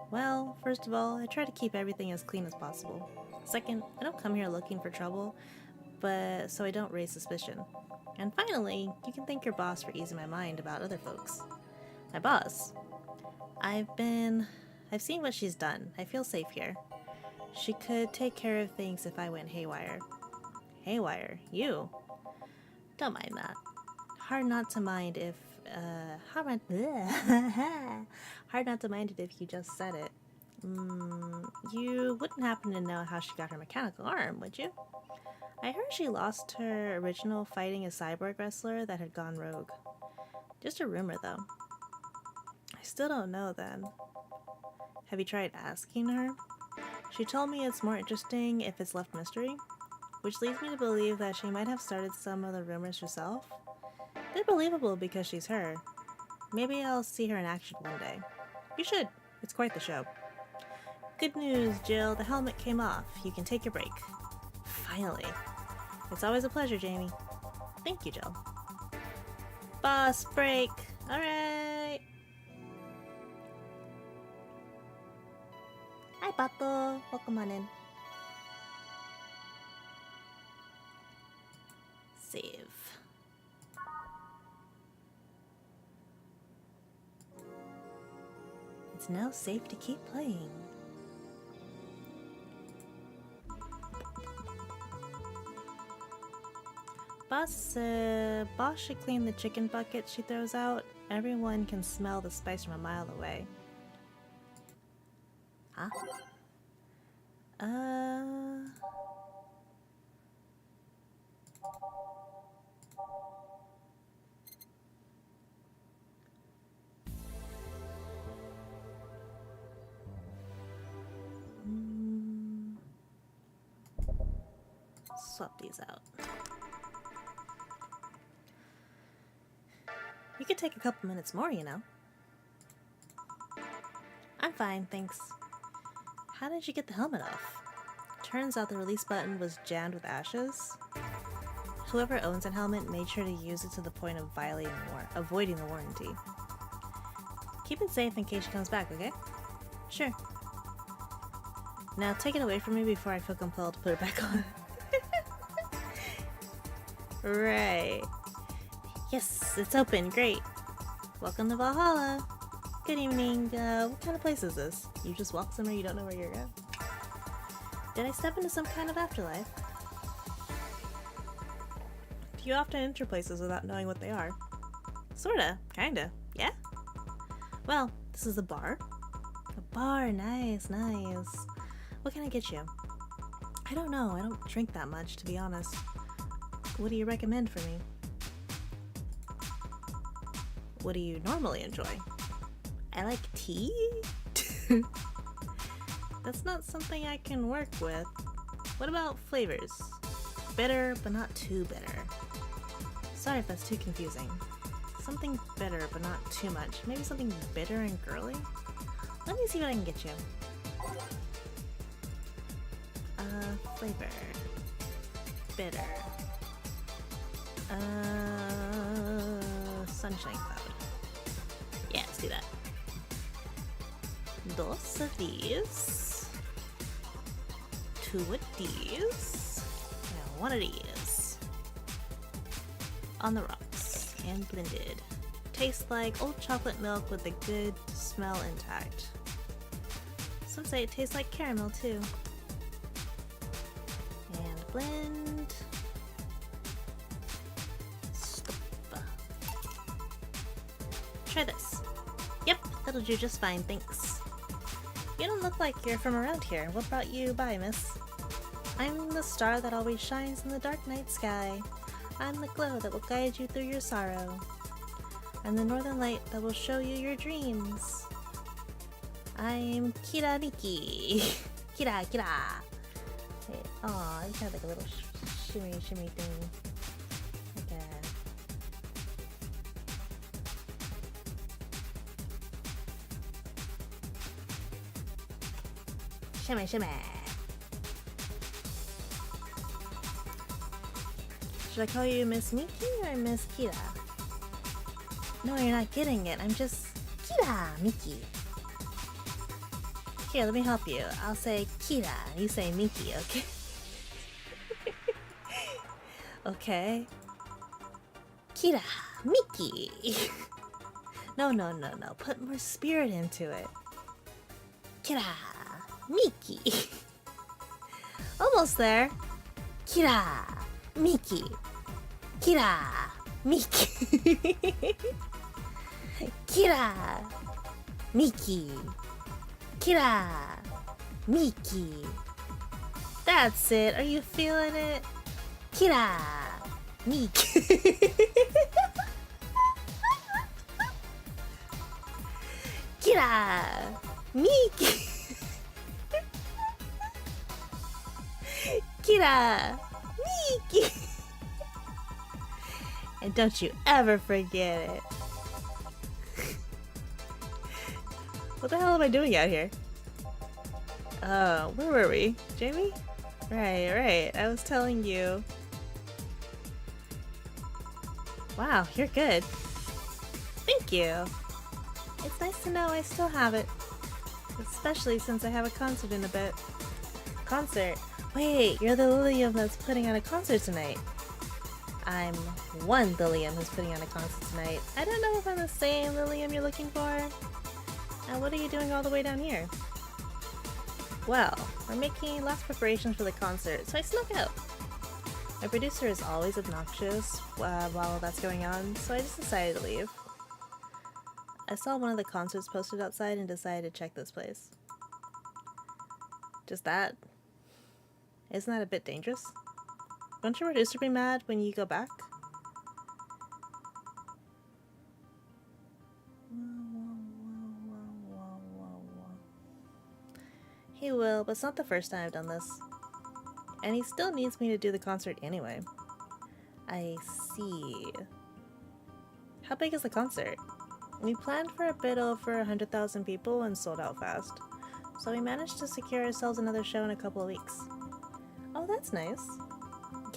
Well, first of all, I try to keep everything as clean as possible. Second, I don't come here looking for trouble, but so I don't raise suspicion. And finally, you can thank your boss for easing my mind about other folks. My boss? I've seen what she's done. I feel safe here. She could take care of things if I went haywire. Haywire? You? Don't mind that. Hard not to mind if, hard not to mind it if you just said it. You wouldn't happen to know how she got her mechanical arm, would you? I heard she lost her original fighting a cyborg wrestler that had gone rogue. Just a rumor, though. I still don't know, then. Have you tried asking her? She told me it's more interesting if it's left mystery, which leads me to believe that she might have started some of the rumors herself. They're believable because she's her. Maybe I'll see her in action one day. You should. It's quite the show. Good news, Jill. The helmet came off. You can take your break. Finally. It's always a pleasure, Jamie. Thank you, Jill. Boss break. Alright. Hi, Pato. Welcome on in. Save. It's now safe to keep playing. Boss should clean the chicken bucket she throws out. Everyone can smell the spice from a mile away. Huh? Swap these out. You could take a couple minutes more, you know. I'm fine, thanks. How did you get the helmet off? Turns out the release button was jammed with ashes. Whoever owns that helmet made sure to use it to the point of avoiding the warranty. Keep it safe in case she comes back, okay? Sure. Now take it away from me before I feel compelled to put it back on. Right. Yes, it's open. Great. Welcome to Valhalla. Good evening. What kind of place is this? You just walk somewhere you don't know where you're going? Did I step into some kind of afterlife? Do you often enter places without knowing what they are? Sorta. Kinda. Yeah? Well, this is a bar. A bar. Nice, nice. What can I get you? I don't know. I don't drink that much, to be honest. What do you recommend for me? What do you normally enjoy? I like tea? That's not something I can work with. What about flavors? Bitter, but not too bitter. Sorry if that's too confusing. Something bitter, but not too much. Maybe something bitter and girly? Let me see what I can get you. Flavor. Bitter. Sunshine cloud. Yeah, let's do that. Dos of these. Two of these. And one of these. On the rocks. And blended. Tastes like old chocolate milk with the good smell intact. Some say it tastes like caramel too. And blend. Stop. Try this. Yep, that'll do just fine, thanks. You don't look like you're from around here. What brought you by, miss? I'm the star that always shines in the dark night sky. I'm the glow that will guide you through your sorrow. I'm the northern light that will show you your dreams. I'm Kira Miki. Kira, Kira. Hey, aw, you have like a little shimmy thing. Like a... Shimmy. Should I call you Miss Miki or Miss Kira? No, you're not getting it. I'm just Kira Miki. Here, let me help you. I'll say Kira, and you say Miki, okay? Okay. Kira Miki. No. Put more spirit into it. Kira Miki. Almost there. Kira Miki. Kira Miki. Kira Miki. Kira Miki. That's it. Are you feeling it? Kira Miki. Kira Miki. Kira Miki. And don't you ever forget it. What the hell am I doing out here? Where were we? Jamie? Right. I was telling you. Wow, you're good. Thank you. It's nice to know I still have it. Especially since I have a concert in a bit. Concert? Wait, you're the Lilium that's putting on a concert tonight. I'm one Lilium who's putting on a concert tonight. I don't know if I'm the same Lilium you're looking for. And what are you doing all the way down here? Well, we're making last preparations for the concert, so I snuck out. My producer is always obnoxious while that's going on, so I just decided to leave. I saw one of the concerts posted outside and decided to check this place. Just that? Isn't that a bit dangerous? Don't your producer be mad when you go back? He will, but it's not the first time I've done this. And he still needs me to do the concert anyway. I see. How big is the concert? We planned for a bit over 100,000 people and sold out fast. So we managed to secure ourselves another show in a couple of weeks. Oh, that's nice.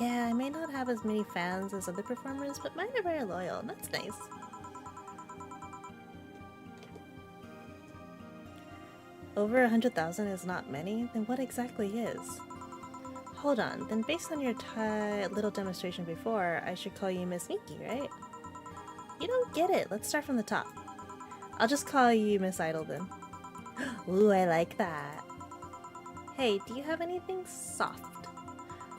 Yeah, I may not have as many fans as other performers, but mine are very loyal. That's nice. Over 100,000 is not many? Then what exactly is? Hold on, then based on your little demonstration before, I should call you Miss Miki, right? You don't get it. Let's start from the top. I'll just call you Miss Idol then. Ooh, I like that. Hey, do you have anything soft?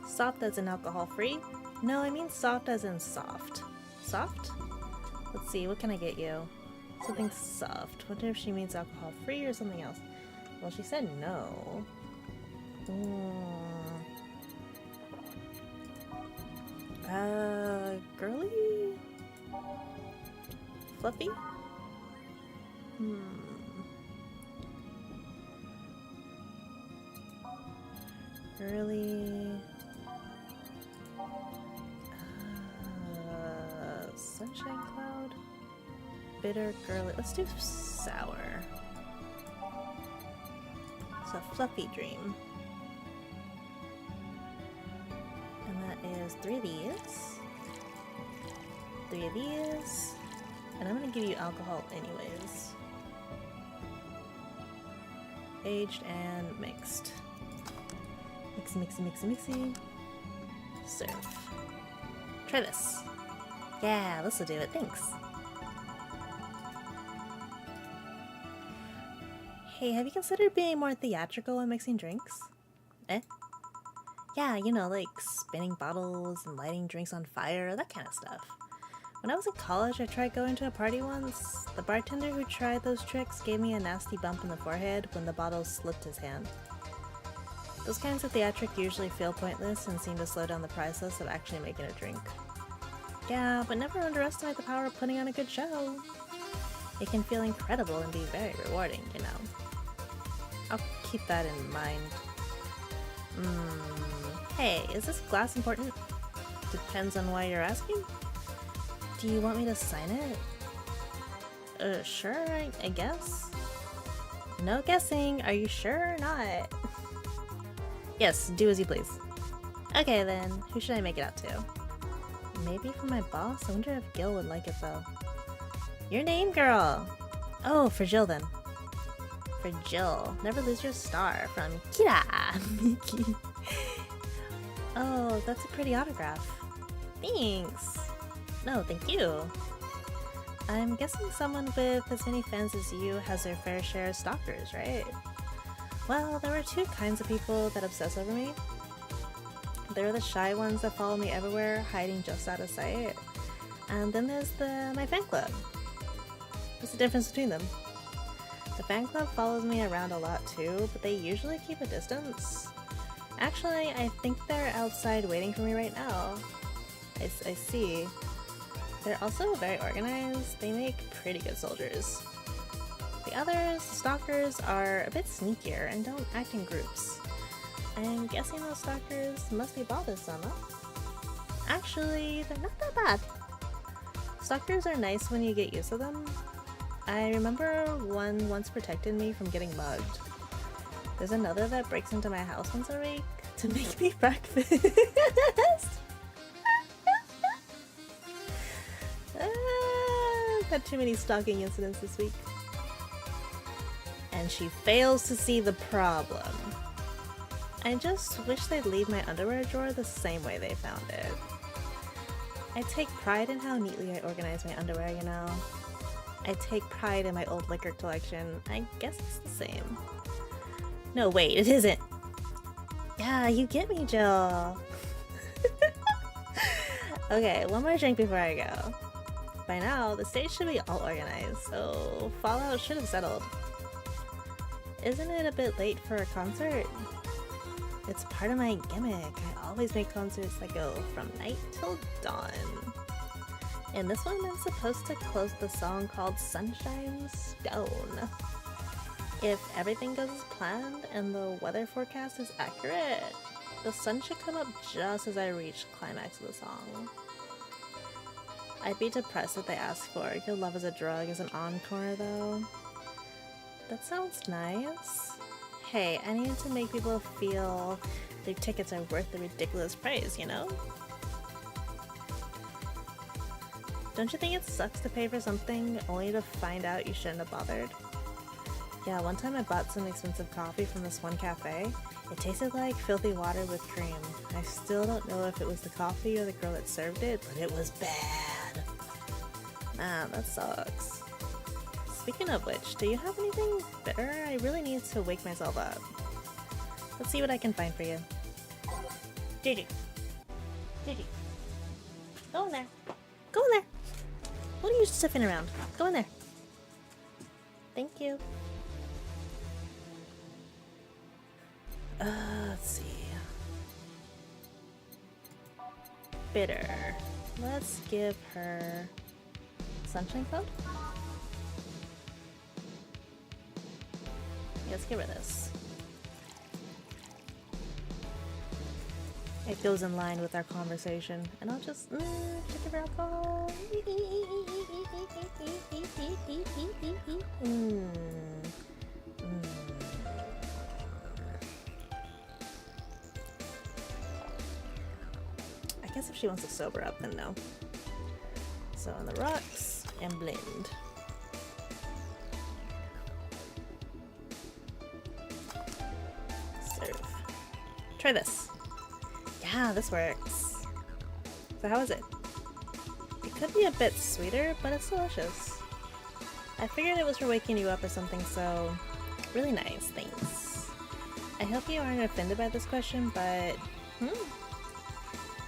Soft as in alcohol-free? No, I mean soft as in soft. Soft? Let's see, what can I get you? Something soft. Wonder if she means alcohol-free or something else. Well, she said no. Girly? Fluffy? Girly... Sunshine Cloud? Bitter, girly... Let's do sour. It's a fluffy dream. And that is 3 of these. 3 of these. And I'm gonna give you alcohol anyways. Aged and mixed. Mixy, mixy, mixy, mixy. Serve. Try this. Yeah, this'll do it, thanks. Hey, have you considered being more theatrical when mixing drinks? Eh? Yeah, you know, like spinning bottles and lighting drinks on fire, that kind of stuff. When I was in college, I tried going to a party once. The bartender who tried those tricks gave me a nasty bump in the forehead when the bottle slipped his hand. Those kinds of theatric usually feel pointless and seem to slow down the process of actually making a drink. Yeah, but never underestimate the power of putting on a good show. It can feel incredible and be very rewarding, you know. I'll keep that in mind. Hey, is this glass important? Depends on why you're asking. Do you want me to sign it? Sure, I guess. No guessing, are you sure or not? Yes, do as you please. Okay then, who should I make it out to? Maybe for my boss? I wonder if Gil would like it though. Your name, girl! Oh, for Jill then. For Jill. Never lose your star from Kira Miki. Oh, that's a pretty autograph. Thanks. No, thank you. I'm guessing someone with as many fans as you has their fair share of stalkers, right? Well, there were 2 kinds of people that obsess over me. There are the shy ones that follow me everywhere, hiding just out of sight. And then there's my fan club. What's the difference between them? The fan club follows me around a lot too, but they usually keep a distance. Actually, I think they're outside waiting for me right now. I see. They're also very organized. They make pretty good soldiers. The others, the stalkers, are a bit sneakier and don't act in groups. I'm guessing those stalkers must be bothersome, huh? Actually, they're not that bad. Stalkers are nice when you get used to them. I remember one once protected me from getting mugged. There's another that breaks into my house once a week to make me breakfast. I've had too many stalking incidents this week. And she fails to see the problem. I just wish they'd leave my underwear drawer the same way they found it. I take pride in how neatly I organize my underwear, you know. I take pride in my old liquor collection. I guess it's the same. No, wait, it isn't. Yeah, you get me, Jill. Okay, one more drink before I go. By now, the stage should be all organized, so Fallout should have settled. Isn't it a bit late for a concert? It's part of my gimmick. I always make concerts that go from night till dawn. In this one, I'm supposed to close the song called Sunshine Stone. If everything goes as planned and the weather forecast is accurate, the sun should come up just as I reach climax of the song. I'd be depressed if they ask for Your Love is a Drug as an encore though. That sounds nice. Hey, I need to make people feel Their tickets are worth the ridiculous price, you know? Don't you think it sucks to pay for something only to find out you shouldn't have bothered? Yeah, one time I bought some expensive coffee from this one cafe. It tasted like filthy water with cream. I still don't know if it was the coffee or the girl that served it, but it was bad. Man, that sucks. Speaking of which, do you have anything better? I really need to wake myself up. Let's see what I can find for you. Gigi. Gigi. Go in there. Go in there. What are you sniffing around? Go in there. Thank you. Let's see. Bitter. Let's give her Sunshine Cloud. Yeah, let's get rid of this. It goes in line with our conversation, and I'll just check it for alcohol. I guess if she wants to sober up, then no. So on the rocks and blend. Serve. Try this. Yeah, this works. So how is it? It could be a bit sweeter, but it's delicious. I figured it was for waking you up or something, so really nice, thanks. I hope you aren't offended by this question, but I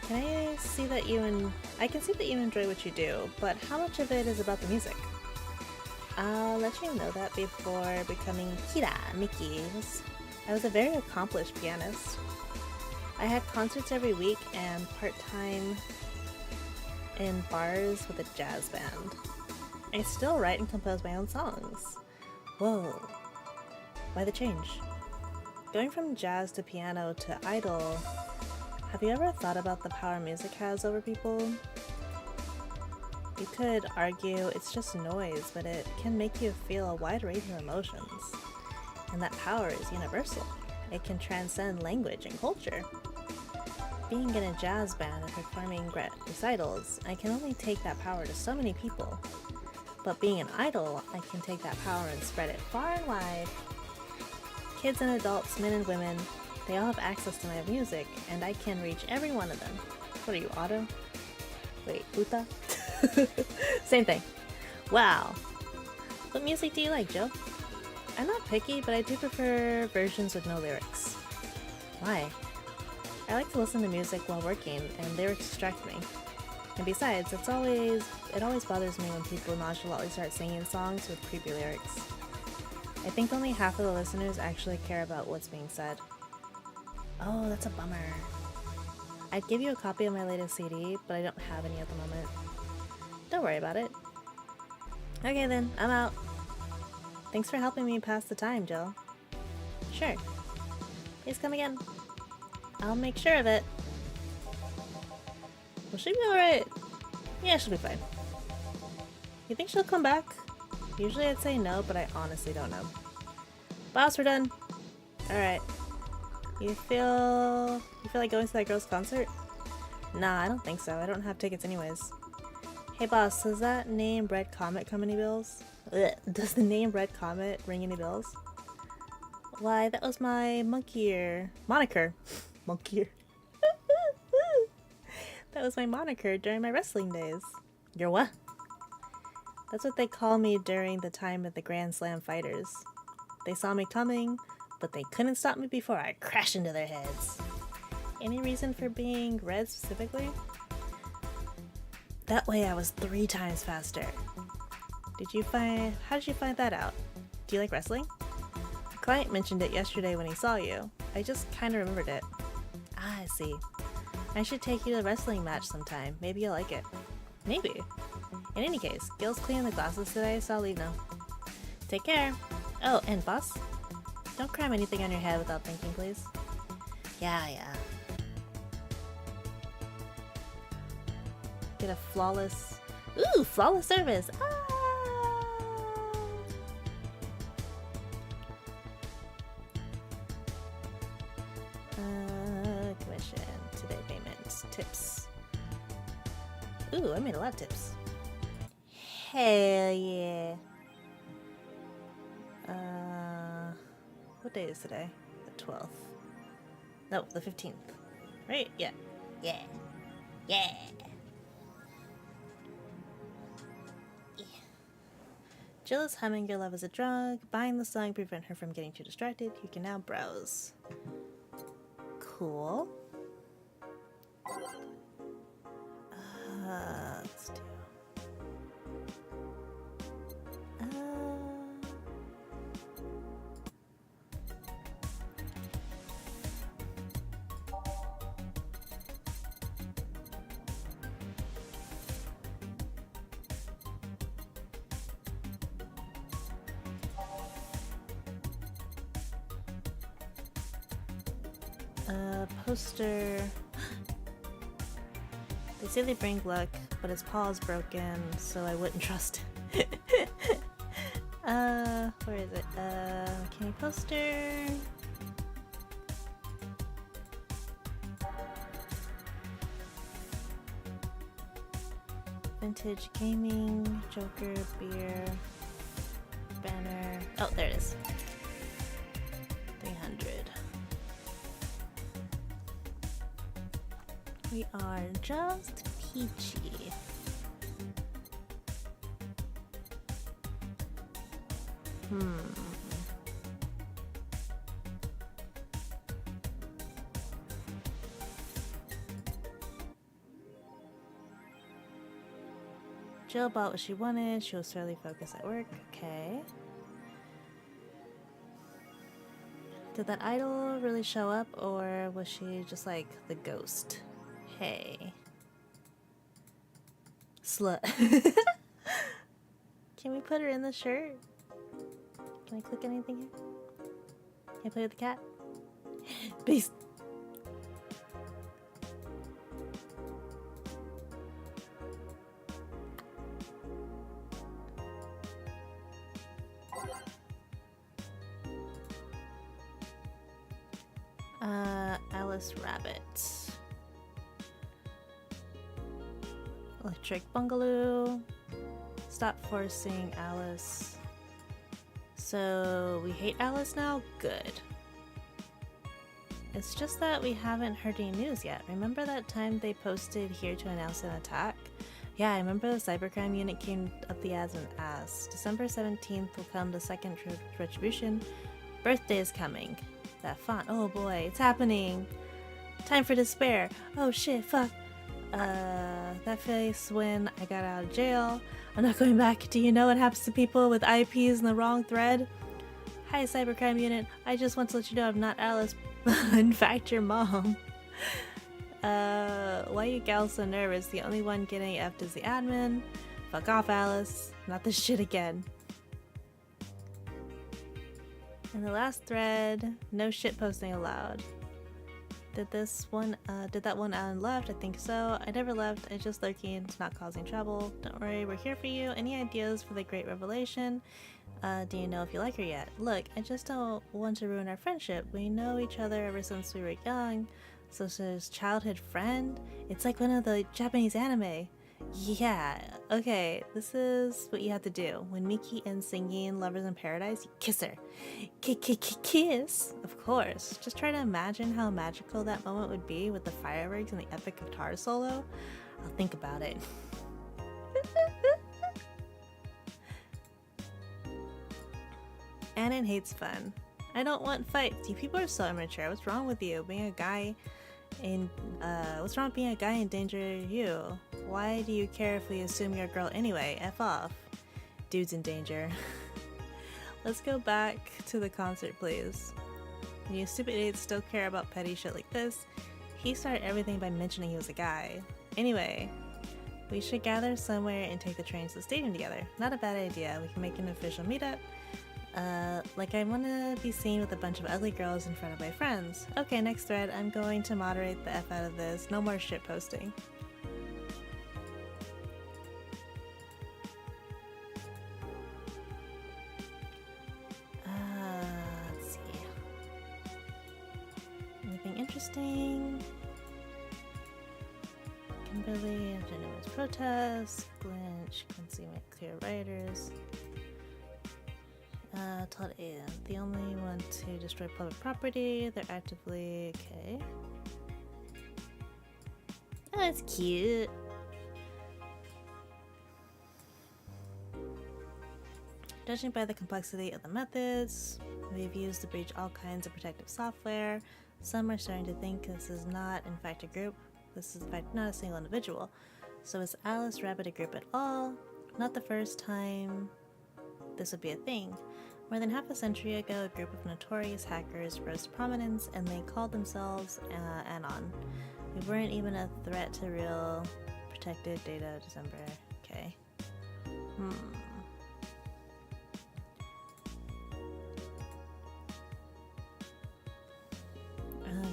can see that you enjoy what you do, but how much of it is about the music? I'll let you know that before becoming Kira Miki. I was a very accomplished pianist. I had concerts every week and part-time in bars with a jazz band. I still write and compose my own songs. Whoa. Why the change? Going from jazz to piano to idol, have you ever thought about the power music has over people? You could argue it's just noise, but it can make you feel a wide range of emotions. And that power is universal. It can transcend language and culture. Being in a jazz band and performing recitals, I can only take that power to so many people. But being an idol, I can take that power and spread it far and wide. Kids and adults, men and women, they all have access to my music, and I can reach every one of them. What are you, Otto? Wait, Uta? Same thing. Wow. What music do you like, Joe? I'm not picky, but I do prefer versions with no lyrics. Why? I like to listen to music while working, and lyrics distract me. And besides, it always bothers me when people nonchalantly start singing songs with creepy lyrics. I think only half of the listeners actually care about what's being said. Oh, that's a bummer. I'd give you a copy of my latest CD, but I don't have any at the moment. Don't worry about it. Okay then, I'm out. Thanks for helping me pass the time, Jill. Sure. Please come again. I'll make sure of it. Will she be alright? Yeah, she'll be fine. You think she'll come back? Usually I'd say no, but I honestly don't know. Boss, we're done. Alright. You feel like going to that girl's concert? Nah, I don't think so. I don't have tickets anyways. Hey boss, does that name Red Comet come any bells? Ugh. Does the name Red Comet ring any bells? Why, that was my moniker. Monkey. That was my moniker during my wrestling days. Your what? That's what they call me during the time of the Grand Slam fighters. They saw me coming, but they couldn't stop me before I crashed into their heads. Any reason for being red specifically? That way I was 3 times faster. How did you find that out? Do you like wrestling? A client mentioned it yesterday when he saw you. I just kinda remembered it. Ah, I see. I should take you to a wrestling match sometime. Maybe you'll like it. Maybe. In any case, Gil's cleaning the glasses today, so I'll leave now. Take care. Oh, and boss? Don't cram anything on your head without thinking, please. Yeah. Get a flawless... Ooh, flawless service! Ah! birthday payments. Tips. Ooh, I made a lot of tips. Hell yeah. What day is today? The 12th. No, the 15th. Right? Yeah. Yeah. Yeah. Jill is humming Your Love is a Drug. Buying the song prevent her from getting too distracted. You can now browse. Cool. Let's do. Poster. They say they bring luck, but his paw is broken, so I wouldn't trust it. Where is it? Candy poster. Vintage gaming, Joker, beer, banner. Oh, there it is. 300. We are just peachy. Jill bought what she wanted. She was fairly focused at work. Okay. Did that idol really show up, or was she just like the ghost? Hey. Slut. Can we put her in the shirt? Can I click anything here? Can I play with the cat? Beast. Alice Rabbit. Electric Bungalow. Stop forcing Alice. So we hate Alice now? Good. It's just that we haven't heard any news yet. Remember that time they posted here to announce an attack? Yeah, I remember the cybercrime unit came up the ads and asked. December 17th will come the second retribution. Birthday is coming. That font. Oh boy, it's happening. Time for despair. Oh shit, fuck. That face when I got out of jail. I'm not going back. Do you know what happens to people with IPs in the wrong thread? Hi, cybercrime unit. I just want to let you know I'm not Alice, but in fact your mom. Why you gals so nervous? The only one getting effed is the admin. Fuck off, Alice. Not this shit again. And the last thread, no shit posting allowed. Did that one Alan left? I think so. I never left. I just lurking. It's not causing trouble. Don't worry, we're here for you. Any ideas for the great revelation? Do you know if you like her yet? Look, I just don't want to ruin our friendship. We know each other ever since we were young. So she's childhood friend? It's like one of the Japanese anime. Yeah, okay, this is what you have to do. When Miki ends singing Lovers in Paradise, you kiss her. Kiss? Of course. Just try to imagine how magical that moment would be with the fireworks and the epic guitar solo. I'll think about it. Anon hates fun. I don't want fights. You people are so immature. What's wrong with you? What's wrong with being a guy in danger you? Why do you care if we assume you're a girl anyway? F off. Dude's in danger. Let's go back to the concert, please. And you stupid idiots still care about petty shit like this. He started everything by mentioning he was a guy. Anyway, we should gather somewhere and take the train to the stadium together. Not a bad idea. We can make an official meetup. Like I want to be seen with a bunch of ugly girls in front of my friends. Okay, next thread. I'm going to moderate the F out of this. No more shit posting. Let's see. Anything interesting? Kimberly, Genuine's protest, Glinch, Quincy, make clear writers. Todd Aiden, the only one to destroy public property. They're actively okay. Oh, that's cute. Judging by the complexity of the methods, we've used to breach all kinds of protective software. Some are starting to think this is not, in fact, a group. This is, in fact, not a single individual. So is Alice Rabbit a group at all? Not the first time this would be a thing. More than half a century ago, a group of notorious hackers rose to prominence, and they called themselves Anon. We weren't even a threat to real protected data. December. Okay.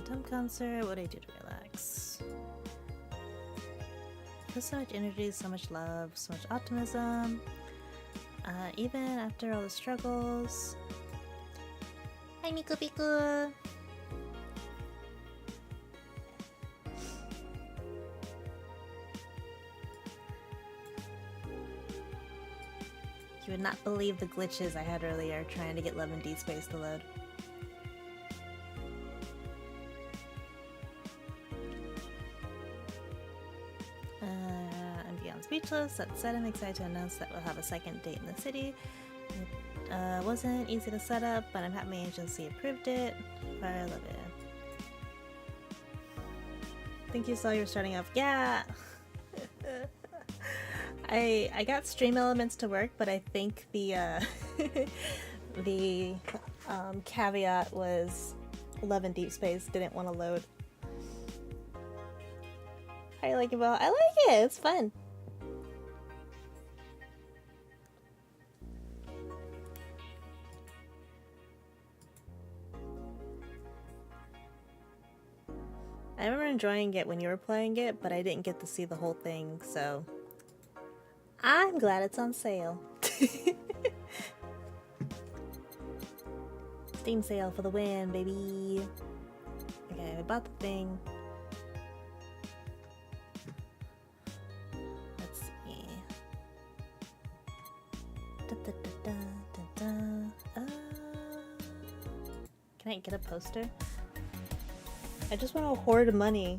Dumb concert. What do I do to relax? Feel so much energy, so much love, so much optimism. Even after all the struggles. Hi, Miku Piku! You would not believe the glitches I had earlier trying to get Love and Deed Space to load. I'm beyond speechless. That said, I'm excited to announce that we'll have a second date in the city. It wasn't easy to set up, but I'm happy my agency approved it. I love it. I think you saw you're starting off. Yeah! I got Stream Elements to work, but I think the the caveat was Love and Deep Space didn't want to load. How you like it, Belle? I like it. It's fun. I remember enjoying it when you were playing it, but I didn't get to see the whole thing, so I'm glad it's on sale. Steam sale for the win, baby. Okay, I bought the thing. Let's see. Can I get a poster? I just want to hoard money.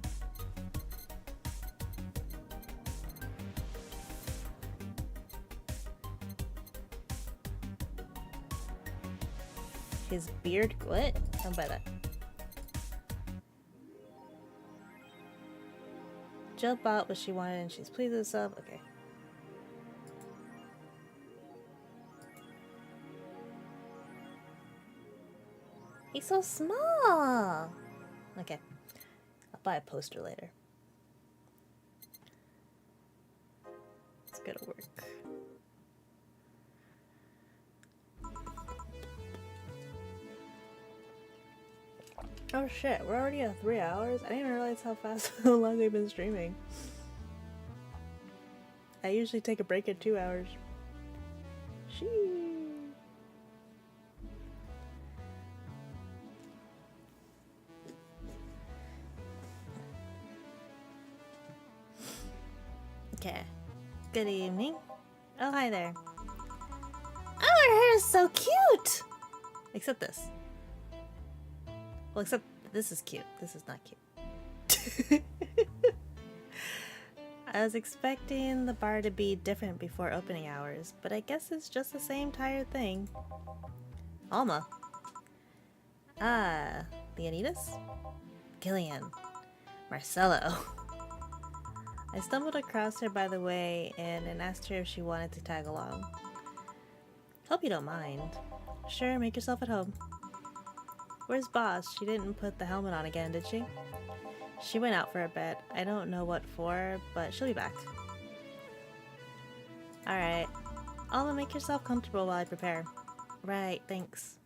His beard? What? Don't buy that. Jill bought what she wanted and she's pleased with herself. Okay. He's so small! Okay. I'll buy a poster later. Let's go to work. Oh shit, we're already at 3 hours? I didn't even realize how long we've been streaming. I usually take a break at 2 hours. Sheesh. Okay. Good evening. Oh, hi there. Oh, her hair is so cute! Except this. Well, except this is cute. This is not cute. I was expecting the bar to be different before opening hours, but I guess it's just the same tired thing. Alma. Ah, Leonidas? Gillian. Marcello. I stumbled across her by the way and asked her if she wanted to tag along. Hope you don't mind. Sure, make yourself at home. Where's Boss? She didn't put the helmet on again, did she? She went out for a bit. I don't know what for, but she'll be back. Alright. Alma, make yourself comfortable while I prepare. Right, thanks.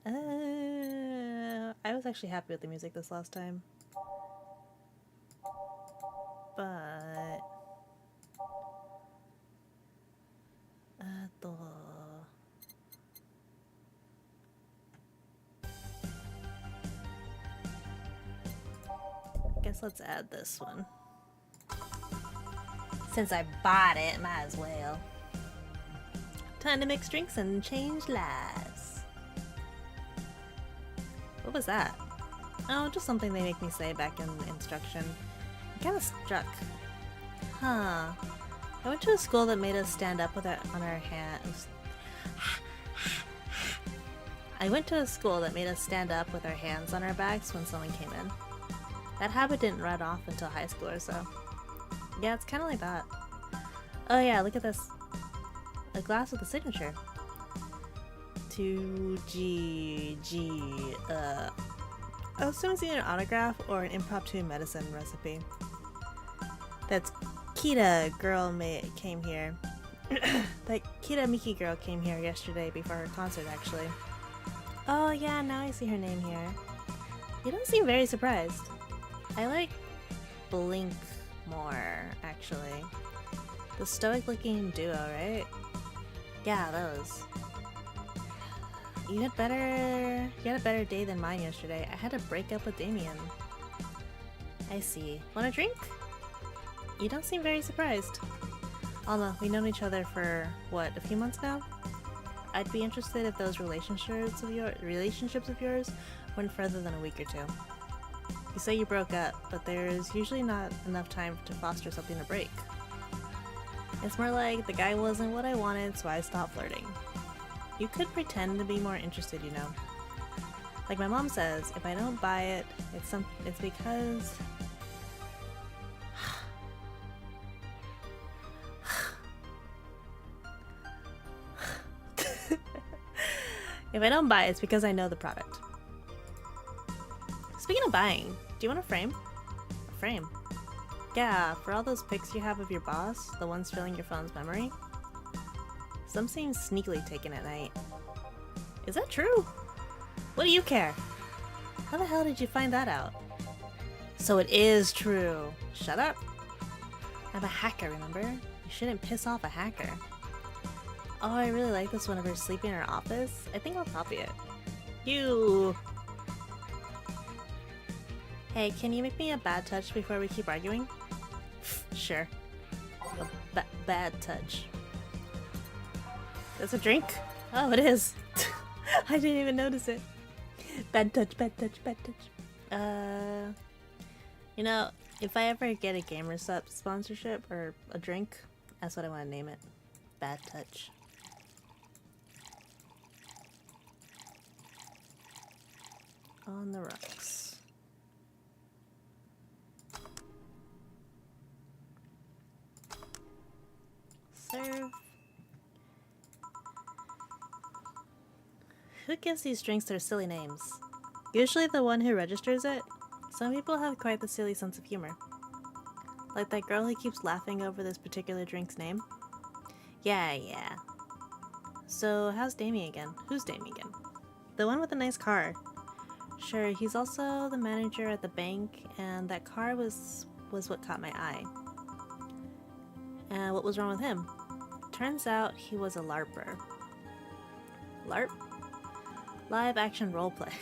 I was actually happy with the music this last time. But... guess guess let's add this one. Since I bought it, might as well. Time to mix drinks and change lives. What was that? Oh, just something they make me say back in the instruction. I'm kind of struck. Huh. I went to a school that made us stand up with it on our hands. I went to a school that made us stand up with our hands on our backs when someone came in. That habit didn't run off until high school or so. Yeah, it's kind of like that. Oh yeah, look at this. A glass with a signature. 2G. I assume it's either an autograph or an impromptu medicine recipe. That's Kita girl came here. That Kita Miki girl came here yesterday before her concert, actually. Oh yeah, now I see her name here. You don't seem very surprised. I like Blink more, actually. The stoic-looking duo, right? Yeah, those. You had a better day than mine yesterday. I had to break up with Damien. I see. Want a drink? You don't seem very surprised. Alma, we've known each other for, what, a few months now? I'd be interested if those relationships of yours went further than a week or two. You say you broke up, but there's usually not enough time to foster something to break. It's more like the guy wasn't what I wanted, so I stopped flirting. You could pretend to be more interested, you know. Like my mom says, if I don't buy it, it's because... If I don't buy it, it's because I know the product. Speaking of buying, do you want a frame? A frame? Yeah, for all those pics you have of your boss, the ones filling your phone's memory. Some seem sneakily taken at night. Is that true? What do you care? How the hell did you find that out? So it is true. Shut up. I'm a hacker, remember? You shouldn't piss off a hacker. Oh, I really like this one of her sleeping in her office. I think I'll copy it. You. Hey, can you make me a bad touch before we keep arguing? Sure. A bad touch. That's a drink? Oh, it is. I didn't even notice it. Bad touch, bad touch, bad touch. You know, if I ever get a GamerSup sponsorship or a drink, that's what I want to name it. Bad touch. On the rocks. Serve. Who gives these drinks their silly names? Usually the one who registers it. Some people have quite the silly sense of humor. Like that girl who keeps laughing over this particular drink's name. Yeah. So how's Damien again? Who's Damien again? The one with the nice car. Sure, he's also the manager at the bank, and that car was what caught my eye. And what was wrong with him? Turns out he was a LARPer. LARP? Live action roleplay.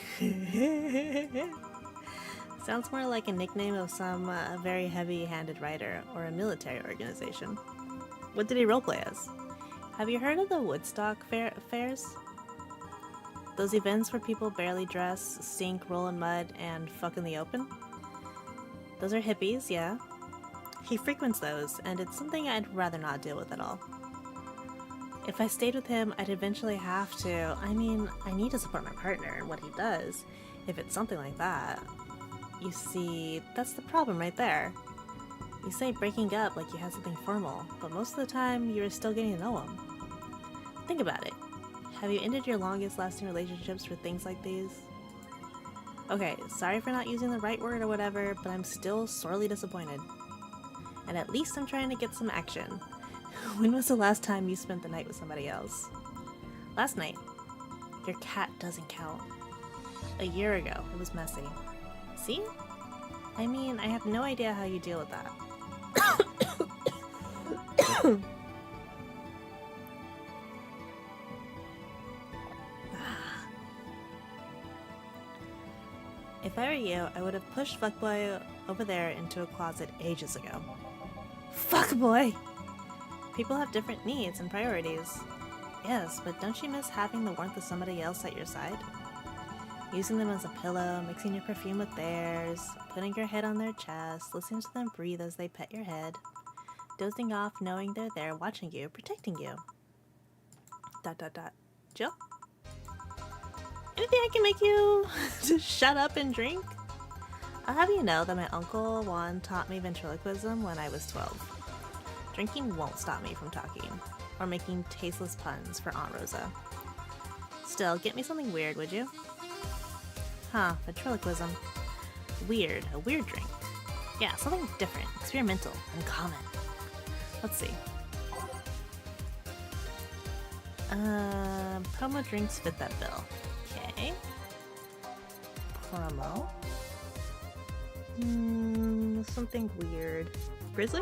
Sounds more like a nickname of some very heavy-handed writer or a military organization. What did he roleplay as? Have you heard of the Woodstock fairs? Those events where people barely dress, sink, roll in mud, and fuck in the open? Those are hippies, yeah. He frequents those, and it's something I'd rather not deal with at all. If I stayed with him, I'd eventually have to. I mean, I need to support my partner in what he does, if it's something like that. You see, that's the problem right there. You say breaking up like you had something formal, but most of the time, you were still getting to know him. Think about it. Have you ended your longest lasting relationships for things like these? Okay, sorry for not using the right word or whatever, but I'm still sorely disappointed. And at least I'm trying to get some action. When was the last time you spent the night with somebody else? Last night. Your cat doesn't count. A year ago, it was messy. See? I mean, I have no idea how you deal with that. If If I were you, I would have pushed Fuckboy over there into a closet ages ago. Fuckboy! People have different needs and priorities. Yes, but don't you miss having the warmth of somebody else at your side? Using them as a pillow, mixing your perfume with theirs, putting your head on their chest, listening to them breathe as they pet your head, dozing off knowing they're there watching you, protecting you. ... Jill? Anything I can make you just shut up and drink? I'll have you know that my uncle Juan taught me ventriloquism when I was 12. Drinking won't stop me from talking, or making tasteless puns for Aunt Rosa. Still, get me something weird, would you? Huh, ventriloquism. Weird, a weird drink. Yeah, something different, experimental, uncommon. Let's see. Promo drinks fit that bill. Okay. Promo. Something weird. Grizzly?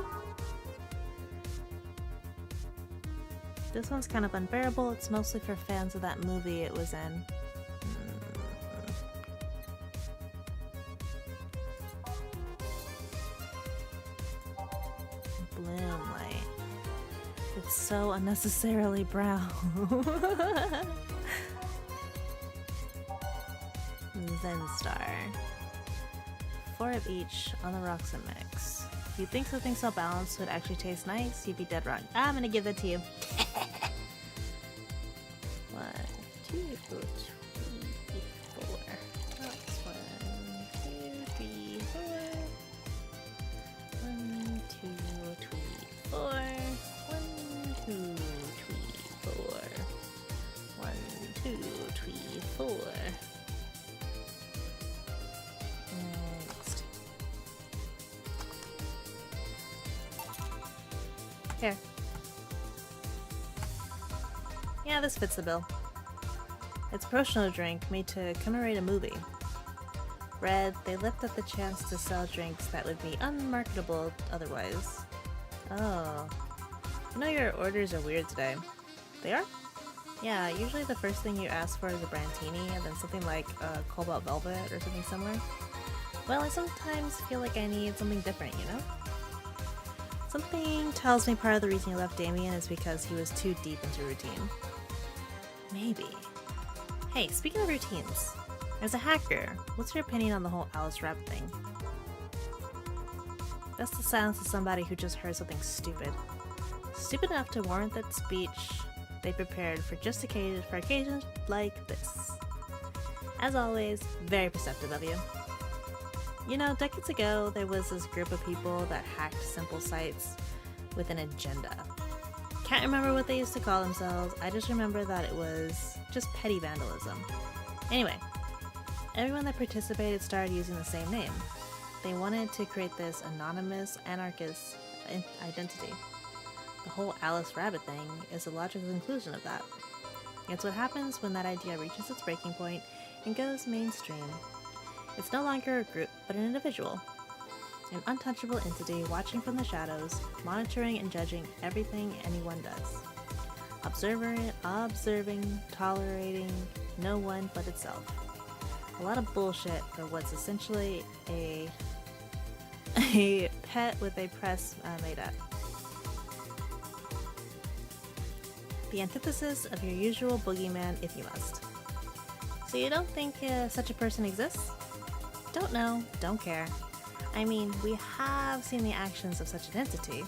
This one's kind of unbearable. It's mostly for fans of that movie it was in. Bloom light. It's so unnecessarily brown. Zen Star. 4 of each on the rocks and mix. If you think something so balanced would actually taste nice, you'd be dead wrong. I'm gonna give that to you. 1, 2, 3, 4. That's 1, 2, 3, 4. 1, 2, 3, 4. 1, 2, 3, 4. 1, 2, 3, 4. Next. Here. Yeah, this fits the bill. It's a promotional drink made to commemorate a movie. Red, they lift up the chance to sell drinks that would be unmarketable otherwise. Oh. I know your orders are weird today. They are? Yeah, usually the first thing you ask for is a Brantini and then something like a Cobalt Velvet or something similar. Well, I sometimes feel like I need something different, you know? Something tells me part of the reason you left Damien is because he was too deep into routine. Maybe. Hey, speaking of routines, as a hacker, what's your opinion on the whole Alice Rabbit thing? That's the silence of somebody who just heard something stupid. Stupid enough to warrant that speech they prepared for occasions like this. As always, very perceptive of you. You know, decades ago, there was this group of people that hacked simple sites with an agenda. Can't remember what they used to call themselves, I just remember that it was just petty vandalism. Anyway, everyone that participated started using the same name. They wanted to create this anonymous, anarchist identity. The whole Alice Rabbit thing is a logical conclusion of that. It's what happens when that idea reaches its breaking point and goes mainstream. It's no longer a group, but an individual. An untouchable entity watching from the shadows, monitoring and judging everything anyone does. Observing, tolerating no one but itself. A lot of bullshit for what's essentially a pet with a press made up. The antithesis of your usual boogeyman if you must. So you don't think such a person exists? Don't know, don't care. I mean, we have seen the actions of such an entity,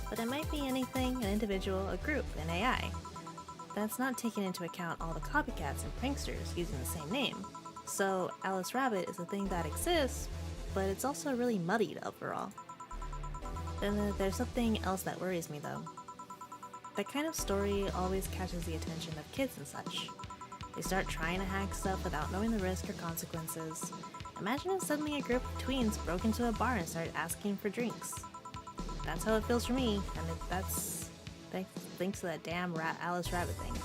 but it might be anything, an individual, a group, an AI. That's not taking into account all the copycats and pranksters using the same name. So Alice Rabbit is a thing that exists, but it's also really muddied overall. Then there's something else that worries me though. That kind of story always catches the attention of kids and such. They start trying to hack stuff without knowing the risk or consequences. Imagine if suddenly a group of tweens broke into a bar and started asking for drinks. That's how it feels for me, and that's thanks to that damn Alice Rabbit thing.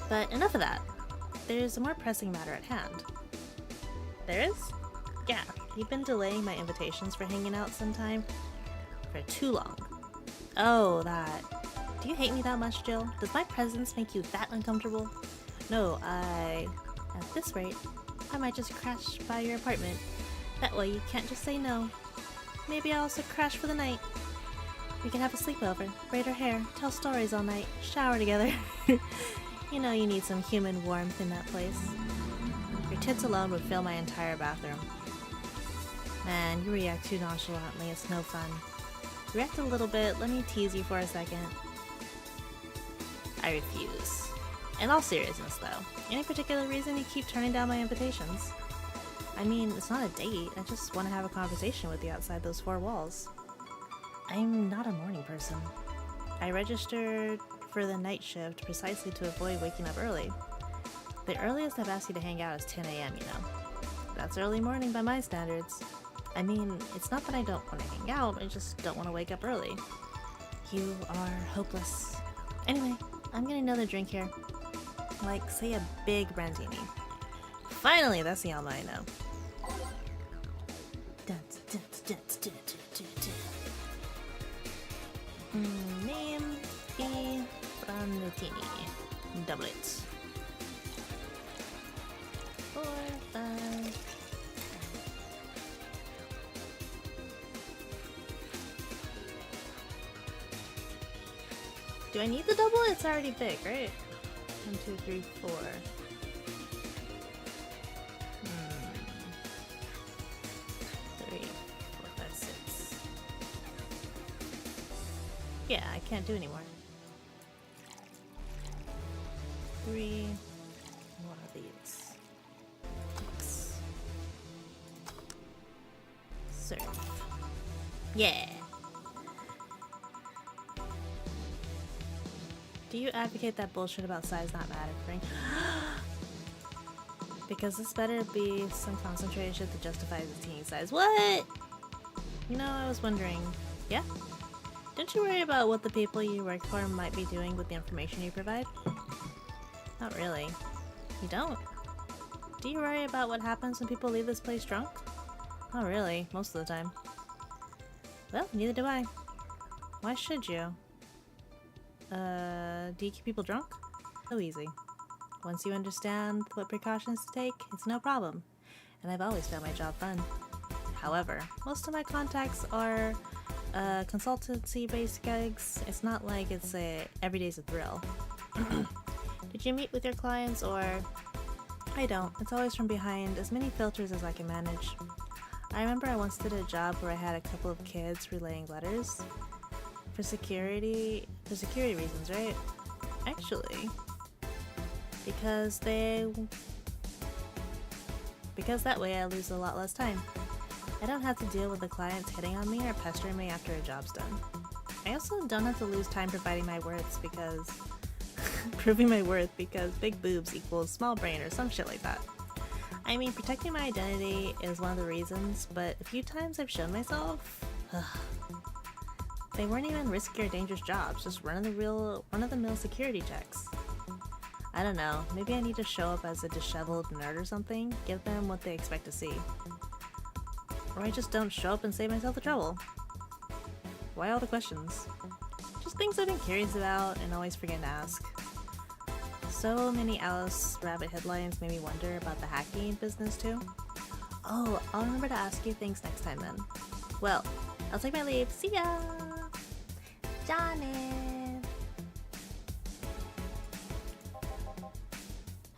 But enough of that. There's a more pressing matter at hand. There is? Yeah, you've been delaying my invitations for hanging out sometime. for too long. Oh, that. Do you hate me that much, Jill? Does my presence make you that uncomfortable? No, at this rate, I might just crash by your apartment. That way you can't just say no. Maybe I'll also crash for the night. We can have a sleepover, braid our hair, tell stories all night, shower together. You know you need some human warmth in that place. Your tits alone would fill my entire bathroom. Man, you react too nonchalantly, it's no fun. React a little bit, let me tease you for a second. I refuse. In all seriousness though, any particular reason you keep turning down my invitations? I mean, it's not a date, I just want to have a conversation with you outside those four walls. I'm not a morning person. I registered for the night shift precisely to avoid waking up early. The earliest I've asked you to hang out is 10 a.m., you know. That's early morning by my standards. I mean, it's not that I don't want to hang out, I just don't want to wake up early. You are hopeless. Anyway, I'm getting another drink here. Like, say a big Brandini. Finally, that's the Alma I know. Name E Brandini. Double it. 4, 5. Do I need the double? It's already big, right? 1, 2, 3, 4. 3, 4, 5, 6. Yeah, I can't do anymore. 3 more of these. 6. Surf. Yeah. Do you advocate that bullshit about size not mattering? Because this better be some concentration to justify the teeny size. What? You know, I was wondering. Yeah? Don't you worry about what the people you work for might be doing with the information you provide? Not really. You don't? Do you worry about what happens when people leave this place drunk? Not really, most of the time. Well, neither do I. Why should you? Do you keep people drunk? So easy. Once you understand what precautions to take, it's no problem. And I've always found my job fun. However, most of my contacts are consultancy-based gigs. It's not like it's every day's a thrill. Did you meet with your clients or... I don't. It's always from behind, as many filters as I can manage. I remember I once did a job where I had a couple of kids relaying letters. For security reasons, right? Actually, because that way I lose a lot less time. I don't have to deal with the clients hitting on me or pestering me after a job's done. I also don't have to lose time proving my worth because big boobs equals small brain or some shit like that. I mean, protecting my identity is one of the reasons, but a few times I've shown myself, they weren't even risky or dangerous jobs, just run-of-the-mill security checks. I don't know, maybe I need to show up as a disheveled nerd or something, give them what they expect to see. Or I just don't show up and save myself the trouble. Why all the questions? Just things I've been curious about and always forget to ask. So many Alice Rabbit headlines made me wonder about the hacking business too. Oh, I'll remember to ask you things next time then. Well, I'll take my leave. See ya! Johnny!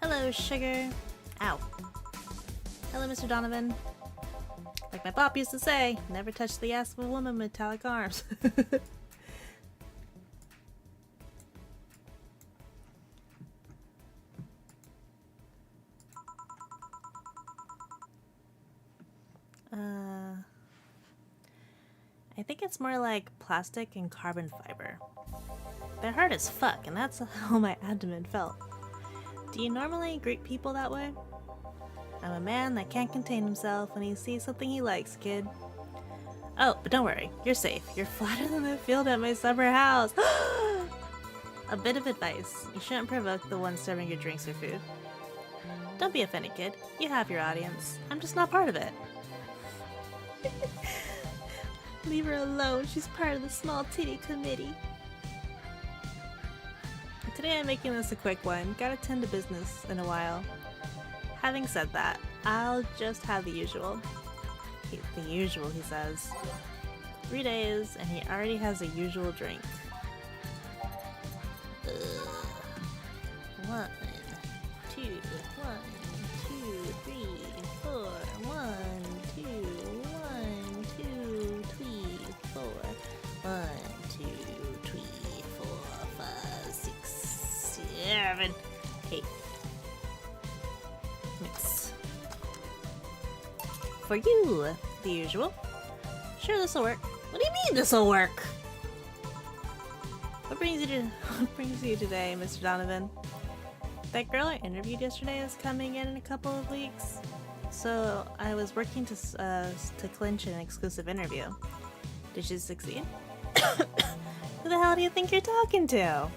Hello, sugar. Ow. Hello, Mr. Donovan. Like my pop used to say, never touch the ass of a woman with metallic arms. I think it's more like plastic and carbon fiber. They're hard as fuck, and that's how my abdomen felt. Do you normally greet people that way? I'm a man that can't contain himself when he sees something he likes, kid. Oh, but don't worry, you're safe. You're flatter than the field at my summer house. A bit of advice. You shouldn't provoke the one serving your drinks or food. Don't be offended, kid. You have your audience. I'm just not part of it. Leave her alone. She's part of the small titty committee. Today I'm making this a quick one. Gotta tend to business in a while. Having said that, I'll just have the usual. The usual, he says. 3 days, and he already has a usual drink. Ugh. 1, 2, 1, 2, 3, 4. 1, 2, 1, 2, 3, 4. 1, 2, 3, 4, 5, 6, 7, 8. Mix. For you, the usual. Sure, this'll work. What do you mean this'll work? What brings you today, Mr. Donovan? That girl I interviewed yesterday is coming in a couple of weeks, so I was working to clinch an exclusive interview. Did you succeed? Who the hell do you think you're talking to?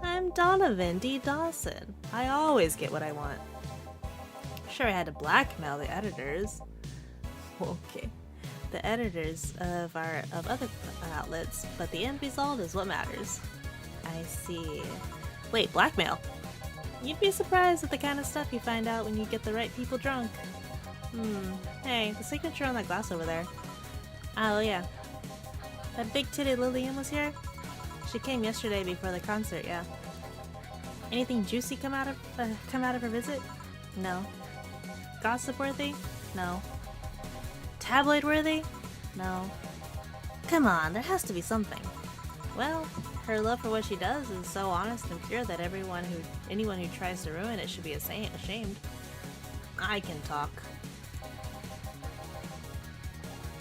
I'm Donovan D. Dawson. I always get what I want. Sure, I had to blackmail the editors. Okay. The editors of other outlets, but the end result is what matters. I see. Wait, blackmail? You'd be surprised at the kind of stuff you find out when you get the right people drunk. Hey, the signature on that glass over there. Oh yeah. That big-titted Lillian was here? She came yesterday before the concert, yeah. Anything juicy come out of her visit? No. Gossip-worthy? No. Tabloid-worthy? No. Come on, there has to be something. Well, her love for what she does is so honest and pure that anyone who tries to ruin it should be ashamed. I can talk.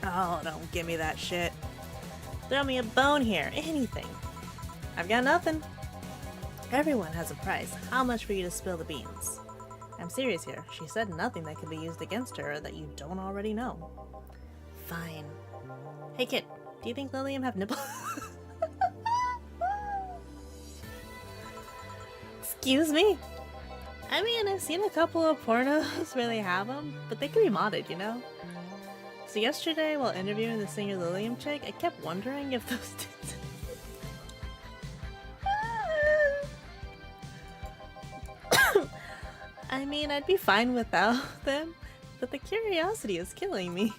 Oh, don't give me that shit. Throw me a bone here, anything. I've got nothing. Everyone has a price. How much for you to spill the beans? I'm serious here. She said nothing that could be used against her that you don't already know. Fine. Hey kid, do you think Lillian have nipples? Excuse me? I mean, I've seen a couple of pornos where they have them, but they can be modded, you know? So yesterday, while interviewing the singer Lillian chick, I kept wondering if those tits... I mean, I'd be fine without them, but the curiosity is killing me.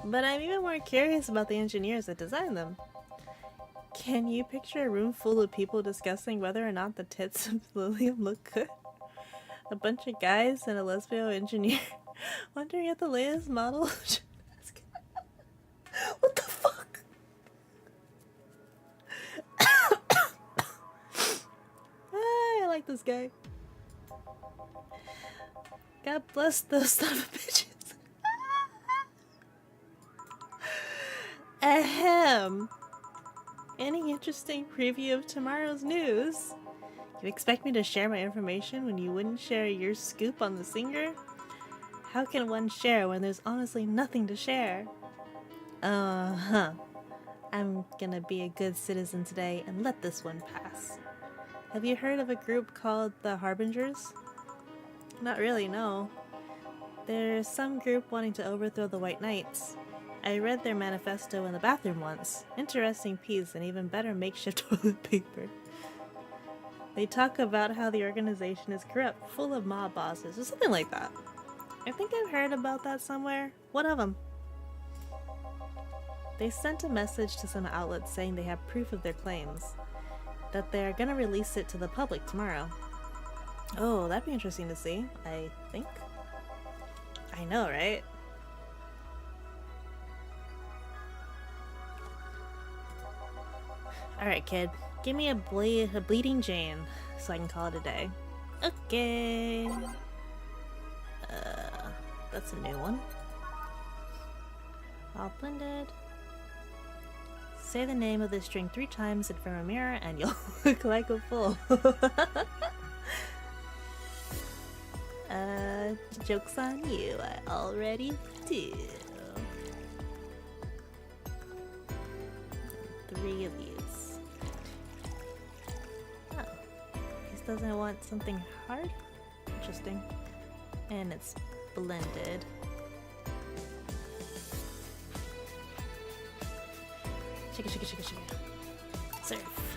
But I'm even more curious about the engineers that designed them. Can you picture a room full of people discussing whether or not the tits of Lillian look good? A bunch of guys and a lesbian engineer wondering if the latest model... What the fuck? I like this guy. God bless those son of bitches. Ahem. Any interesting preview of tomorrow's news? You expect me to share my information when you wouldn't share your scoop on the singer? How can one share when there's honestly nothing to share? I'm gonna be a good citizen today and let this one pass. Have you heard of a group called the Harbingers? Not really, no. There's some group wanting to overthrow the White Knights. I read their manifesto in the bathroom once. Interesting piece and even better makeshift toilet paper. They talk about how the organization is corrupt, full of mob bosses, or something like that. I think I've heard about that somewhere. What of them? They sent a message to some outlets saying they have proof of their claims, that they're gonna release it to the public tomorrow. Oh, that'd be interesting to see, I think. I know, right? Alright, kid. Give me a bleeding Jane so I can call it a day. Okay. That's a new one. All blended. Say the name of this drink 3 times in front of a mirror and you'll look like a fool. Joke's on you. I already do. 3 of these. Oh. This doesn't want something hard? Interesting. And it's blended. shika, shika, shika. Surf.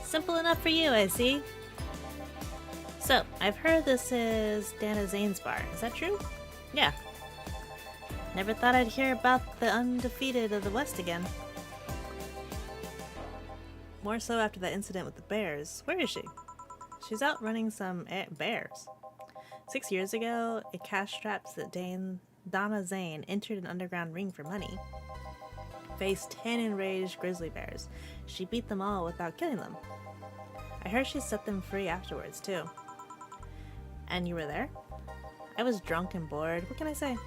Simple enough for you, I see. So, I've heard this is Dana Zane's bar. Is that true? Yeah. Never thought I'd hear about the undefeated of the West again. More so after that incident with the bears. Where is she? She's out running some bears. 6 years ago, a cash straps that Donna Zane entered an underground ring for money. Faced 10 enraged grizzly bears. She beat them all without killing them. I heard she set them free afterwards, too. And you were there? I was drunk and bored. What can I say?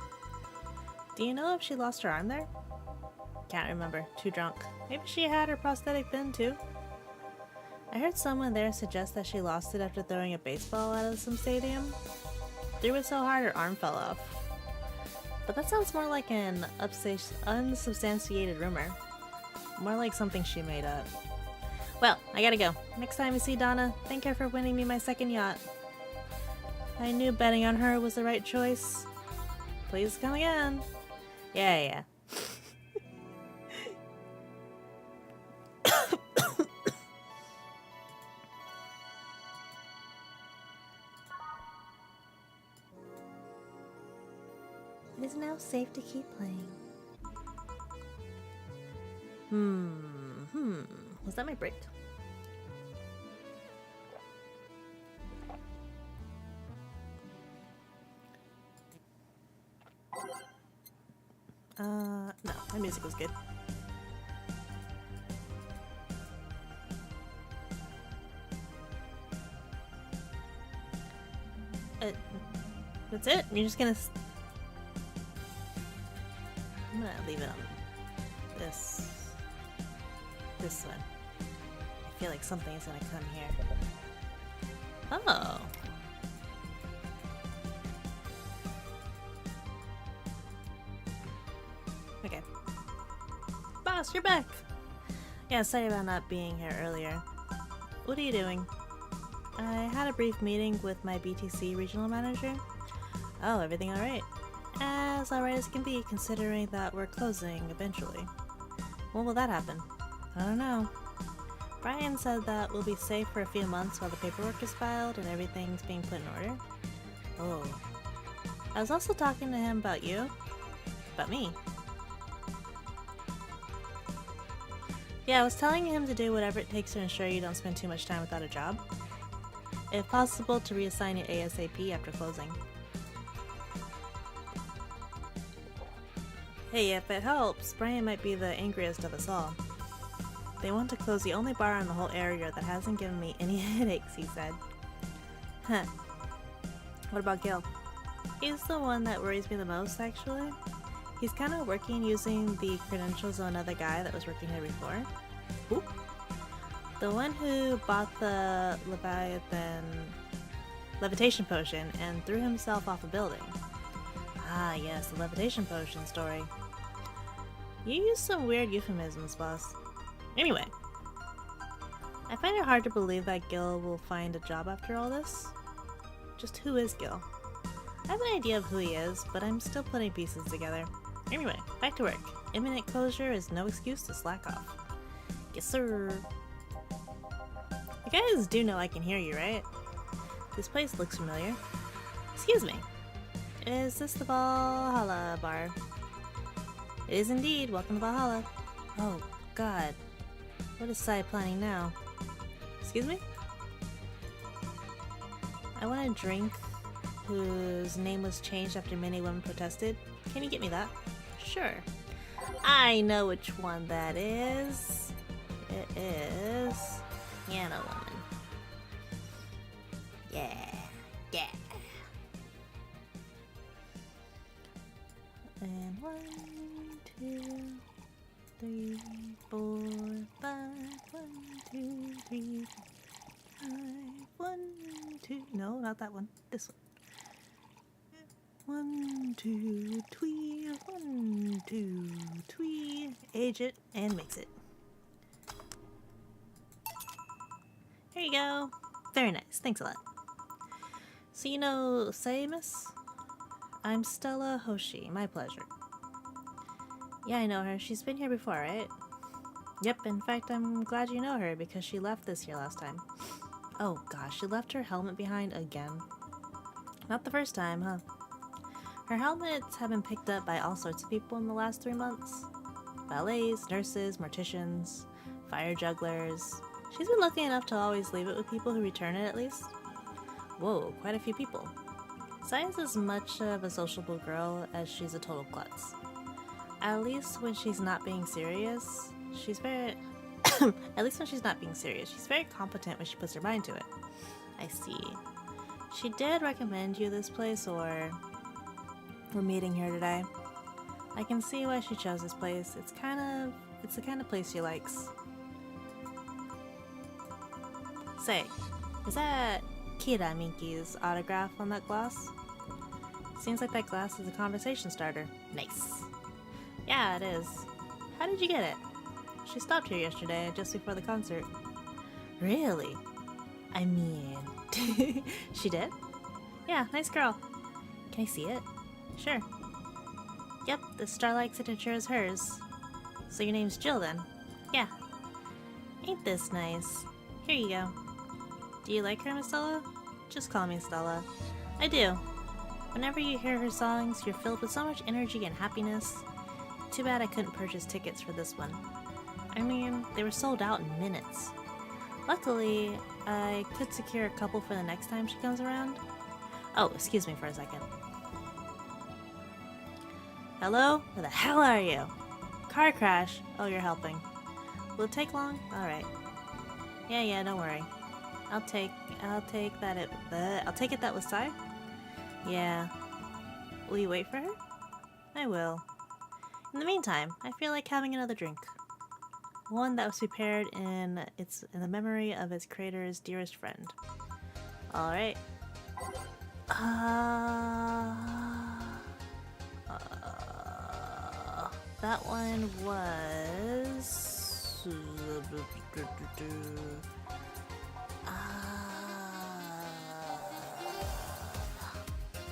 Do you know if she lost her arm there? Can't remember. Too drunk. Maybe she had her prosthetic then, too. I heard someone there suggest that she lost it after throwing a baseball out of some stadium. Threw it so hard her arm fell off. But that sounds more like an unsubstantiated rumor. More like something she made up. Well, I gotta go. Next time you see Donna, thank her for winning me my second yacht. I knew betting on her was the right choice. Please come again. Yeah. It is now safe to keep playing. Was that my break? No, my music was good. That's it? You're just gonna... I'm gonna leave it on this one. I feel like something is gonna come here. Oh. Okay. Boss, you're back! Yeah, sorry about not being here earlier. What are you doing? I had a brief meeting with my BTC regional manager. Oh, everything alright? As alright as can be, considering that we're closing eventually. When will that happen? I don't know. Brian said that we'll be safe for a few months while the paperwork is filed and everything's being put in order. Oh. I was also talking to him about you. About me. Yeah, I was telling him to do whatever it takes to ensure you don't spend too much time without a job. If possible, to reassign you ASAP after closing. Hey, if it helps, Brian might be the angriest of us all. They want to close the only bar in the whole area that hasn't given me any headaches, he said. Huh. What about Gil? He's the one that worries me the most, actually. He's kind of working using the credentials of another guy that was working here before. Who? The one who bought the levitation potion and threw himself off a building. Ah, yes, the levitation potion story. You use some weird euphemisms, boss. Anyway, I find it hard to believe that Gil will find a job after all this. Just who is Gil? I have an idea of who he is, but I'm still putting pieces together. Anyway, back to work. Imminent closure is no excuse to slack off. Yes, sir. You guys do know I can hear you, right? This place looks familiar. Excuse me. Is this the Valhalla bar? It is indeed. Welcome to Valhalla. Oh, God. What is Sai planning now? Excuse me? I want a drink whose name was changed after many women protested. Can you get me that? Sure. I know which one that is. It is... Piano Woman. Yeah. And 1, 2, 3, 4, 5. 1, 2, 3, 5. 1, 2. No, not that one. This one. 1, 2, 3. 1, 2, 3. Age it and mix it. There you go. Very nice. Thanks a lot. So you know Sai, miss? I'm Stella Hoshi. My pleasure. Yeah, I know her. She's been here before, right? Yep, in fact, I'm glad you know her because she left this year last time. Oh gosh, she left her helmet behind again. Not the first time, huh? Her helmets have been picked up by all sorts of people in the last 3 months. Valets, nurses, morticians, fire jugglers. She's been lucky enough to always leave it with people who return it at least. Whoa, quite a few people. Saya's as much of a sociable girl as she's a total klutz. At least when she's not being serious, she's very... At least when she's not being serious, she's very competent when she puts her mind to it. I see. She did recommend you this place, or... We're meeting here today. I can see why she chose this place. It's the kind of place she likes. Say, is that Kira Minky's autograph on that glass? Seems like that glass is a conversation starter. Nice. Yeah, it is. How did you get it? She stopped here yesterday, just before the concert. Really? I mean... She did? Yeah, nice girl. Can I see it? Sure. Yep, the Starlight signature is hers. So your name's Jill then? Yeah. Ain't this nice? Here you go. Do you like her, Miss Stella? Just call me Stella. I do. Whenever you hear her songs, you're filled with so much energy and happiness. Too bad I couldn't purchase tickets for this one. I mean, they were sold out in minutes. Luckily, I could secure a couple for the next time she comes around. Oh, excuse me for a second. Hello? Where the hell are you? Car crash. Oh, you're helping. Will it take long? Alright. Yeah, don't worry. I'll take that I'll take it that was Sai? Yeah. Will you wait for her? I will. In the meantime, I feel like having another drink. One that was prepared in the memory of its creator's dearest friend. Alright. That one was...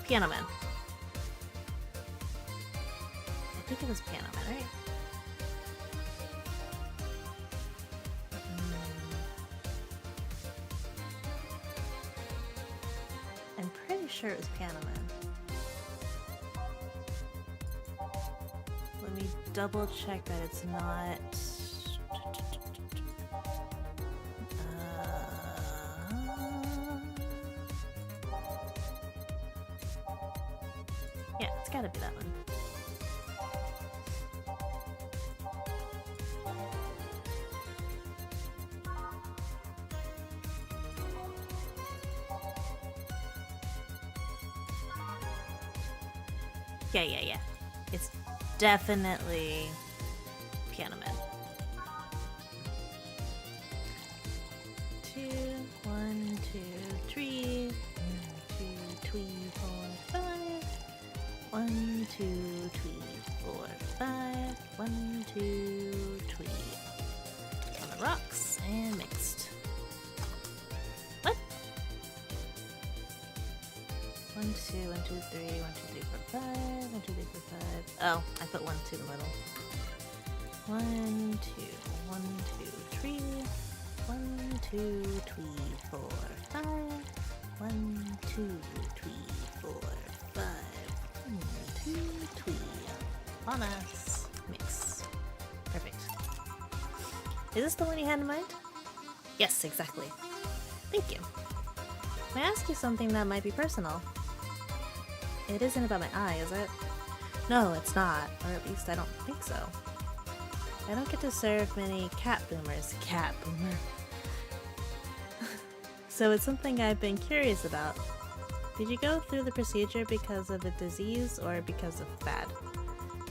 Piano Man. I think it was Piano Man, right? I'm pretty sure it was Piano Man. Let me double check that it's not... Yeah, it's gotta be that one. Yeah. It's definitely Piano Man. 2, 1, 2, 3, 1, 2, 3, 4, 5. 1, 2, 3, 4, 5. 1, 2, 3. On the rocks and mixed. What? 1, 2, 1, 2, 3, 1, 2, 3, 4, 5. 1, 2, 3, 4, 5. Oh, I put 1, 2 in the middle. 1, 2, 1, 2, 3. 1, 2, 3, 4, 5. 1, 2, 3, 4, 5. 1, 2, 3. On us. Mix. Perfect. Is this the one you had in mind? Yes, exactly. Thank you. May I ask you something that might be personal? It isn't about my eye, is it? No, it's not. Or at least I don't think so. I don't get to serve many cat boomers. Cat boomer. So it's something I've been curious about. Did you go through the procedure because of a disease or because of fad?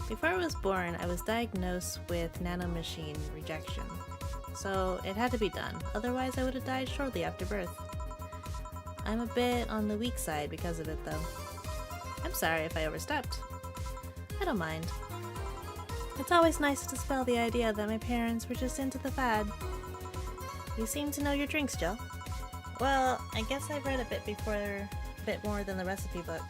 Before I was born, I was diagnosed with nanomachine rejection. So it had to be done, otherwise I would have died shortly after birth. I'm a bit on the weak side because of it though. I'm sorry if I overstepped. I don't mind. It's always nice to dispel the idea that my parents were just into the fad. You seem to know your drinks, Jill. Well, I guess I've read a bit more than the recipe book.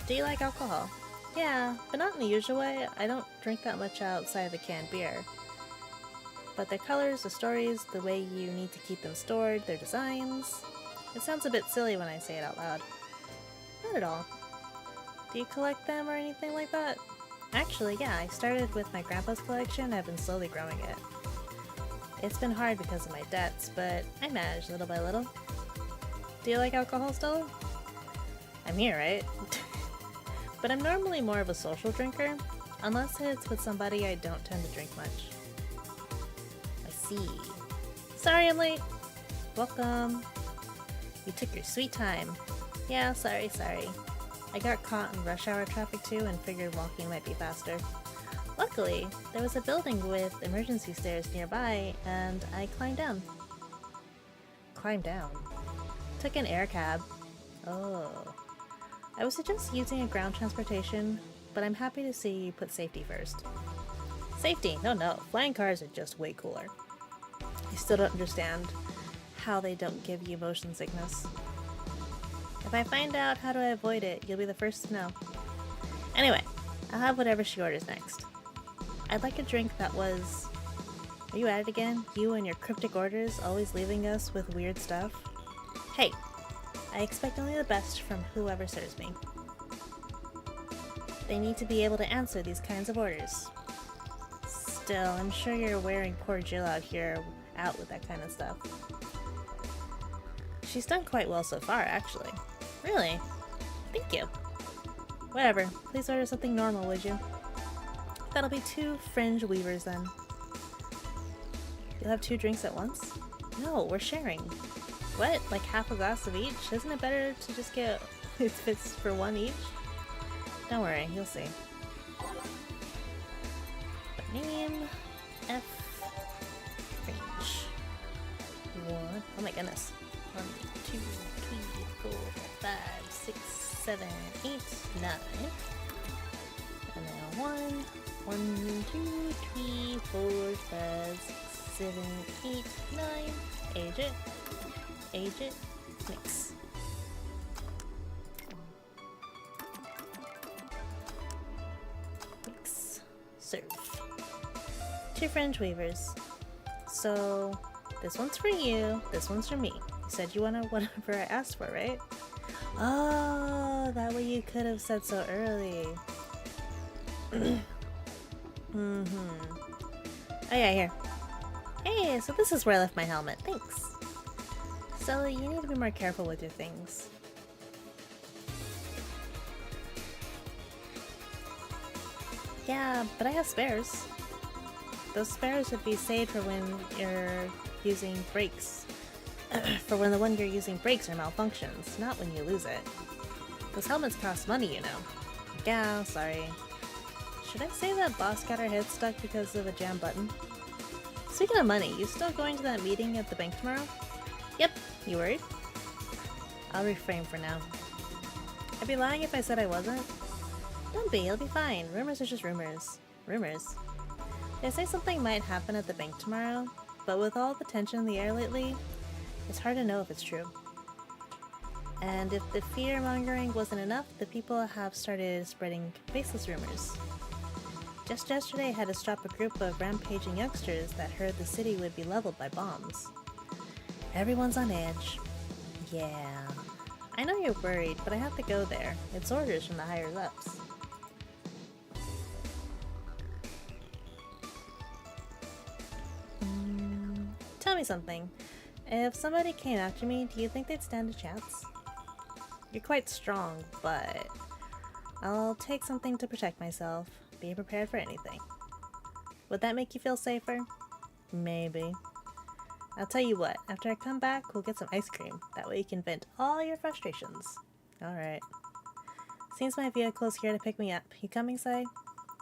Do you like alcohol? Yeah, but not in the usual way. I don't drink that much outside of the canned beer. But their colors, the stories, the way you need to keep them stored, their designs. It sounds a bit silly when I say it out loud. Not at all. Do you collect them or anything like that? Actually, yeah, I started with my grandpa's collection and I've been slowly growing it. It's been hard because of my debts, but I managed little by little. Do you like alcohol, Stella? I'm here, right? But I'm normally more of a social drinker, unless it's with somebody I don't tend to drink much. I see. Sorry I'm late. Welcome. You took your sweet time. Yeah, sorry. I got caught in rush hour traffic too and figured walking might be faster. Luckily, there was a building with emergency stairs nearby and I climbed down. Climbed down? Took an air cab. Oh. I would suggest using a ground transportation, but I'm happy to see you put safety first. Safety? No. Flying cars are just way cooler. I still don't understand how they don't give you motion sickness. If I find out how to avoid it, you'll be the first to know. Anyway, I'll have whatever she orders next. I'd like a drink that was... Are you at it again? You and your cryptic orders always leaving us with weird stuff? Hey, I expect only the best from whoever serves me. They need to be able to answer these kinds of orders. Still, I'm sure you're wearing poor Jill out here out with that kind of stuff. She's done quite well so far, actually. Really? Thank you. Whatever. Please order something normal, would you? That'll be 2 fringe weavers then. You'll have 2 drinks at once? No, we're sharing. What? Like half a glass of each? Isn't it better to just get if it's for 1 each? Don't worry, you'll see. Name F range. 1. Oh my goodness. 1, 2, 3, 4, 5, 6, 7, 8, 9. And now 1, 2, 3, 4, 5, 6, 7, 8, 9. Age it, mix. Mix. Serve. 2 French weavers. So, this one's for you, this one's for me. You said you wanted whatever I asked for, right? Oh, that way you could have said so early. Oh yeah, here. Hey, so this is where I left my helmet. Thanks. Stella, you need to be more careful with your things. Yeah, but I have spares. Those spares would be saved for when you're using brakes. For when the one you're using breaks or malfunctions, not when you lose it. Those helmets cost money, you know. Yeah, sorry. Should I say that boss got her head stuck because of a jam button? Speaking of money, you still going to that meeting at the bank tomorrow? Yep. You worried? I'll refrain for now. I'd be lying if I said I wasn't. Don't be, it'll be fine. Rumors are just rumors. Rumors. They say something might happen at the bank tomorrow, but with all the tension in the air lately, it's hard to know if it's true. And if the fear-mongering wasn't enough, the people have started spreading baseless rumors. Just yesterday I had to stop a group of rampaging youngsters that heard the city would be leveled by bombs. Everyone's on edge. Yeah. I know you're worried, but I have to go there. It's orders from the higher-ups. Tell me something. If somebody came after me, do you think they'd stand a chance? You're quite strong, but I'll take something to protect myself. Be prepared for anything. Would that make you feel safer? Maybe. I'll tell you what, after I come back, we'll get some ice cream. That way you can vent all your frustrations. Alright. Seems my vehicle's here to pick me up. You coming, Sai?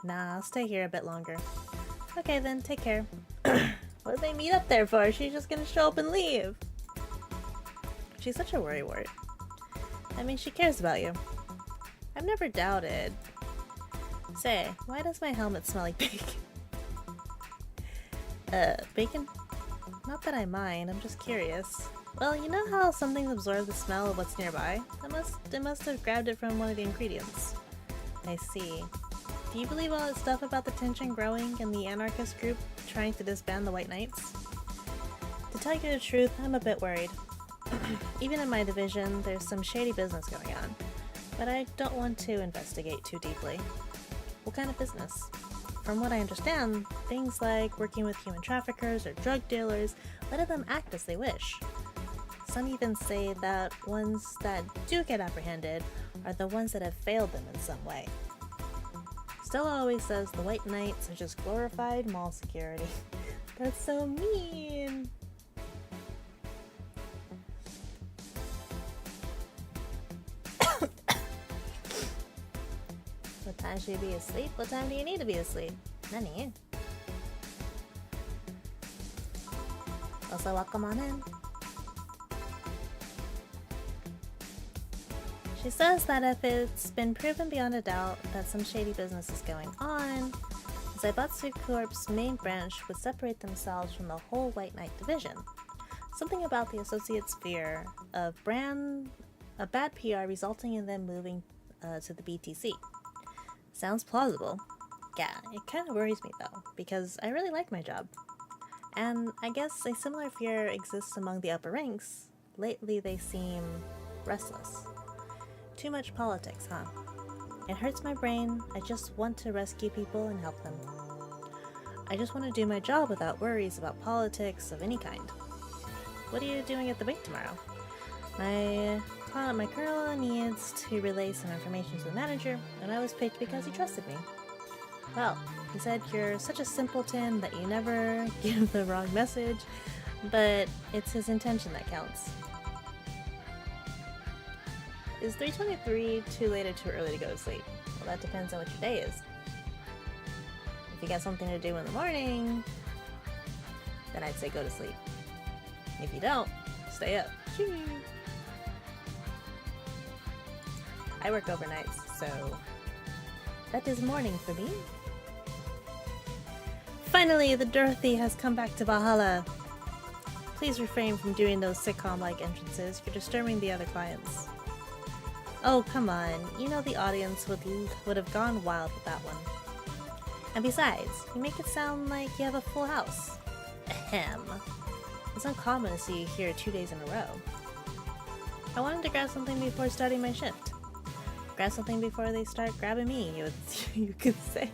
Nah, I'll stay here a bit longer. Okay then, take care. What did they meet up there for? She's just gonna show up and leave. She's such a worrywart. I mean, she cares about you. I've never doubted. Say, why does my helmet smell like bacon? Bacon? Not that I mind, I'm just curious. Well, you know how some things absorb the smell of what's nearby? It must have grabbed it from one of the ingredients. I see. Do you believe all that stuff about the tension growing in the anarchist group trying to disband the White Knights? To tell you the truth, I'm a bit worried. Even in my division, there's some shady business going on, but I don't want to investigate too deeply. What kind of business? From what I understand, things like working with human traffickers or drug dealers, letting them act as they wish. Some even say that ones that do get apprehended are the ones that have failed them in some way. Stella always says the White Knights are just glorified mall security. That's so mean! What time should you be asleep? What time do you need to be asleep? Nani? Also, welcome on in. She says that if it's been proven beyond a doubt that some shady business is going on, Zaibatsu Corp's main branch would separate themselves from the whole White Knight division. Something about the Associates' fear of a bad PR resulting in them moving to the BTC. Sounds plausible. Yeah, it kind of worries me though, because I really like my job. And I guess a similar fear exists among the upper ranks. Lately they seem restless. Too much politics, huh? It hurts my brain. I just want to rescue people and help them. I just want to do my job without worries about politics of any kind. What are you doing at the bank tomorrow? My colonel needs to relay some information to the manager, and I was picked because he trusted me. Well, he said you're such a simpleton that you never give the wrong message, but it's his intention that counts. Is 3:23 too late or too early to go to sleep? Well, that depends on what your day is. If you got something to do in the morning, then I'd say go to sleep. If you don't, stay up. Choo. I work overnights, so that is morning for me. Finally, the Dorothy has come back to Valhalla. Please refrain from doing those sitcom-like entrances. You're disturbing the other clients. Oh, come on. You know the audience would have gone wild with that one. And besides, you make it sound like you have a full house. Ahem. It's uncommon to see you here 2 days in a row. I wanted to grab something before starting my shift. Grab something before they start grabbing me, you could say.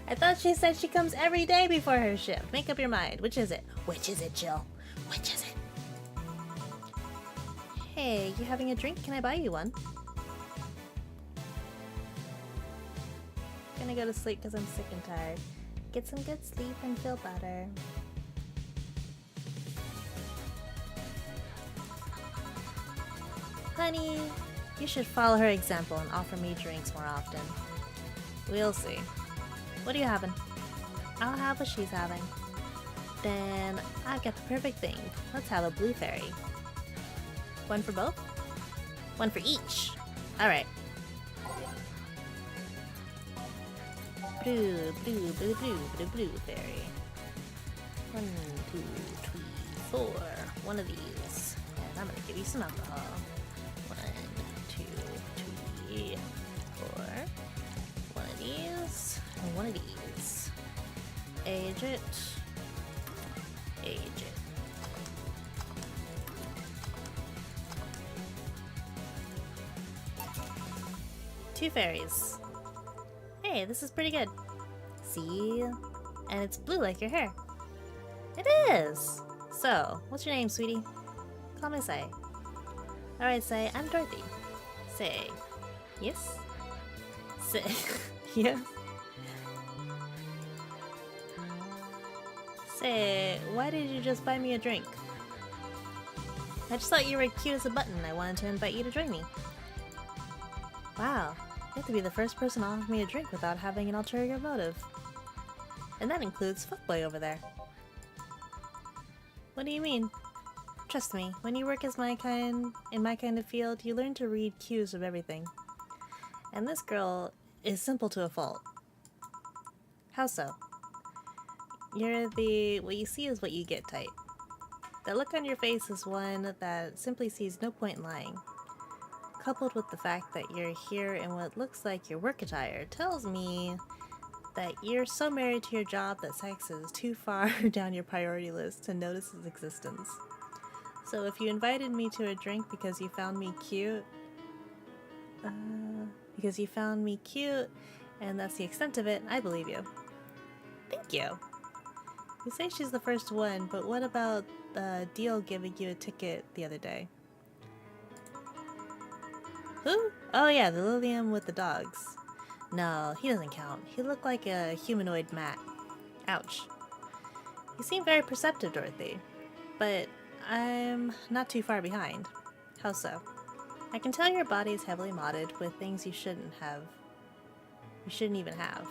I thought she said she comes every day before her shift. Make up your mind. Which is it? Which is it, Jill? Which is it? Hey, you having a drink? Can I buy you one? Gonna go to sleep because I'm sick and tired. Get some good sleep and feel better. Honey, you should follow her example and offer me drinks more often. We'll see. What are you having? I'll have what she's having. Then I've got the perfect thing. Let's have a blue fairy. One for both? One for each. Alright. Blue fairy. 1, 2, 3, 4. One of these. And I'm gonna give you some alcohol. 1, 2, 3, 4. One of these. And one of these. Age it. Age it. Two fairies. Hey, this is pretty good. See? And it's blue like your hair. It is! So, what's your name, sweetie? Call me Say. Alright, Say, I'm Dorothy. Say. Yes? Say. Yes? Say, why did you just buy me a drink? I just thought you were cute as a button. I wanted to invite you to join me. Wow. You have to be the first person to offer me a drink without having an ulterior motive. And that includes Fuckboy over there. What do you mean? Trust me, when you work in my kind of field, you learn to read cues of everything. And this girl is simple to a fault. How so? What you see is what you get type. The look on your face is one that simply sees no point in lying. coupled with the fact that you're here in what looks like your work attire, tells me that you're so married to your job that sex is too far down your priority list to notice its existence. So if you invited me to a drink because you found me cute, and that's the extent of it, I believe you. Thank you. You say she's the first one, but what about Deal giving you a ticket the other day? Who? Oh yeah, the Lilium with the dogs. No, he doesn't count. He looked like a humanoid Matt. Ouch. You seem very perceptive, Dorothy. But I'm not too far behind. How so? I can tell your body is heavily modded with things you shouldn't have. You shouldn't even have.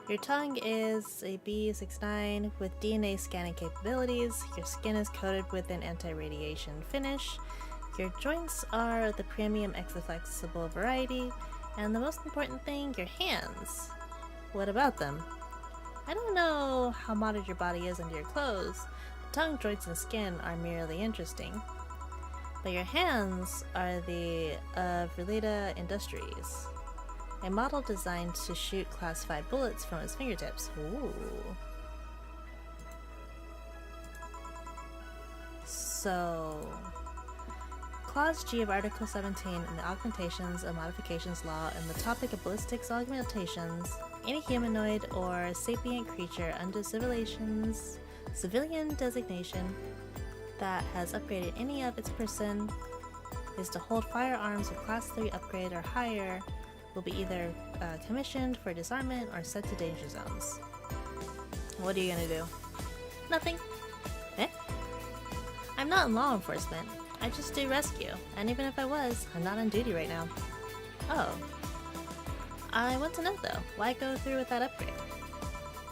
Your tongue is a B69 with DNA scanning capabilities. Your skin is coated with an anti-radiation finish. Your joints are the premium extra flexible variety. And the most important thing, your hands. What about them? I don't know how modded your body is under your clothes. The tongue, joints, and skin are merely interesting. But your hands are the Relata Industries, a model designed to shoot classified bullets from its fingertips. Ooh. So, Clause G of Article 17 in the Augmentations and Modifications Law and the topic of ballistics augmentations, any humanoid or sapient creature under civilian designation that has upgraded any of its person is to hold firearms of Class 3 upgrade or higher will be either commissioned for disarmament or sent to danger zones. What are you gonna do? Nothing. Eh? I'm not in law enforcement. I just do rescue, and even if I was, I'm not on duty right now. Oh. I want to know though, why go through with that upgrade?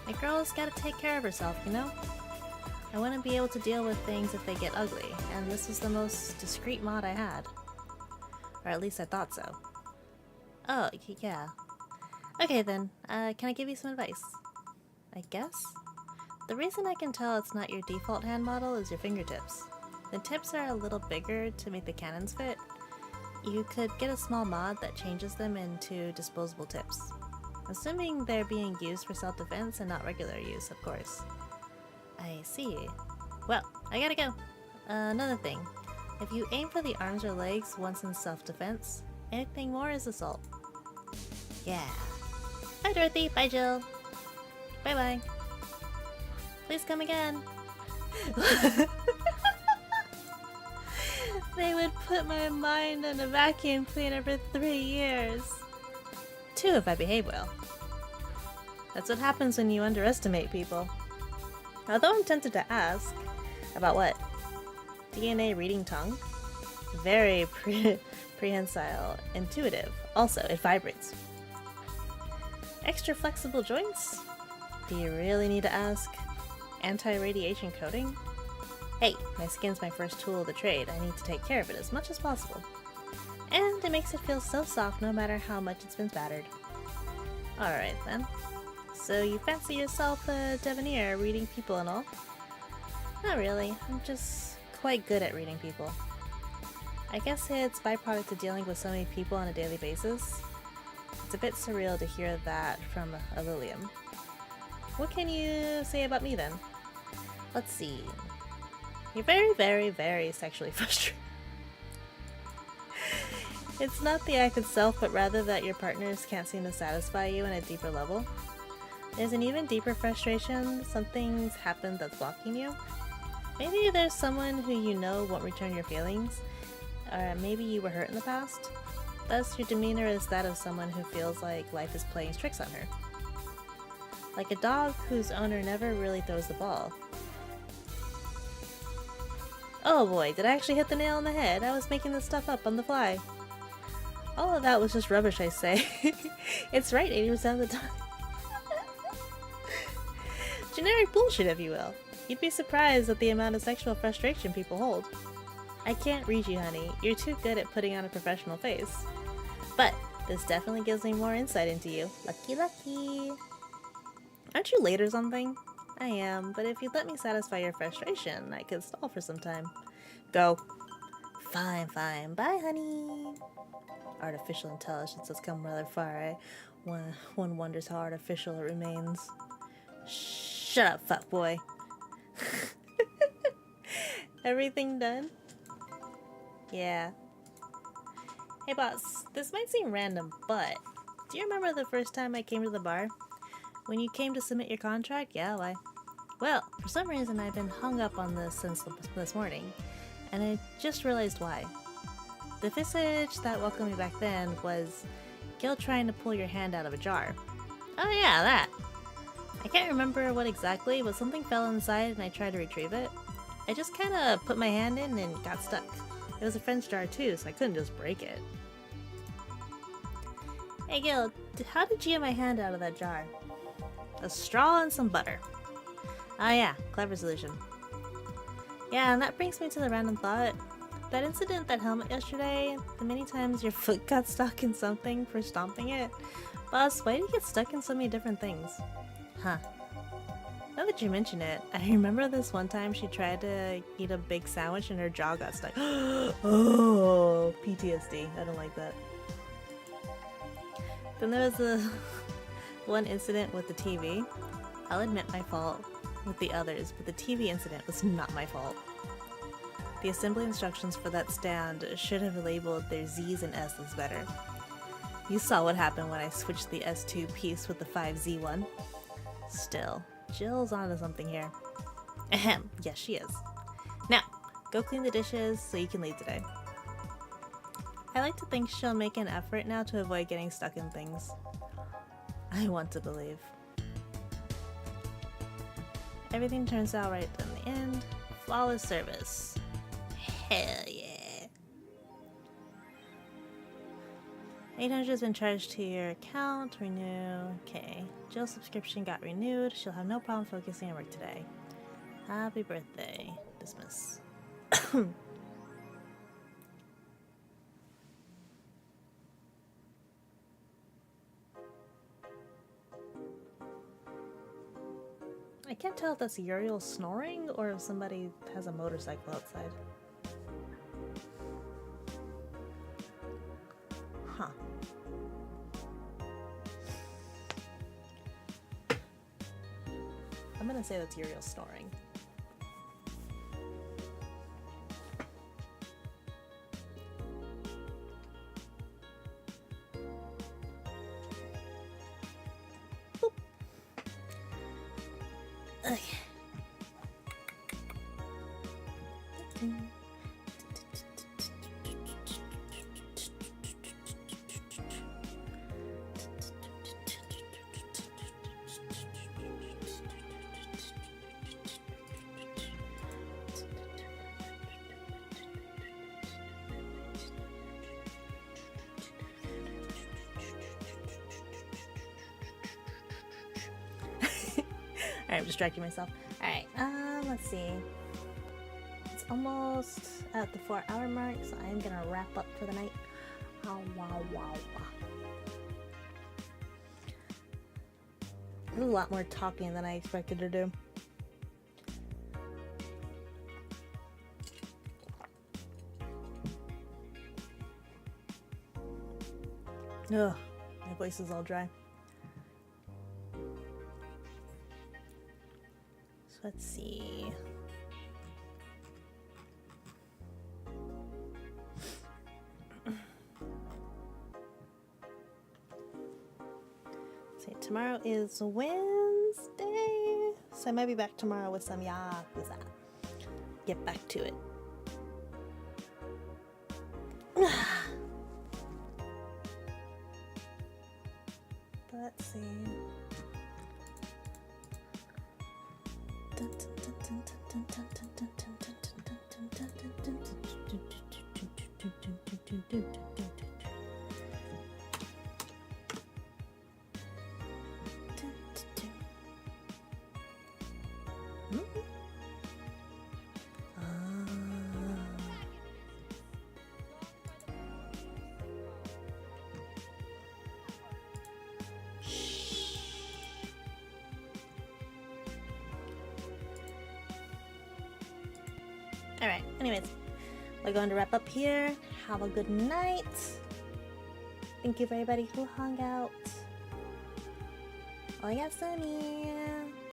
A girl's gotta take care of herself, you know? I want to be able to deal with things if they get ugly, and this was the most discreet mod I had. Or at least I thought so. Oh, yeah. Okay then, can I give you some advice? I guess? The reason I can tell it's not your default hand model is your fingertips. The tips are a little bigger to make the cannons fit. You could get a small mod that changes them into disposable tips. Assuming they're being used for self-defense and not regular use, of course. I see. Well, I gotta go. Another thing. If you aim for the arms or legs once in self-defense, anything more is assault. Yeah. Bye Dorothy, bye Jill. Bye bye. Please come again. They would put my mind in a vacuum cleaner for 3 years. 2 if I behave well. That's what happens when you underestimate people. Although I'm tempted to ask, about what? DNA reading tongue? Very prehensile, intuitive. Also, it vibrates. Extra flexible joints? Do you really need to ask? Anti-radiation coating? Hey, my skin's my first tool of the trade. I need to take care of it as much as possible. And it makes it feel so soft no matter how much it's been battered. Alright then. So you fancy yourself a debonair, reading people and all? Not really. I'm just quite good at reading people. I guess it's byproduct of dealing with so many people on a daily basis. It's a bit surreal to hear that from a Lilium. What can you say about me then? Let's see. You're very, very, very sexually frustrated. It's not the act itself, but rather that your partners can't seem to satisfy you on a deeper level. There's an even deeper frustration. Something's happened that's blocking you. Maybe there's someone who you know won't return your feelings, or maybe you were hurt in the past. Thus, your demeanor is that of someone who feels like life is playing tricks on her. Like a dog whose owner never really throws the ball. Oh boy, did I actually hit the nail on the head? I was making this stuff up on the fly. All of that was just rubbish, I say. It's right 80% of the time. Generic bullshit, if you will. You'd be surprised at the amount of sexual frustration people hold. I can't read you, honey. You're too good at putting on a professional face. But this definitely gives me more insight into you. Lucky, lucky. Aren't you late or something? I am, but if you'd let me satisfy your frustration, I could stall for some time. Go. Fine, fine. Bye, honey. Artificial intelligence has come rather far, eh? One wonders how artificial it remains. Shut up, fuckboy. Everything done? Yeah. Hey boss, this might seem random, but do you remember the first time I came to the bar? When you came to submit your contract? Yeah, why? Well, for some reason I've been hung up on this since this morning, and I just realized why. The visage that welcomed me back then was Gil trying to pull your hand out of a jar. Oh yeah, that. I can't remember what exactly, but something fell inside and I tried to retrieve it. I just kinda put my hand in and got stuck. It was a French jar too, so I couldn't just break it. Hey Gil, how did you get my hand out of that jar? A straw and some butter. Oh yeah, clever solution. Yeah, and that brings me to the random thought. That incident at that helmet yesterday, the many times your foot got stuck in something for stomping it. Boss, why did you get stuck in so many different things? Huh. Now that you mention it, I remember this one time she tried to eat a big sandwich and her jaw got stuck. Oh, PTSD. I don't like that. Then there was the one incident with the TV. I'll admit my fault with the others, but the TV incident was not my fault. The assembly instructions for that stand should have labeled their Z's and S's better. You saw what happened when I switched the S2 piece with the 5Z one. Still, Jill's onto something here. Ahem, yes she is. Now, go clean the dishes so you can leave today. I like to think she'll make an effort now to avoid getting stuck in things. I want to believe. Everything turns out right in the end. Flawless service. Hell yeah. 800's been charged to your account. Renew. Okay. Jill's subscription got renewed. She'll have no problem focusing on work today. Happy birthday. Dismiss. I can't tell if that's Uriel snoring or if somebody has a motorcycle outside. Huh. I'm gonna say that's Uriel snoring. Boop. Okay. Alright, I'm distracting myself. Alright, let's see. It's almost at the 4-hour mark, so I'm gonna wrap up for the night. Oh, wow, wow, wow. There's a lot more talking than I expected to do. Ugh, my voice is all dry. So let's see. See, tomorrow is Wednesday, so I might be back tomorrow with some Yakuza. Get back to it. Let's see. Alright, anyways, we're going to wrap up here. Have a good night. Thank you for everybody who hung out. Oh, yeah, Sunny.